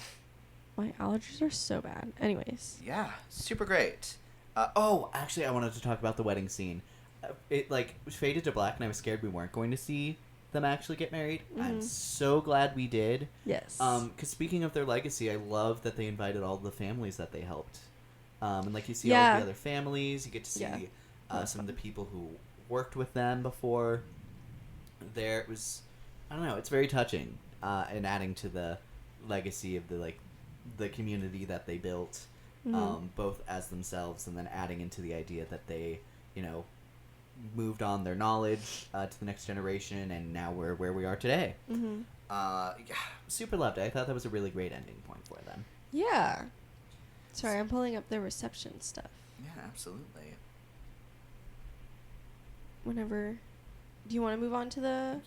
Speaker 6: allergies are so bad. Anyways.
Speaker 7: Yeah, super great.
Speaker 5: Actually, I wanted to talk about the wedding scene. It faded to black, and I was scared we weren't going to see them actually get married. I'm so glad we did. Yes. Because speaking of their legacy, I love that they invited all the families that they helped. And you see all of the other families, you get to see some of the people who worked with them before. It was, I don't know, it's very touching, and adding to the legacy of the community that they built, both as themselves and then adding into the idea that they, moved on their knowledge to the next generation, and now we're where we are today. Super loved it. I thought that was a really great ending point for them.
Speaker 6: Yeah. Sorry, I'm pulling up the reception stuff.
Speaker 7: Yeah, absolutely.
Speaker 6: Whenever, do you want to move on to the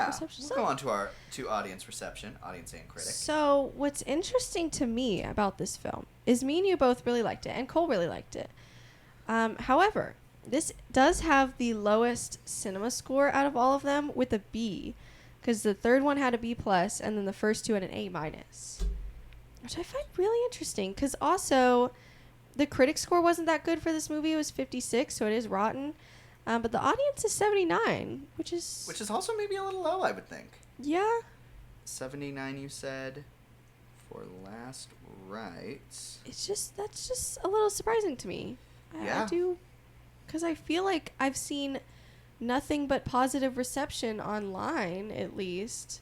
Speaker 6: reception stuff?
Speaker 7: We'll go on to audience reception, audience and critic.
Speaker 6: So what's interesting to me about this film is me and you both really liked it, and Cole really liked it. However, this does have the lowest cinema score out of all of them, with a B, because the third one had a B+, and then the first two had an A-. which I find really interesting because also the critic score wasn't that good for this movie. It was 56, so it is rotten. But the audience is 79, which is
Speaker 7: also maybe a little low, I would think.
Speaker 6: yeah.
Speaker 7: 79, you said, for Last Rites.
Speaker 6: That's just a little surprising to me.
Speaker 7: Yeah.
Speaker 6: I do, because I feel like I've seen nothing but positive reception online, at least.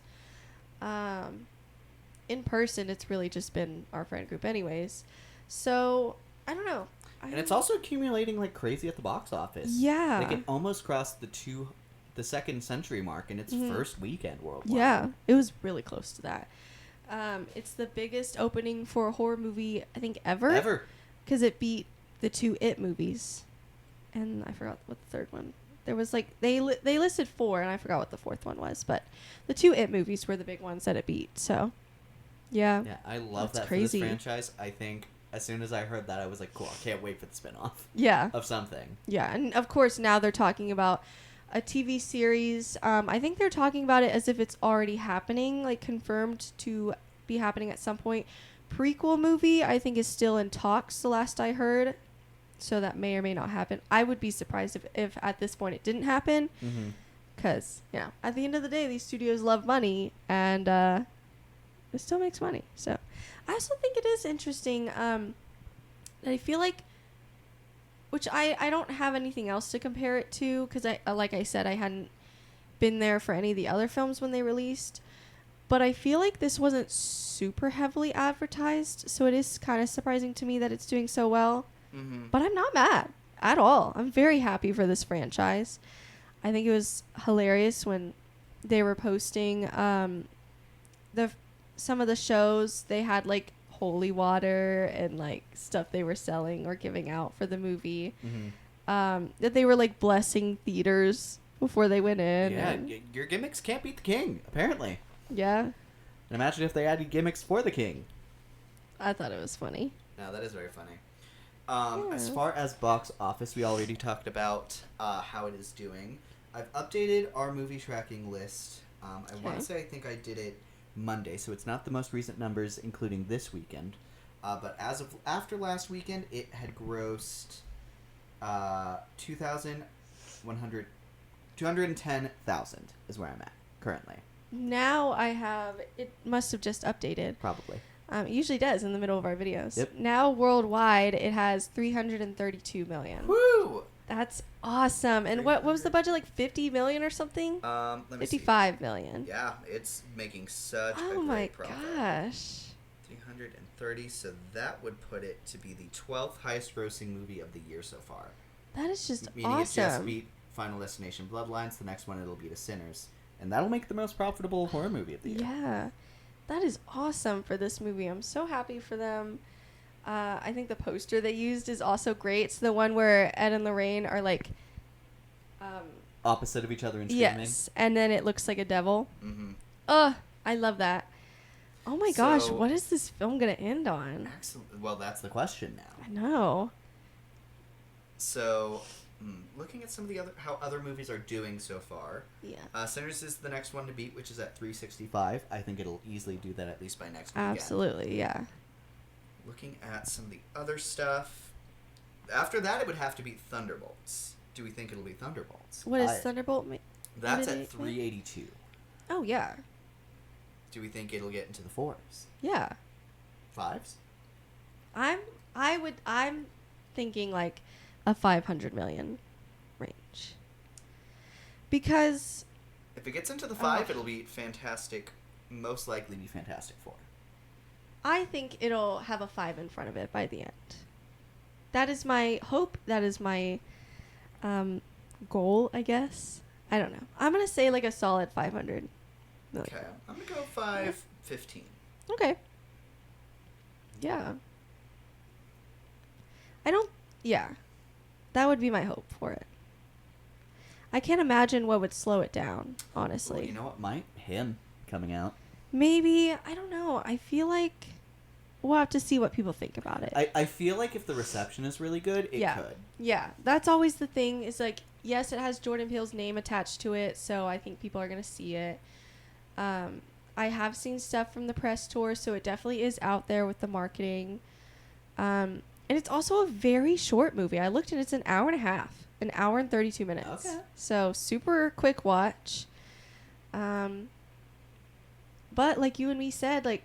Speaker 6: In person, it's really just been our friend group anyways. So, I don't know.
Speaker 5: And it's also accumulating like crazy at the box office.
Speaker 6: Yeah.
Speaker 5: Like it almost crossed the second century mark in its first weekend worldwide.
Speaker 6: Yeah, it was really close to that. It's the biggest opening for a horror movie, I think, ever. Because it beat the 2 It movies. And I forgot what the third one. There was like, they listed 4, and I forgot what the 4th one was. But the 2 It movies were the big ones that it beat. So, yeah.
Speaker 5: Yeah, I love
Speaker 6: That's
Speaker 5: that
Speaker 6: crazy.
Speaker 5: for this franchise. I think as soon as I heard that, I was like, cool, I can't wait for the spinoff
Speaker 6: Yeah.
Speaker 5: of something.
Speaker 6: Yeah, and of course now they're talking about a TV series. I think they're talking about it as if it's already happening, like confirmed to be happening at some point. Prequel movie, I think, is still in talks, the last I heard. So that may or may not happen. I would be surprised if at this point it didn't happen. Because, at the end of the day, these studios love money, and it still makes money. So I also think it is interesting that I feel like, which I don't have anything else to compare it to, because like I said, I hadn't been there for any of the other films when they released. But I feel like this wasn't super heavily advertised, so it is kind of surprising to me that it's doing so well. But I'm not mad at all. I'm very happy for this franchise. I think it was hilarious when they were posting some of the shows. They had like holy water and like stuff they were selling or giving out for the movie. That they were like blessing theaters before they went in.
Speaker 5: Yeah, your gimmicks can't beat the king, apparently.
Speaker 6: Yeah.
Speaker 5: And imagine if they added gimmicks for the king.
Speaker 6: I thought it was funny.
Speaker 5: No, that is very funny. As far as box office, we already talked about how it is doing. I've updated our movie tracking list. I want to say I think I did it Monday, so it's not the most recent numbers, including this weekend. But as of after last weekend, it had grossed 210,000 is where I'm at currently.
Speaker 6: Now I have, it must have just updated.
Speaker 5: Probably.
Speaker 6: It usually does in the middle of our videos.
Speaker 5: Yep.
Speaker 6: Now worldwide it has 332 million.
Speaker 7: Woo!
Speaker 6: That's awesome. And what was the budget, like 50 million or something?
Speaker 7: Let me
Speaker 6: 55 million.
Speaker 7: Yeah, it's making such a
Speaker 6: Oh
Speaker 7: great
Speaker 6: my
Speaker 7: profit.
Speaker 6: gosh.
Speaker 7: 330, so that would put it to be the
Speaker 5: 12th highest grossing movie of the year so far.
Speaker 6: That is just
Speaker 5: Meaning it just
Speaker 6: awesome.
Speaker 5: beat Final Destination Bloodlines. The next one it'll beat A Sinners. And that'll make the most profitable horror movie of the year.
Speaker 6: Yeah. That is awesome for this movie. I'm so happy for them. I think the poster they used is also great. It's the one where Ed and Lorraine are like...
Speaker 5: Opposite of each other and screaming.
Speaker 6: Yes. And then it looks like a devil.
Speaker 7: Mm-hmm.
Speaker 6: Ugh. I love that. Oh my gosh.
Speaker 7: So-
Speaker 6: What is this film going to end on?
Speaker 7: Excellent. Well,
Speaker 5: That's the question now.
Speaker 6: I know.
Speaker 7: so looking at some of the how other movies are doing so far.
Speaker 6: Yeah.
Speaker 7: Sinners is the next one to beat, which is at
Speaker 5: 365. I think it'll easily do that at least
Speaker 7: by next weekend.
Speaker 6: Absolutely. Yeah.
Speaker 7: Looking at some of the other stuff, after that it would have to be Thunderbolts. Do we think it'll be Thunderbolts?
Speaker 6: What is
Speaker 5: I-
Speaker 6: Thunderbolt?
Speaker 5: That's
Speaker 6: did
Speaker 5: at
Speaker 6: it-
Speaker 5: 382.
Speaker 6: Oh, yeah.
Speaker 7: Do we think it'll get into
Speaker 5: The
Speaker 7: the
Speaker 5: fours.
Speaker 6: Yeah.
Speaker 5: Fives?
Speaker 6: I'm thinking like a 500 million range. Because
Speaker 7: If it gets into the 5, it'll be fantastic. Most likely
Speaker 5: Be Fantastic Four.
Speaker 6: I think it'll have a 5 in front of it by the end. That is my hope. That is my goal, I guess. I don't know. I'm going to say like a solid 500 million.
Speaker 7: Okay, I'm gonna go 515.
Speaker 6: Okay. Yeah. Yeah. That would be my hope for it. I can't imagine what would slow it down, honestly.
Speaker 5: Well, you know what might? Him coming out.
Speaker 6: Maybe, I don't know. I feel like we'll have to see what people think about it.
Speaker 5: I feel like if the reception is really good, it could.
Speaker 6: Yeah. That's always the thing, is like, yes, it has Jordan Peele's name attached to it, so I think people are going to see it. I have seen stuff from the press tour, so it definitely is out there with the marketing. And it's also a very short movie. I looked and it's an hour and a half. An hour and 32 minutes.
Speaker 5: Okay.
Speaker 6: So super quick watch. But like you and me said, like,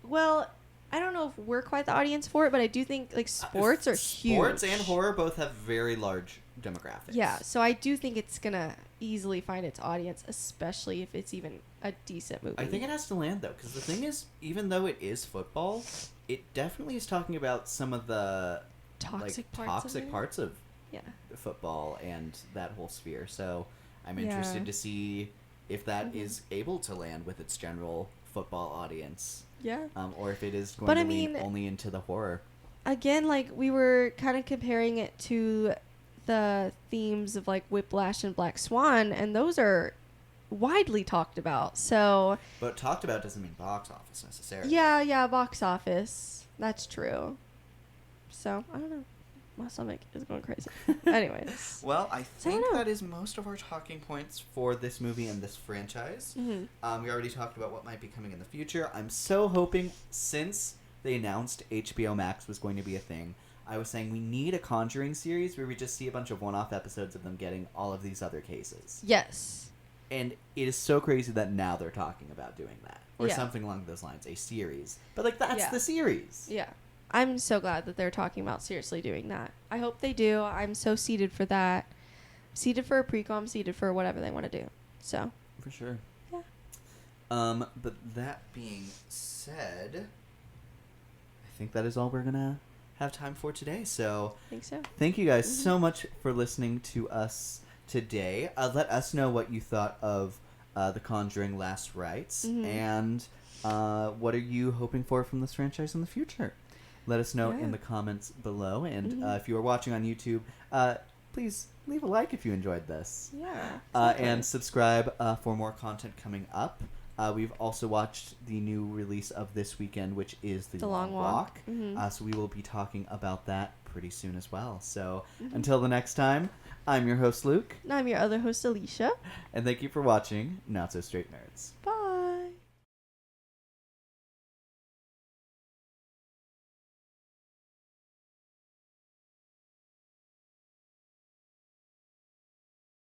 Speaker 6: well, I don't know if we're quite the audience for it, but I do think like sports are huge.
Speaker 5: Sports and horror both have very large demographics.
Speaker 6: Yeah, so I do think it's gonna easily find its audience, especially if it's even a decent movie.
Speaker 5: I think it has to land though, because the thing is, even though it is football, it definitely is talking about some of the
Speaker 6: toxic
Speaker 5: parts of
Speaker 6: yeah.
Speaker 5: football and that whole sphere. So I'm
Speaker 6: Yeah.
Speaker 5: interested to see if that
Speaker 6: Mhm.
Speaker 5: is able to land with its general football audience,
Speaker 6: Yeah.
Speaker 5: or if it is going
Speaker 6: But
Speaker 5: to
Speaker 6: I
Speaker 5: lean
Speaker 6: mean-
Speaker 5: only into the horror.
Speaker 6: Again, like we were kind of comparing it to the themes of like Whiplash and Black Swan, and those are widely talked about. So
Speaker 5: But talked about doesn't mean box office necessarily.
Speaker 6: yeah, box office. That's true. So I don't know. My stomach is going crazy. Anyways.
Speaker 5: Well, I
Speaker 6: I
Speaker 5: think
Speaker 6: don't know.
Speaker 5: that is most of our talking points for this movie and this franchise.
Speaker 6: Mm-hmm.
Speaker 5: We already talked about what might be coming in the future. I'm so hoping, since they announced HBO Max was going to be a thing, I was saying we need a Conjuring series where we just see a bunch of one-off episodes of them getting all of these other cases.
Speaker 6: Yes.
Speaker 5: And it is so crazy that now they're talking about doing that. Or
Speaker 6: Yeah.
Speaker 5: something along those lines, a series. But, like, that's
Speaker 6: Yeah.
Speaker 5: the series.
Speaker 6: Yeah. I'm so glad that they're talking about seriously doing that. I hope they do. I'm so seated for that. Seated for a prequel, seated for whatever they want to do. So,
Speaker 5: For sure.
Speaker 6: yeah.
Speaker 5: But that being said, I think that is all we're gonna have time for today. So
Speaker 6: I think so.
Speaker 5: thank you guys so much for listening to us today. Let us know what you thought of the Conjuring Last Rites, and what are you hoping for from this franchise in the future? Let us know in the comments below, and if you are watching on YouTube, please leave a like if you enjoyed this.
Speaker 6: Yeah.
Speaker 5: And subscribe for more content coming up. We've also watched the new release of this weekend, which is The Long Walk. So we will be talking about that pretty soon as well. So until the next time, I'm your host, Luke.
Speaker 6: And I'm your other host, Alicia.
Speaker 5: And thank you for watching Not So Straight Nerds.
Speaker 6: Bye.